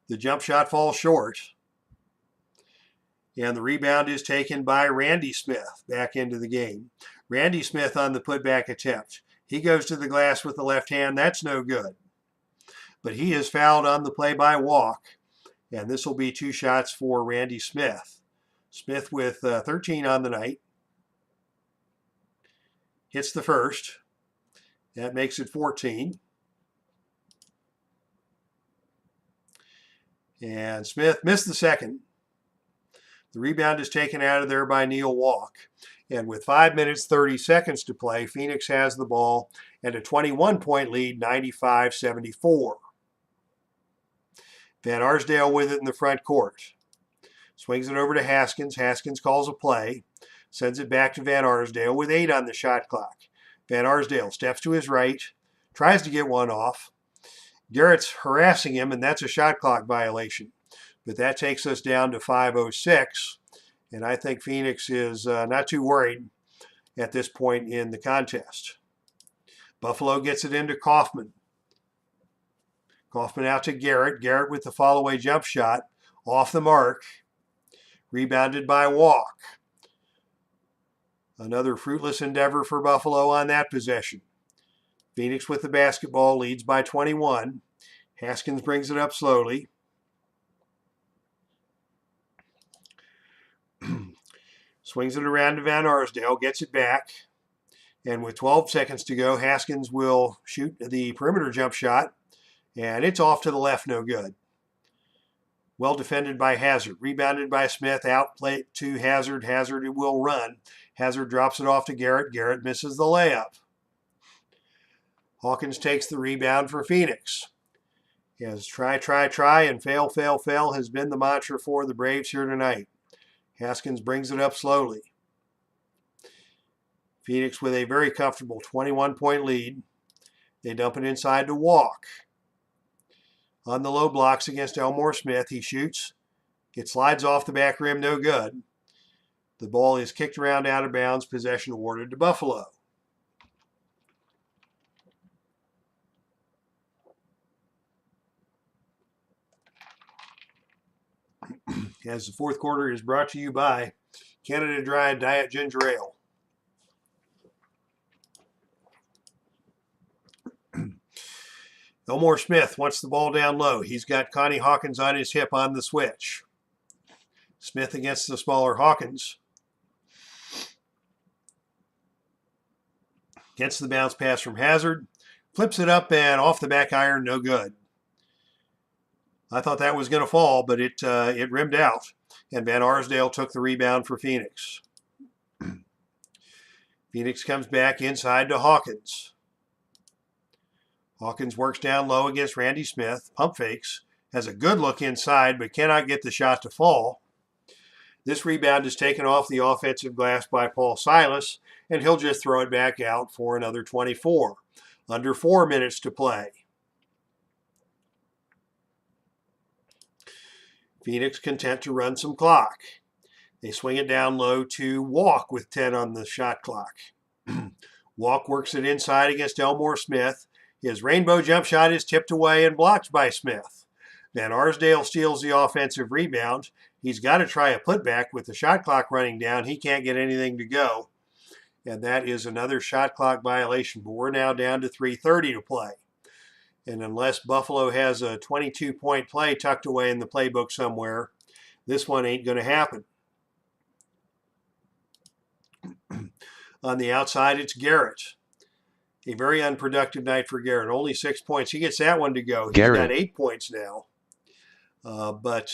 Speaker 1: The jump shot falls short. And the rebound is taken by Randy Smith back into the game. Randy Smith on the putback attempt. He goes to the glass with the left hand. That's no good. But he is fouled on the play by walk. And this will be 2 shots for Randy Smith. Smith with 13 on the night. Hits the first. That makes it 14. And Smith missed the second. The rebound is taken out of there by Neil Walk. And with 5 minutes, 30 seconds to play, Phoenix has the ball and a 21-point lead, 95-74. Van Arsdale with it in the front court. Swings it over to Haskins. Haskins calls a play. Sends it back to Van Arsdale with 8 on the shot clock. Van Arsdale steps to his right. Tries to get one off. Garrett's harassing him, and that's a shot clock violation. But that takes us down to 5:06. And I think Phoenix is not too worried at this point in the contest. Buffalo gets it into Kaufman. Kaufman out to Garrett. Garrett with the fall-away jump shot. Off the mark. Rebounded by Walk. Another fruitless endeavor for Buffalo on that possession. Phoenix with the basketball leads by 21. Haskins brings it up slowly. Swings it around to Van Arsdale, gets it back. And with 12 seconds to go, Haskins will shoot the perimeter jump shot. And it's off to the left, no good. Well defended by Hazard. Rebounded by Smith, outplay to Hazard. Hazard will run. Hazard drops it off to Garrett. Garrett misses the layup. Hawkins takes the rebound for Phoenix. As try, and fail, fail, fail has been the mantra for the Braves here tonight. Haskins brings it up slowly. Phoenix with a very comfortable 21-point lead. They dump it inside to Walk. On the low blocks against Elmore Smith, he shoots. It slides off the back rim, no good. The ball is kicked around out of bounds, possession awarded to Buffalo. As the fourth quarter is brought to you by Canada Dry Diet Ginger Ale. Elmore Smith wants the ball down low. He's got Connie Hawkins on his hip on the switch. Smith against the smaller Hawkins. Gets the bounce pass from Hazard. Flips it up and off the back iron, no good. I thought that was going to fall, but it rimmed out. And Van Arsdale took the rebound for Phoenix. Phoenix comes back inside to Hawkins. Hawkins works down low against Randy Smith. Pump fakes. Has a good look inside, but cannot get the shot to fall. This rebound is taken off the offensive glass by Paul Silas, and he'll just throw it back out for another 24. Under 4 minutes to play. Phoenix content to run some clock. They swing it down low to Walk with 10 on the shot clock. Walk works it inside against Elmore Smith. His rainbow jump shot is tipped away and blocked by Smith. Van Arsdale steals the offensive rebound. He's got to try a putback with the shot clock running down. He can't get anything to go. And that is another shot clock violation. But we're now down to 3:30 to play. And unless Buffalo has a 22-point play tucked away in the playbook somewhere, this one ain't going to happen. On the outside, it's Garrett. A very unproductive night for Garrett. Only 6 points. He gets that one to go. He's got 8 points now. But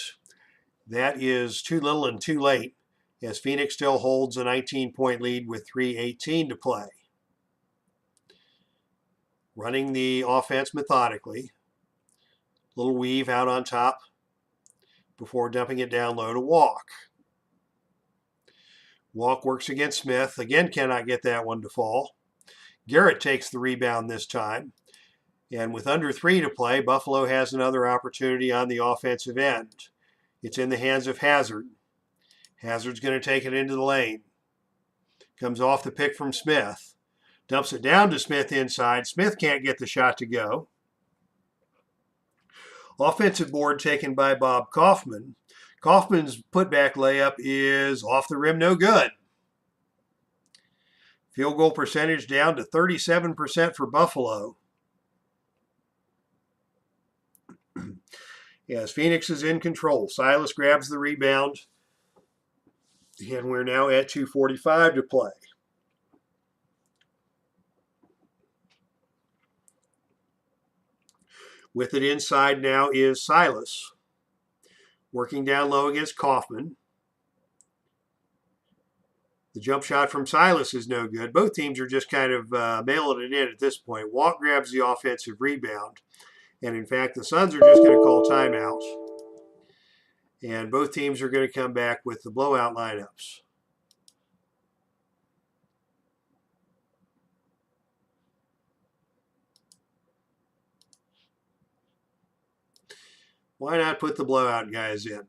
Speaker 1: that is too little and too late, as Phoenix still holds a 19-point lead with 3:18 to play. Running the offense methodically. Little weave out on top before dumping it down low to Walk. Walk works against Smith. Again, cannot get that one to fall. Garrett takes the rebound this time. And with under 3 to play, Buffalo has another opportunity on the offensive end. It's in the hands of Hazard. Hazard's going to take it into the lane. Comes off the pick from Smith. Dumps it down to Smith inside. Smith can't get the shot to go. Offensive board taken by Bob Kaufman. Kaufman's putback layup is off the rim, no good. Field goal percentage down to 37% for Buffalo. As Phoenix is in control. Silas grabs the rebound. And we're now at 2:45 to play. With it inside now is Silas. Working down low against Kaufman. The jump shot from Silas is no good. Both teams are just kind of mailing it in at this point. Walk grabs the offensive rebound. And in fact, the Suns are just going to call timeout. And both teams are going to come back with the blowout lineups. Why not put the blowout guys in?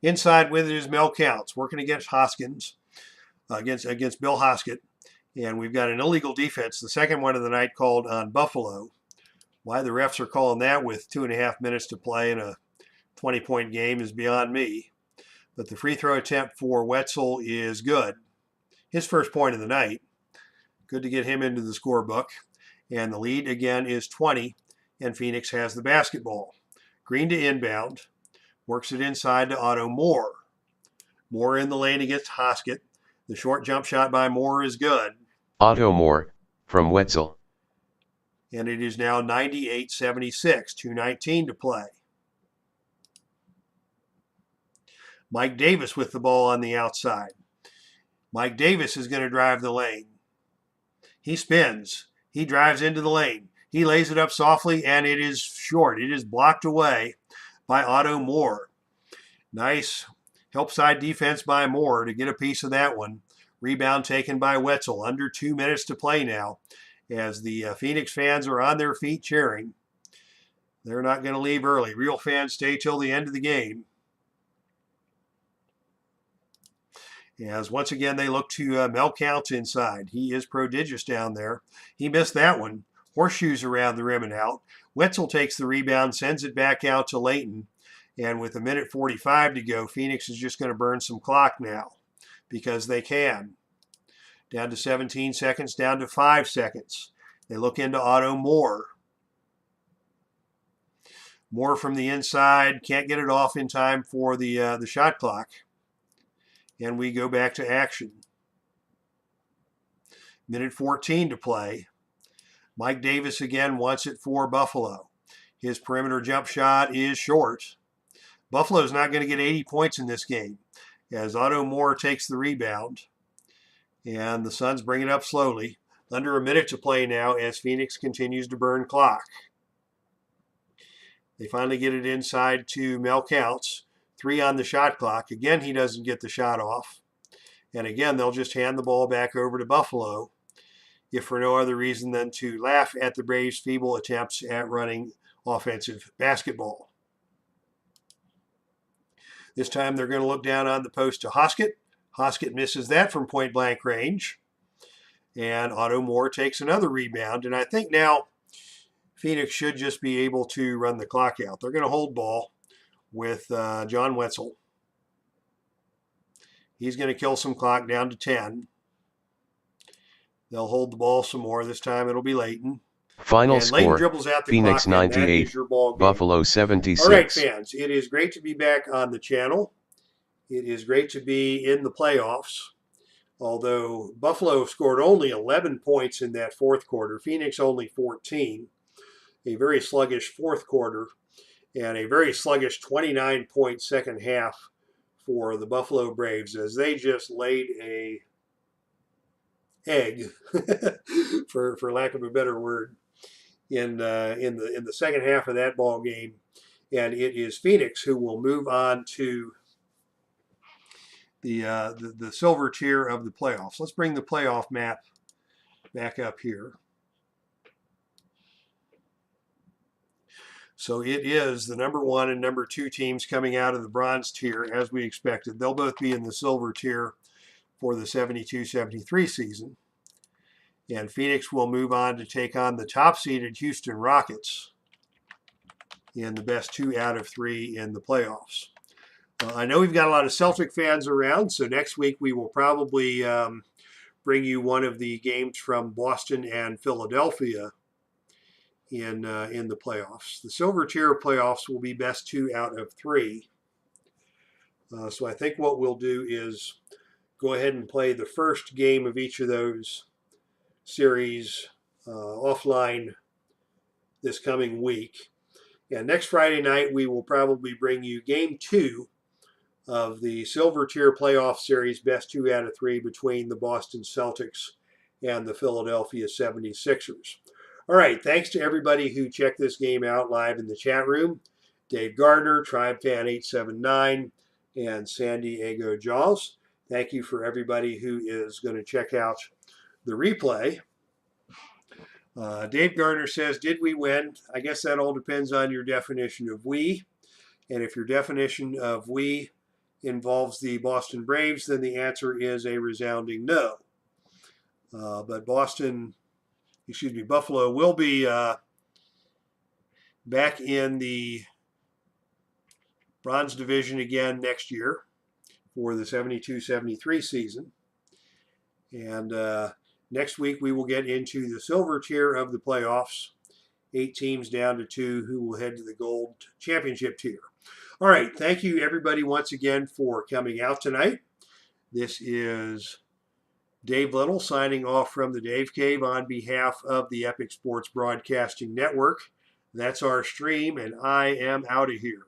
Speaker 1: Inside with it is Mel Counts, working against Hoskins, against Bill Hoskett. And we've got an illegal defense, the second one of the night called on Buffalo. Why the refs are calling that with 2.5 minutes to play in a 20-point game is beyond me. But the free throw attempt for Wetzel is good. His first point of the night. Good to get him into the scorebook. And the lead again is 20, and Phoenix has the basketball. Green to inbound. Works it inside to Otto Moore. Moore in the lane against Hoskett. The short jump shot by Moore is good.
Speaker 2: Otto Moore, from Wetzel.
Speaker 1: And it is now 98-76, 2:19 to play. Mike Davis with the ball on the outside. Mike Davis is going to drive the lane. He spins. He drives into the lane. He lays it up softly, and it is short. It is blocked away by Otto Moore. Nice help side defense by Moore to get a piece of that one. Rebound taken by Wetzel. Under 2 minutes to play now as the Phoenix fans are on their feet cheering. They're not going to leave early. Real fans stay till the end of the game. As once again they look to Mel Counts inside. He is prodigious down there. He missed that one. Horseshoes around the rim and out. Wetzel takes the rebound, sends it back out to Layton. And with 1:45 to go, Phoenix is just going to burn some clock now because they can. Down to 17 seconds, down to 5 seconds. They look into Otto Moore. Moore from the inside, can't get it off in time for the shot clock. And we go back to action. 1:14 to play. Mike Davis again wants it for Buffalo. His perimeter jump shot is short. Buffalo's not going to get 80 points in this game as Otto Moore takes the rebound. And the Suns bring it up slowly. Under a minute to play now as Phoenix continues to burn clock. They finally get it inside to Mel Counts. 3 on the shot clock. Again, he doesn't get the shot off. And again, they'll just hand the ball back over to Buffalo, if for no other reason than to laugh at the Braves' feeble attempts at running offensive basketball. This time they're going to look down on the post to Hoskett. Hoskett misses that from point-blank range. And Otto Moore takes another rebound. And I think now Phoenix should just be able to run the clock out. They're going to hold ball with John Wetzel. He's going to kill some clock down to 10. They'll hold the ball some more. This time it'll be Layton.
Speaker 2: Final
Speaker 1: and Layton
Speaker 2: score,
Speaker 1: dribbles out the
Speaker 2: Phoenix
Speaker 1: clock,
Speaker 2: 98, Buffalo 76.
Speaker 1: All right, fans, it is great to be back on the channel. It is great to be in the playoffs. Although Buffalo scored only 11 points in that fourth quarter, Phoenix only 14. A very sluggish fourth quarter and a very sluggish 29-point second half for the Buffalo Braves as they just laid a egg, for lack of a better word. the second half of that ball game, and it is Phoenix who will move on to the silver tier of the playoffs. Let's bring the playoff map back up here. So it is the number 1 and number 2 teams coming out of the bronze tier as we expected. They'll both be in the silver tier for the 72-73 season. And Phoenix will move on to take on the top-seeded Houston Rockets in the best 2 out of 3 in the playoffs. I know we've got a lot of Celtic fans around, so next week we will probably bring you one of the games from Boston and Philadelphia in the playoffs. The silver tier of playoffs will be best 2 out of 3. So I think what we'll do is go ahead and play the first game of each of those series offline this coming week. And next Friday night, we will probably bring you game 2 of the silver tier playoff series, best 2 out of 3 between the Boston Celtics and the Philadelphia 76ers. All right, thanks to everybody who checked this game out live in the chat room. Dave Gardner, TribeFan879, and San Diego Jaws. Thank you for everybody who is going to check out the replay. Dave Gardner says, did we win? I guess that all depends on your definition of we. And if your definition of we involves the Boston Braves, then the answer is a resounding no. But Buffalo will be back in the bronze division again next year for the 72-73 season. And next week we will get into the silver tier of the playoffs, 8 teams down to 2 who will head to the gold championship tier. All right, thank you everybody once again for coming out tonight. This is Dave Little signing off from the Dave Cave on behalf of the Epic Sports Broadcasting Network. That's our stream, and I am out of here.